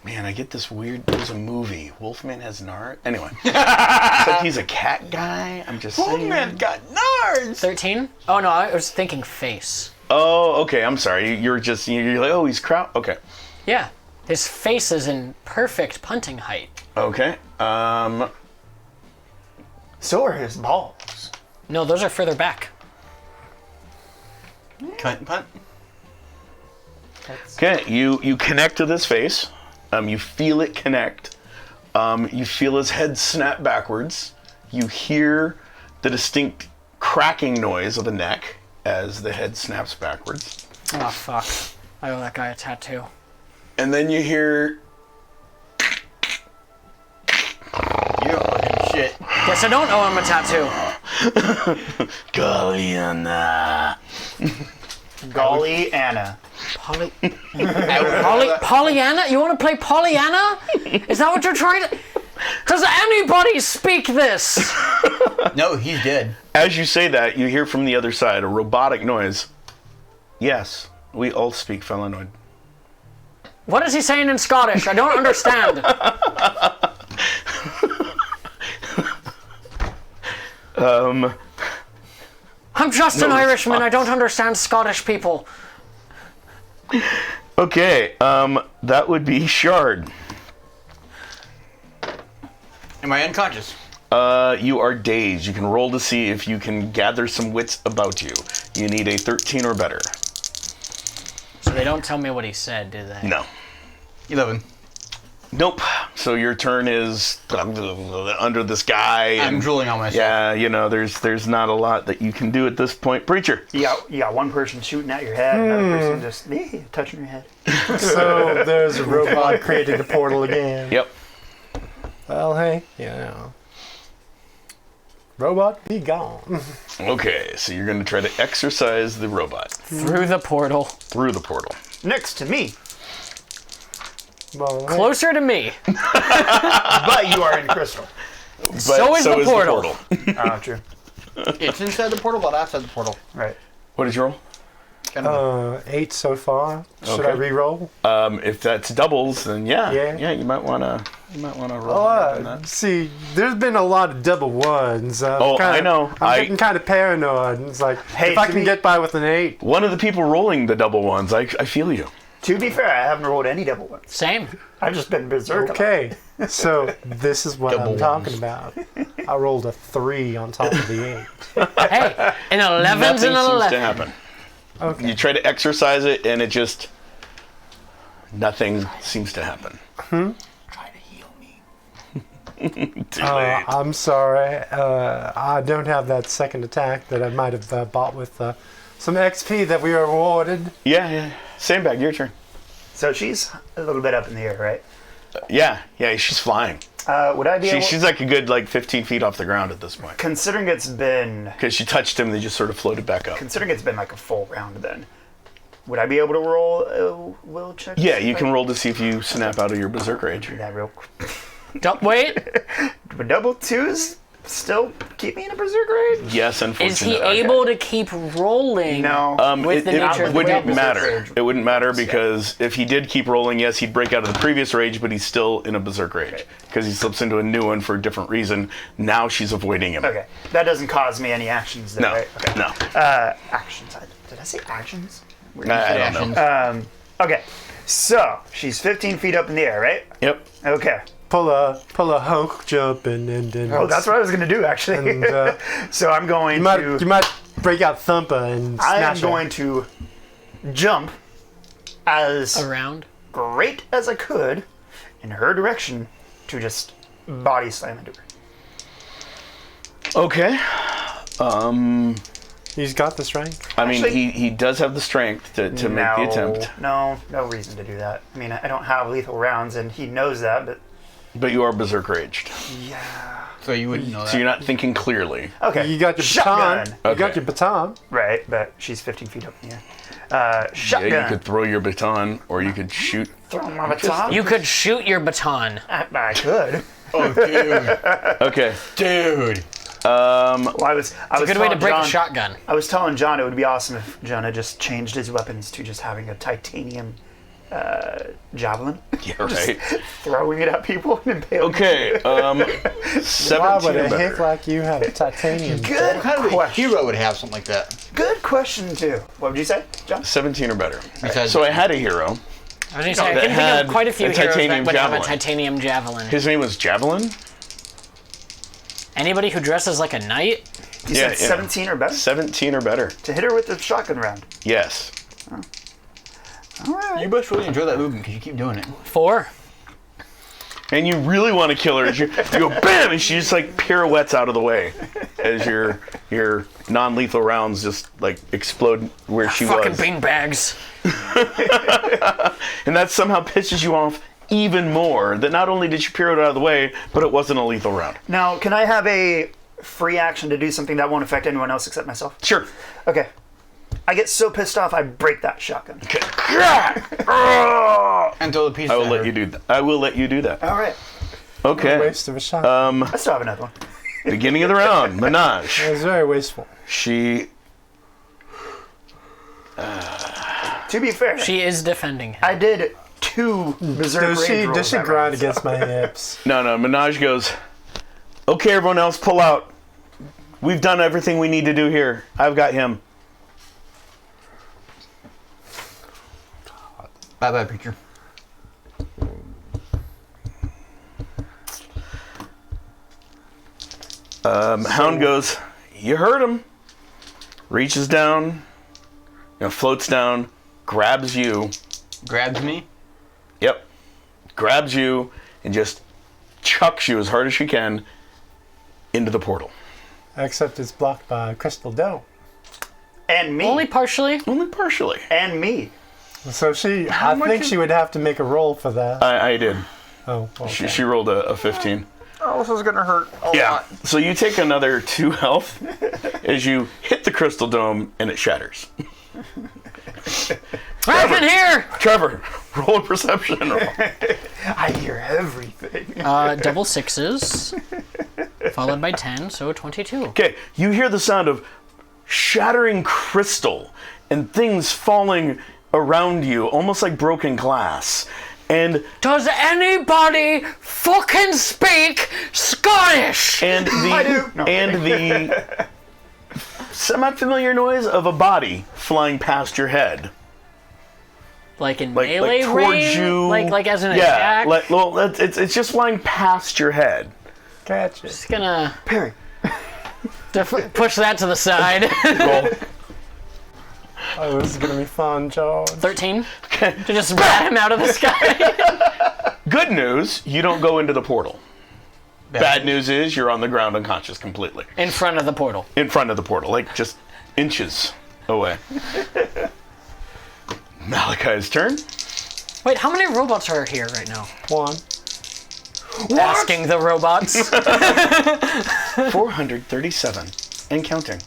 Man, I get this weird. There's a movie. Wolfman has nards. Anyway, it's like he's a cat guy. I'm just saying. Wolfman got nards! 13? Oh no, I was thinking face. Oh, okay. I'm sorry. You're like, oh, he's crouched. Okay. Yeah, his face is in perfect punting height. Okay. So are his balls. No, those are further back. Cut and punt. Okay. You connect to this face. You feel it connect. You feel his head snap backwards. You hear the distinct cracking noise of the neck as the head snaps backwards. Oh fuck! I owe that guy a tattoo. And then you hear. You don't fucking shit. Guess I don't owe him a tattoo. Galliana. Golly Anna. Pollyanna? You want to play Pollyanna? Is that what you're trying to? Does anybody speak this? No, he's dead. As you say that, you hear from the other side a robotic noise. Yes, we all speak Felinoid. What is he saying in Scottish? I don't understand. I'm just an Irishman. I don't understand Scottish people. Okay, that would be Shard. Am I unconscious? You are dazed. You can roll to see if you can gather some wits about you. You need a 13 or better. So they don't tell me what he said, do they? No. 11. Nope. So your turn is under this guy. I'm And, drooling on myself. yeah, you know, there's not a lot that you can do at this point. Preacher. You got one person shooting at your head, another person just touching your head. So there's a robot creating a portal again. Yep. Well, hey, robot, be gone. Okay, so you're going to try to exorcise the robot Through the portal. through the portal. Next to me, Well, hey, Closer to me. but you are in crystal. But So is the portal. Oh, true. It's inside the portal, but outside the portal. Right. What did you roll? Kind of 8 so far. Should Okay. I re-roll? If that's doubles, then yeah, Yeah. you might want to roll higher than that. See, there's been a lot of double ones. I know. I'm getting kind of paranoid. It's like, Hey, if I to can me- get by with an 8. One of the people rolling the double ones, I feel you. To be fair, I haven't rolled any double ones. Same. I've just been berserk. Okay, so this is what Double I'm talking about. I rolled a 3 on top of the 8. Hey, an 11's Nothing an seems 11. to happen. Okay. You try to exercise it, and it just nothing seems to happen. try to heal me. Too late. I'm sorry. I don't have that second attack that I might have bought with some XP that we were awarded. Yeah. Sandbag, your turn. So she's a little bit up in the air, right? Yeah, she's flying. Would I be able, She's like a good 15 feet off the ground at this point. considering it's been Because she touched him, they just sort of floated back up. like a full round then, would I be able to roll a will check? Yeah, you can roll to see if you snap out of your berserk rage. Do that real quick. Wait, But double twos still keep me in a berserk rage? Yes, unfortunately. is he able to keep rolling? No. With the nature of the wouldn't weapon. matter. It wouldn't matter because if he did keep rolling, yes, he'd break out of the previous rage, but he's still in a berserk rage because he slips into a new one for a different reason. Now she's avoiding him. Okay, that doesn't cause me any actions, though, No, right? Okay. no. Actions. Did I say actions? Weird. I don't know. Okay, so she's 15 feet up in the air, right? Yep. Okay. Pull a Hulk jump and Oh, that's what I was gonna do actually. And, so I'm going you might break out Thumper and I am smash her. going to jump as Around. great as I could in her direction to just body slam into her. Okay. He's got the strength. I mean, Actually- he does have the strength to make the attempt, No reason to do that. I mean, I don't have lethal rounds, and he knows that. But but you are berserk raged, yeah. So you wouldn't know that. so you're not thinking clearly. Okay. You got your shotgun. baton. You got Okay. your baton. Right, but she's 15 feet up in the air. Shotgun. Yeah, you could throw your baton, or you could shoot. throw my baton. You could shoot your baton. I could. Oh, dude. Okay. Dude. Well, I was Good way to telling break John, a shotgun. I was telling John it would be awesome if Jonah just changed his weapons to just having a titanium javelin, Yeah, right. throwing it at people and impaling. Okay. Why 17 would or a hick better. like you have a titanium? Good What kind of a question. hero would have something like that? Good question too. What would you say, John? 17 or better. Besides, So I had a hero. I was gonna say, I that can think had of quite a few a heroes that titanium would have a javelin. titanium javelin. His name was Javelin. Anybody who dresses like a knight? You Yeah, said yeah. 17 or better 17 or better. to hit her with the shotgun round. Yes. All right. you must really enjoy that movement because you keep doing it. 4. And you really want to kill her. You go bam, and she just like pirouettes out of the way as your non-lethal rounds just like explode where she Fucking was. beanbags. And that somehow pisses you off even more. That not only did she pirouette out of the way, but it wasn't a lethal round. Now, can I have a free action to do something that won't affect anyone else except myself? Sure. Okay. I get so pissed off, I break that shotgun. Okay. And throw the piece I will let you do that. I will let you do that. All right. Okay. Waste of a shot. I still have another one. Beginning of the round, Minaj. It was very wasteful. She To be fair, She is defending him. I did 2 berserk Does rage she rolls that grind round, so- against my hips? No, Minaj goes, okay, everyone else, pull out. We've done everything we need to do here. I've got him. Bye-bye, preacher. Hound goes, you heard him. Reaches down, floats down, grabs you. Grabs me. Yep. Grabs you and just chucks you as hard as she can into the portal. Except it's blocked by a crystal dome. And me. Only partially. Only partially. And me. So I think she would have to make a roll for that. I did. Oh, okay. She rolled a 15. Oh, this is gonna hurt a Yeah. lot. So you take another 2 health as you hit the crystal dome and it shatters. I can hear. Trevor, roll a perception roll. I hear everything. Double sixes, followed by 10, so 22. Okay, you hear the sound of shattering crystal and things falling around you, almost like broken glass. And Does anybody fucking speak Scottish? and the semi-familiar noise of a body flying past your head. Like in Like melee towards range? you. Like as an Yeah, attack? it's just flying past your head. Gotcha. Just gonna Perry. push that to the side. Roll. Oh, this is gonna be fun, George. 13. To just bat him out of the sky. Good news, you don't go into the portal. Bad news is you're on the ground unconscious completely. In front of the portal. In front of the portal, like just inches away. Malachi's turn. Wait, how many robots are here right now? One. Asking the robots. 437 and counting.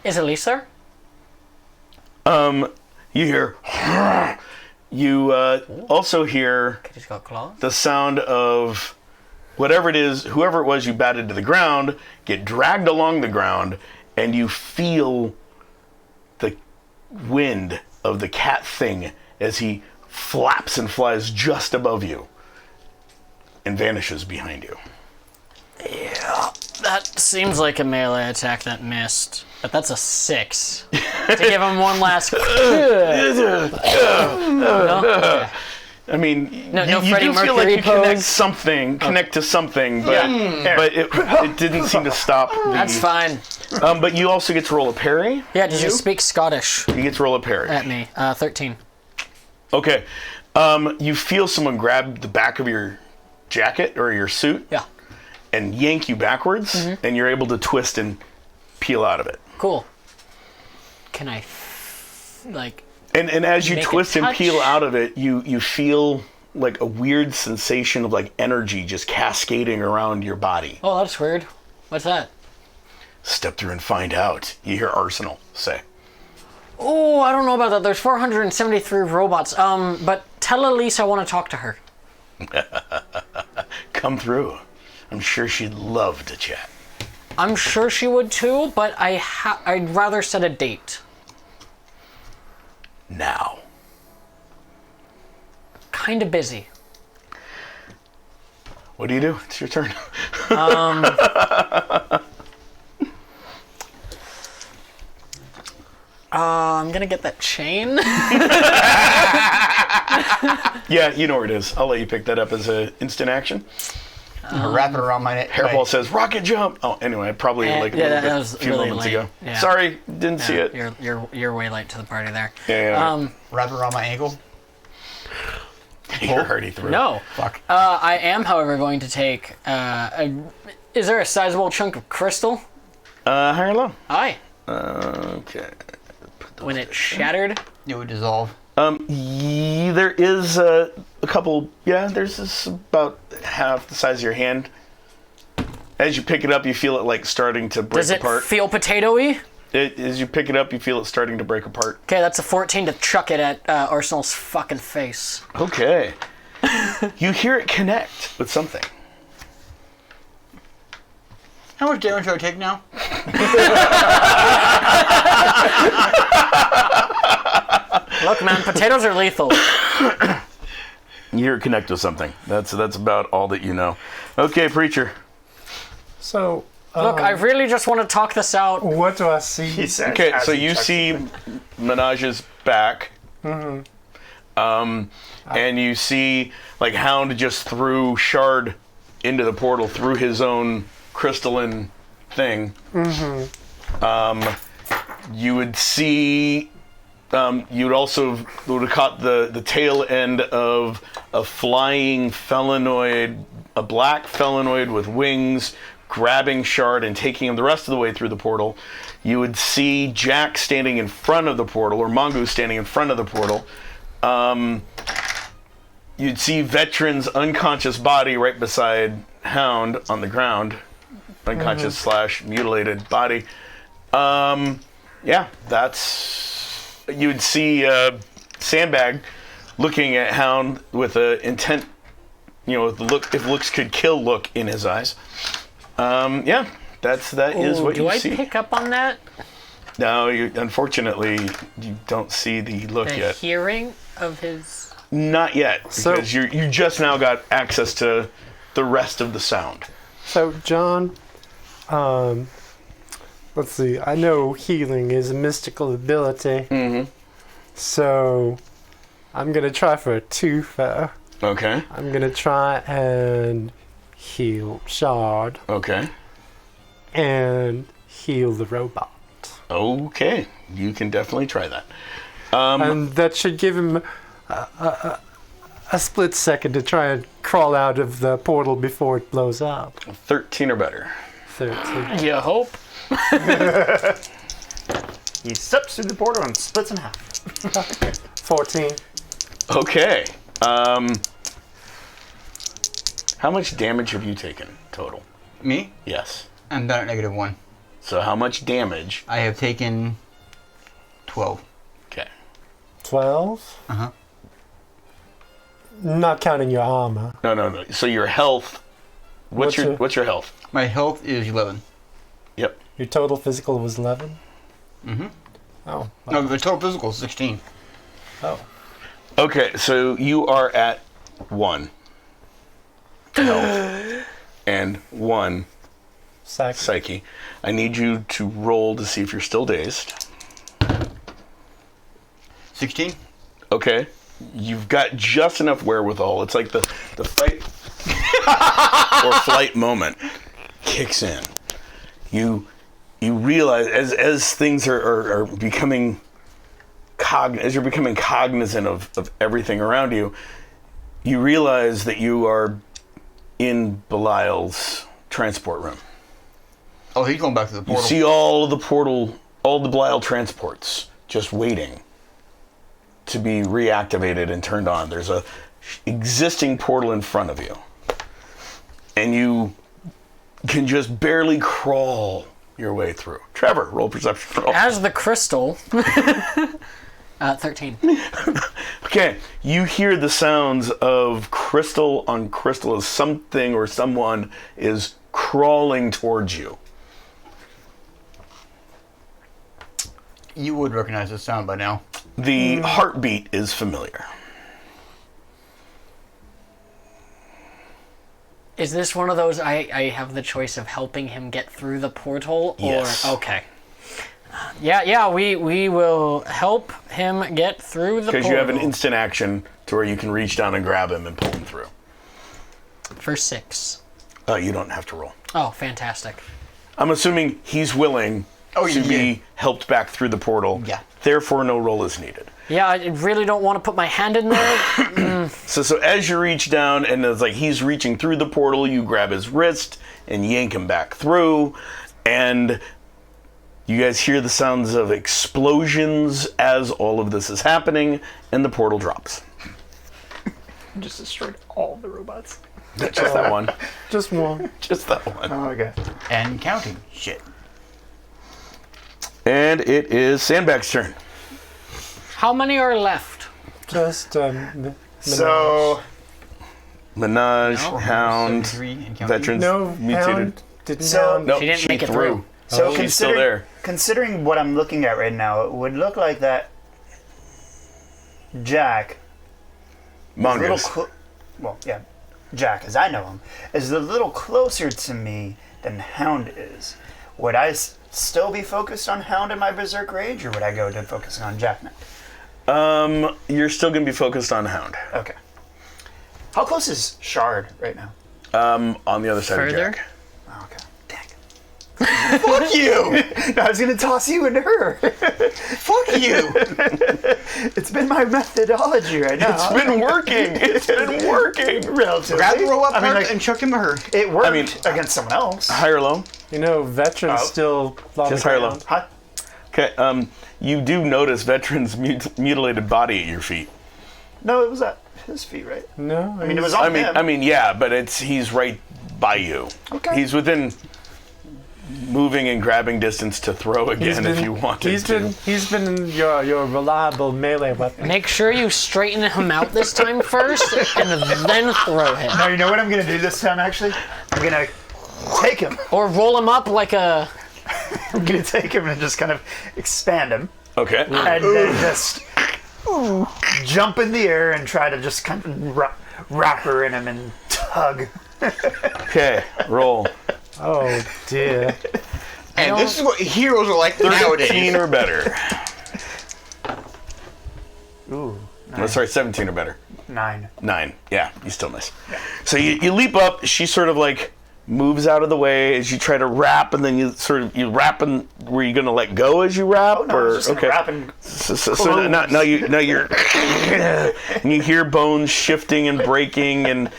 Is Elise there? You hear. You also hear He's got claws. the sound of whatever it is, whoever it was you batted to the ground, get dragged along the ground, and you feel the wind of the cat thing as he flaps and flies just above you and vanishes behind you. Yeah, that seems like a melee attack that missed. But that's a 6. To give him one last... No? Okay. I mean, No you Freddie do feel Mercury like you connect pose? something, connect to something, but it didn't seem to stop. That's fine. But you also get to roll a parry. Yeah, did you speak Scottish You get to roll a parry. at me? 13. Okay. You feel someone grab the back of your jacket or your suit Yeah. and yank you backwards, and you're able to twist and peel out of it. Cool. Can I, like... And as you Make a twist and touch? peel out of it, you feel like a weird sensation of like energy just cascading around your body. Oh, that's weird. What's that? Step through and find out. You hear Arsenal say. Oh, I don't know about that. There's 473 robots. But tell Elise I want to talk to her. Come through. I'm sure she'd love to chat. I'm sure she would too, but I'd rather set a date. Now. Kinda busy. What do you do? It's your turn. I'm gonna get that chain. Yeah, you know where it is. I'll let you pick that up as an instant action. Wrap it around my neck. Hairball says rocket jump. Oh, anyway, probably like a yeah, little that bit, was a few really moments late. ago. Yeah. Sorry, didn't see it. You're way late to the party there. Yeah. Wrap it around my ankle. You're already through. No. Fuck. I am, however, going to take. Is there a sizable chunk of crystal? High or low? Aye. Okay. When it shattered. It would dissolve. There is a couple. Yeah, there's this about half the size of your hand. As you pick it up, you feel it like starting to break Does it apart. feel potatoey? As you pick it up, you feel it starting to break apart. Okay, that's a 14 to chuck it at Arsenal's fucking face. Okay. You hear it connect with something. How much damage do I take now? Look, man, potatoes are lethal. You hear it connect with something. That's about all that you know. Okay, preacher. So, Look, I really just want to talk this out. what do I see? He says. Okay, as so he you checks see it. Menage's back. And you see like Hound just threw Shard into the portal through his own crystalline thing. You would see. You would also would have caught the tail end of a flying felinoid, a black felinoid with wings, grabbing Shard and taking him the rest of the way through the portal. You would see Jack standing in front of the portal, or Mongoose standing in front of the portal. You'd see Veteran's unconscious body right beside Hound on the ground. Unconscious slash mutilated body. Yeah, that's... You'd see Sandbag looking at Hound with an intent, with the look, if looks could kill look in his eyes. Yeah, that is what you see. Do I pick up on that? No, unfortunately, you don't see the look The yet. hearing of his... Not yet, because you just now got access to the rest of the sound. So, John, let's see. I know healing is a mystical ability. Mm-hmm. So, I'm going to try for a twofer. Okay. I'm going to try and heal Shard Okay. and heal the robot. Okay. You can definitely try that. And that should give him a split second to try and crawl out of the portal before it blows up. 13 or better. 13. You hope. He steps through the portal and splits in half. 14. Okay. How much damage have you taken total? Me? Yes. I'm down at -1. So how much damage? I have taken 12. Okay. 12? Uh-huh. Not counting your armor. No. So your health. What's your health? My health is 11. Yep. Your total physical was 11? Mm-hmm. Oh. No, the total physical is 16. Oh. Okay, so you are at 1 health and 1 psyche. I need you to roll to see if you're still dazed. 16? Okay. You've got just enough wherewithal. It's like the fight or flight moment kicks in. You realize as things are becoming as you're becoming cognizant of everything around you, you realize that you are in Belial's transport room. Oh, he's going back to the You portal. see all the Belial transports just waiting to be reactivated and turned on. There's a existing portal in front of you, and you can just barely crawl your way through. Trevor, roll perception roll. As the crystal... 13. Okay, you hear the sounds of crystal on crystal as something or someone is crawling towards you. You would recognize this sound by now. The heartbeat is familiar. Is this one of those I have the choice of helping him get through the portal? Or Yes. okay. Yeah, we will help him get through the portal. Because you have an instant action to where you can reach down and grab him and pull him through. For 6. You don't have to roll. Oh, fantastic. I'm assuming he's willing to be helped back through the portal. Yeah. Therefore, no roll is needed. Yeah, I really don't want to put my hand in there. So as you reach down and it's like he's reaching through the portal, you grab his wrist and yank him back through, and you guys hear the sounds of explosions as all of this is happening, and the portal drops. Just destroyed all the robots. Just that one. Just one. Just that one. Oh, okay. And counting. Shit. And it is Sandbag's turn. How many are left? Just, So, Minaj, No, Hound, 73 and counting. Veterans, No, mutated. Hound didn't So- Hound. No, She didn't make it through. so She's still there. considering what I'm looking at right now, it would look like that Jack, Mongoose. Jack, as I know him, is a little closer to me than Hound is. Would I still be focused on Hound in my Berserk Rage, or would I go to focusing on Jack now? You're still going to be focused on Hound. Okay. How close is Shard right now? On the other side Further? of Jack. Oh, okay. Dang. Fuck you! I was gonna toss you into her. Fuck you! It's been been my methodology right now. It's been working. It's been working. Relatively. Grab the robot I mean, parts like, and chuck him at her. it worked mean, against someone else. High or low? You know, veterans Oh. still on Just the high or low. ground. Huh? Okay. You do notice veterans' mutilated body at your feet. No, it was at his feet, right? No, I mean, it was on him. I mean, yeah, but he's right by you. Okay. He's within moving and grabbing distance to throw again if you wanted to. He's been your reliable melee weapon. Make sure you straighten him out this time first, and then throw him. No, you know what I'm gonna do this time? Actually, I'm gonna take him. Or roll him up like a... I'm gonna take him and just kind of expand him, Okay. and then just jump in the air and try to just kind of wrap her in him and tug. Okay. Roll. Oh dear. And this is what heroes are like nowadays. 13 or better. Ooh, No, sorry, 17 or better. 9. 9. Yeah, you still miss. So you leap up. She sort of like moves out of the way as you try to wrap, and then you wrap, and were you going to let go as you wrap? No, I was just gonna wrap and So now you're and you hear bones shifting and breaking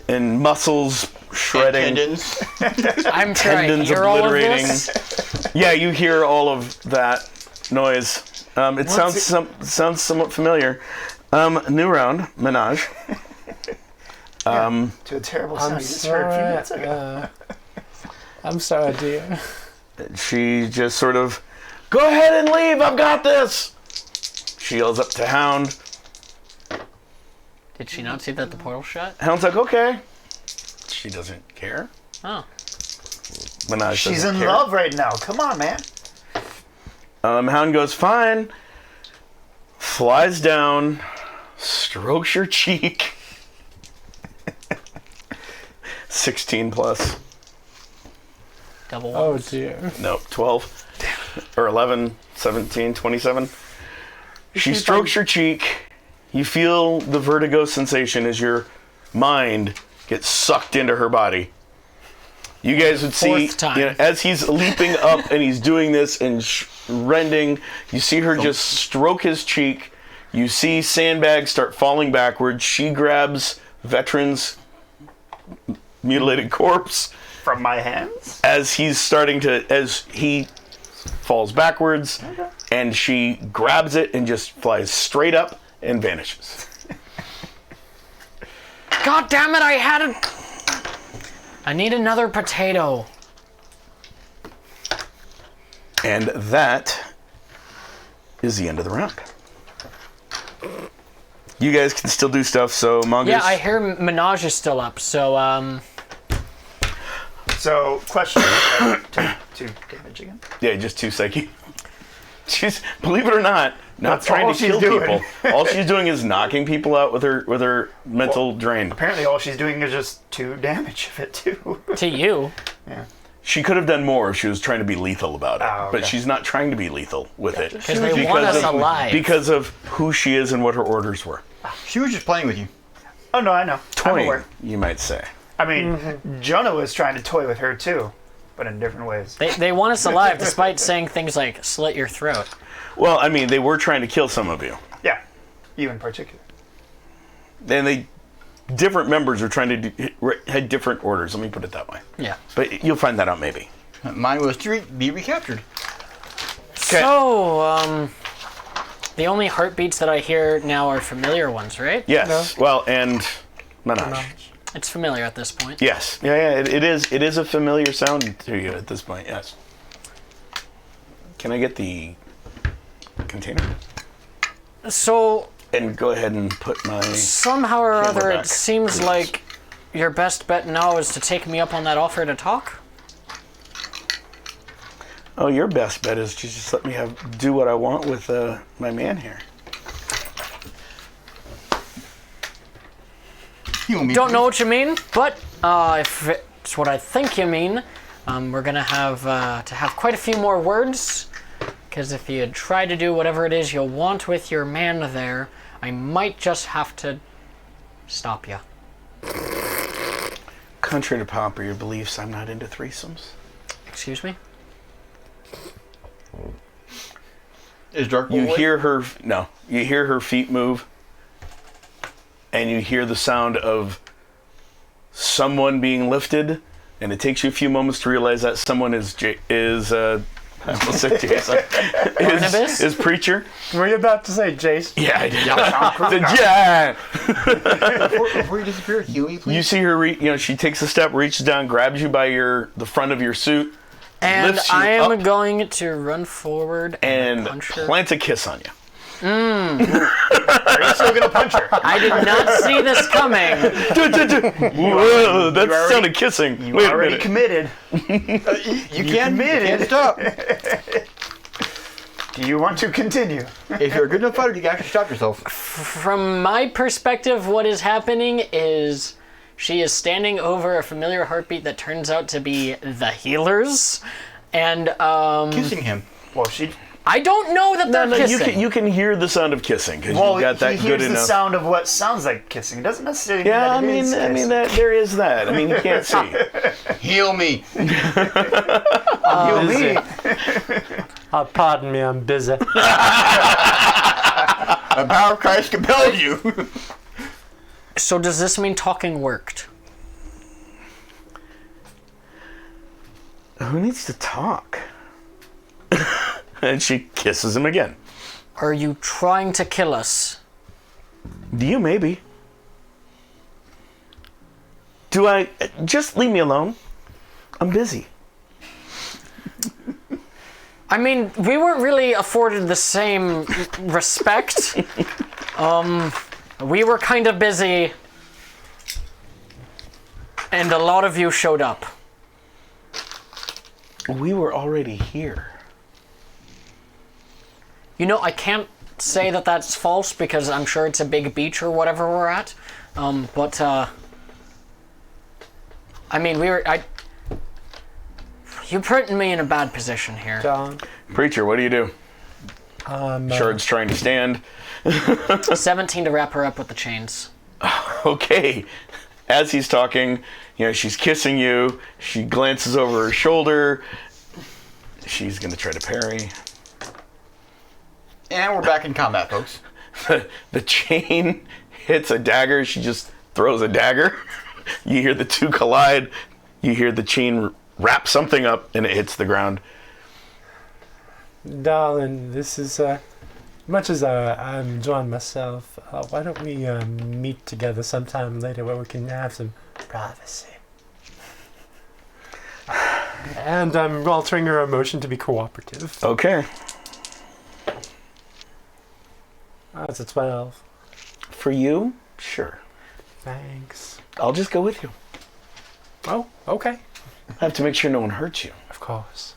and muscles shredding, Tendons. I'm sure I tendons hear all of obliterating. this. Yeah, you hear all of that noise. It sounds somewhat familiar. New round, Menage. to a terrible sound I'm you just heard a few minutes sorry. ago. I'm sorry, dear. She just sort of, go ahead and leave, I've got this. She yells up to Hound. Did she not see that the portal shut? Hound's like, okay. She doesn't care. Oh. Menage She's doesn't in care. love right now. Come on, man. Hound goes, fine. Flies down, strokes your cheek. 16 plus. Double Oh ones. dear. No, 12. Or 11, 17, 27. She strokes your cheek. You feel the vertigo sensation as your mind gets sucked into her body. You guys would see, Fourth time. as he's leaping up and he's doing this and rending, you see her just stroke his cheek. You see sandbags start falling backwards. She grabs Veteran's mutilated corpse From my hands? as he falls backwards, and she grabs it and just flies straight up and vanishes. God damn it, I need another potato. And that is the end of the round. You guys can still do stuff, so Mongoose. Yeah, I hear Menage is still up, so, So, question. Two damage again. Yeah, just 2 psyche. She's, believe it or not, not That's trying all to kill she's doing. people. All she's doing is knocking people out with her mental drain. Apparently, all she's doing is just 2 damage of it, too. to you. She could have done more if she was trying to be lethal about it, Oh, okay. but she's not trying to be lethal with it. Because they want us alive. Because of who she is and what her orders were. She was just playing with you. Oh, no, I know. I'm Toying, aware. you might say. I mean, Jonah was trying to toy with her, too, but in different ways. They want us alive despite saying things like, slit your throat. Well, I mean, they were trying to kill some of you. Yeah, you in particular. And different members are trying to had different orders, let me put it that way. Yeah. But you'll find that out maybe. Mine was to be recaptured. So, the only heartbeats that I hear now are familiar ones, right? Yes, well, and Menage. It's familiar at this point. Yes, yeah, it is a familiar sound to you at this point, yes. Can I get the container? So, And go ahead and put my... somehow or other, back, it seems please. like your best bet now is to take me up on that offer to talk? Oh, your best bet is to just let me do what I want with my man here. You want me Don't to- know what you mean, but if it's what I think you mean, we're gonna have to have quite a few more words. Because if you try to do whatever it is you want with your man there, I might just have to stop you. Contrary to popular beliefs, I'm not into threesomes. Excuse me? Is Dark You Bolt hear her. No, you hear her feet move, and you hear the sound of someone being lifted, and it takes you a few moments to realize that someone is I almost said Jason. Barnabas? is preacher. Were you about to say Jason? Yeah, I did. The giant. Before you disappear, Huey, please. You see her. She takes a step, reaches down, grabs you by the front of your suit, And lifts you I am up going to run forward and punch her. plant a kiss on you. Are you still gonna punch her? I did not see this coming. Whoa, that sounded kissing. You Wait a already minute. committed. You can't stop. Do you want to continue? If you're a good enough fighter, you can actually stop yourself. From my perspective, what is happening is she is standing over a familiar heartbeat that turns out to be the healers. And Kissing him. Well, she. I don't know that they're kissing. You can hear the sound of kissing because Well, you got that he good hears the enough. sound of what sounds like kissing. It doesn't necessarily mean Yeah, that it is I mean kissing. that there is that. I mean, you can't see. Heal me. Heal me. Pardon me, I'm busy. The power of Christ compelled you. So does this mean talking worked? Who needs to talk? And she kisses him again. Are you trying to kill us? Do you maybe? Do I just leave me alone? I'm busy. I mean, we weren't really afforded the same respect. We were kind of busy, and a lot of you showed up. We were already here. You know, I can't say that that's false because I'm sure it's a big beach or whatever we're at. But I mean, you're putting me in a bad position here. John. Preacher, what do you do? Shard's trying to stand. 17 to wrap her up with the chains. Okay. As he's talking, she's kissing you. She glances over her shoulder. She's going to try to parry. And we're back in combat, folks. The chain hits a dagger. She just throws a dagger. You hear the two collide. You hear the chain wrap something up, and it hits the ground. Darling, this is, much as I'm enjoying myself, why don't we meet together sometime later where we can have some privacy? And I'm altering her emotion to be cooperative. Okay. That's a 12. For you, sure. Thanks. I'll just go with you. Oh, okay. I have to make sure no one hurts you. Of course.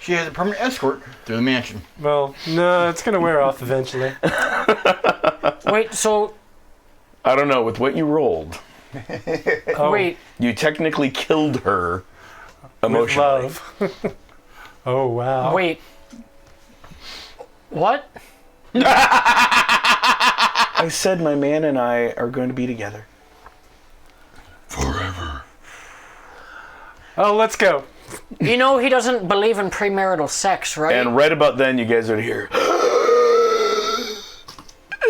She has a permanent escort through the mansion. Well, no, it's gonna wear off eventually. Wait, so... I don't know, with what you rolled, Oh, Wait, you technically killed her with emotionally. love. Oh, wow. wait. What? I said my man and I are going to be together. Forever. Oh, let's go. You know he doesn't believe in premarital sex, right? And right about then, you guys would hear...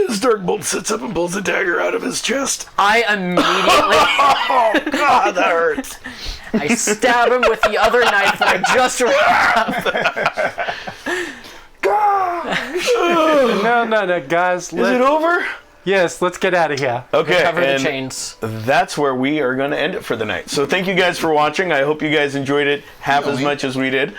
As Darkbolt sits up and pulls a dagger out of his chest. I immediately... Oh, God, that hurts. I stab him with the other knife that I just No, guys. Is it over? Yes, let's get out of here. Okay, cover the and chains. that's where we are going to end it for the night. So thank you guys for watching. I hope you guys enjoyed it half as much as we did.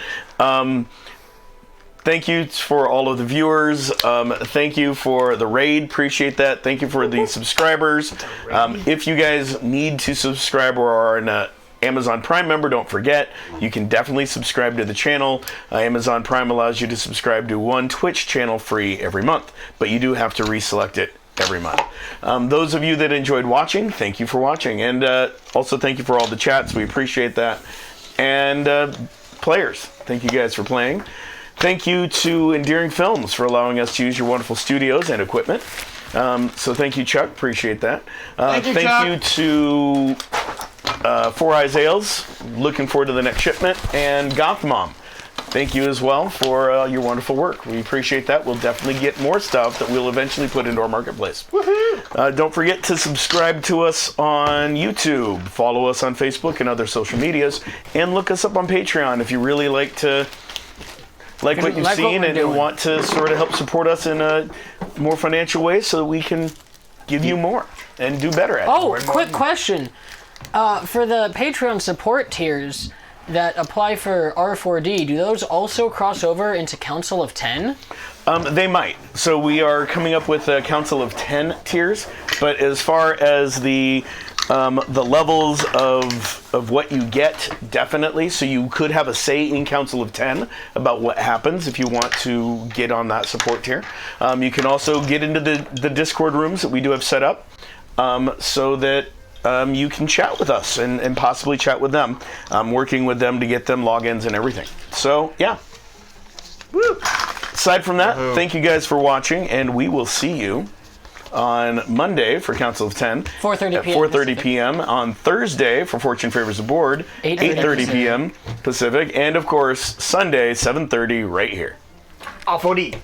Thank you for all of the viewers. Thank you for the raid. Appreciate that. Thank you for the subscribers. If you guys need to subscribe or are an Amazon Prime member, don't forget, you can definitely subscribe to the channel. Amazon Prime allows you to subscribe to one Twitch channel free every month, but you do have to reselect it every month. Those of you that enjoyed watching, thank you for watching. And also thank you for all the chats. We appreciate that. And players, thank you guys for playing. Thank you to Endearing Films for allowing us to use your wonderful studios and equipment. So thank you, Chuck. Appreciate that. Thank you, you to Four Eyes Ales. Looking forward to the next shipment. And Goth Mom. thank you as well for your wonderful work. We appreciate that. We'll definitely get more stuff that we'll eventually put into our marketplace. Don't forget to subscribe to us on YouTube, follow us on Facebook and other social medias, and look us up on Patreon if you really like what you've Like what seen we're and doing. want to sort of help support us in a more financial way so that we can give you more and do better at it. Oh, quick question. For the Patreon support tiers that apply for R4D, do those also cross over into Council of 10? They might. So we are coming up with a Council of 10 tiers, but as far as the levels of what you get, definitely. So you could have a say in Council of 10 about what happens if you want to get on that support tier. You can also get into the Discord rooms that we do have set up so that you can chat with us and possibly chat with them. Working with them to get them logins and everything. So, yeah. Woo. Aside from that, thank you guys for watching, and we will see you on Monday for Council of 10 4:30 at p.m. 4:30 p.m. on Thursday for Fortune Favors the Board 8:30 p.m. Pacific, and of course Sunday 7:30 right here. R4D.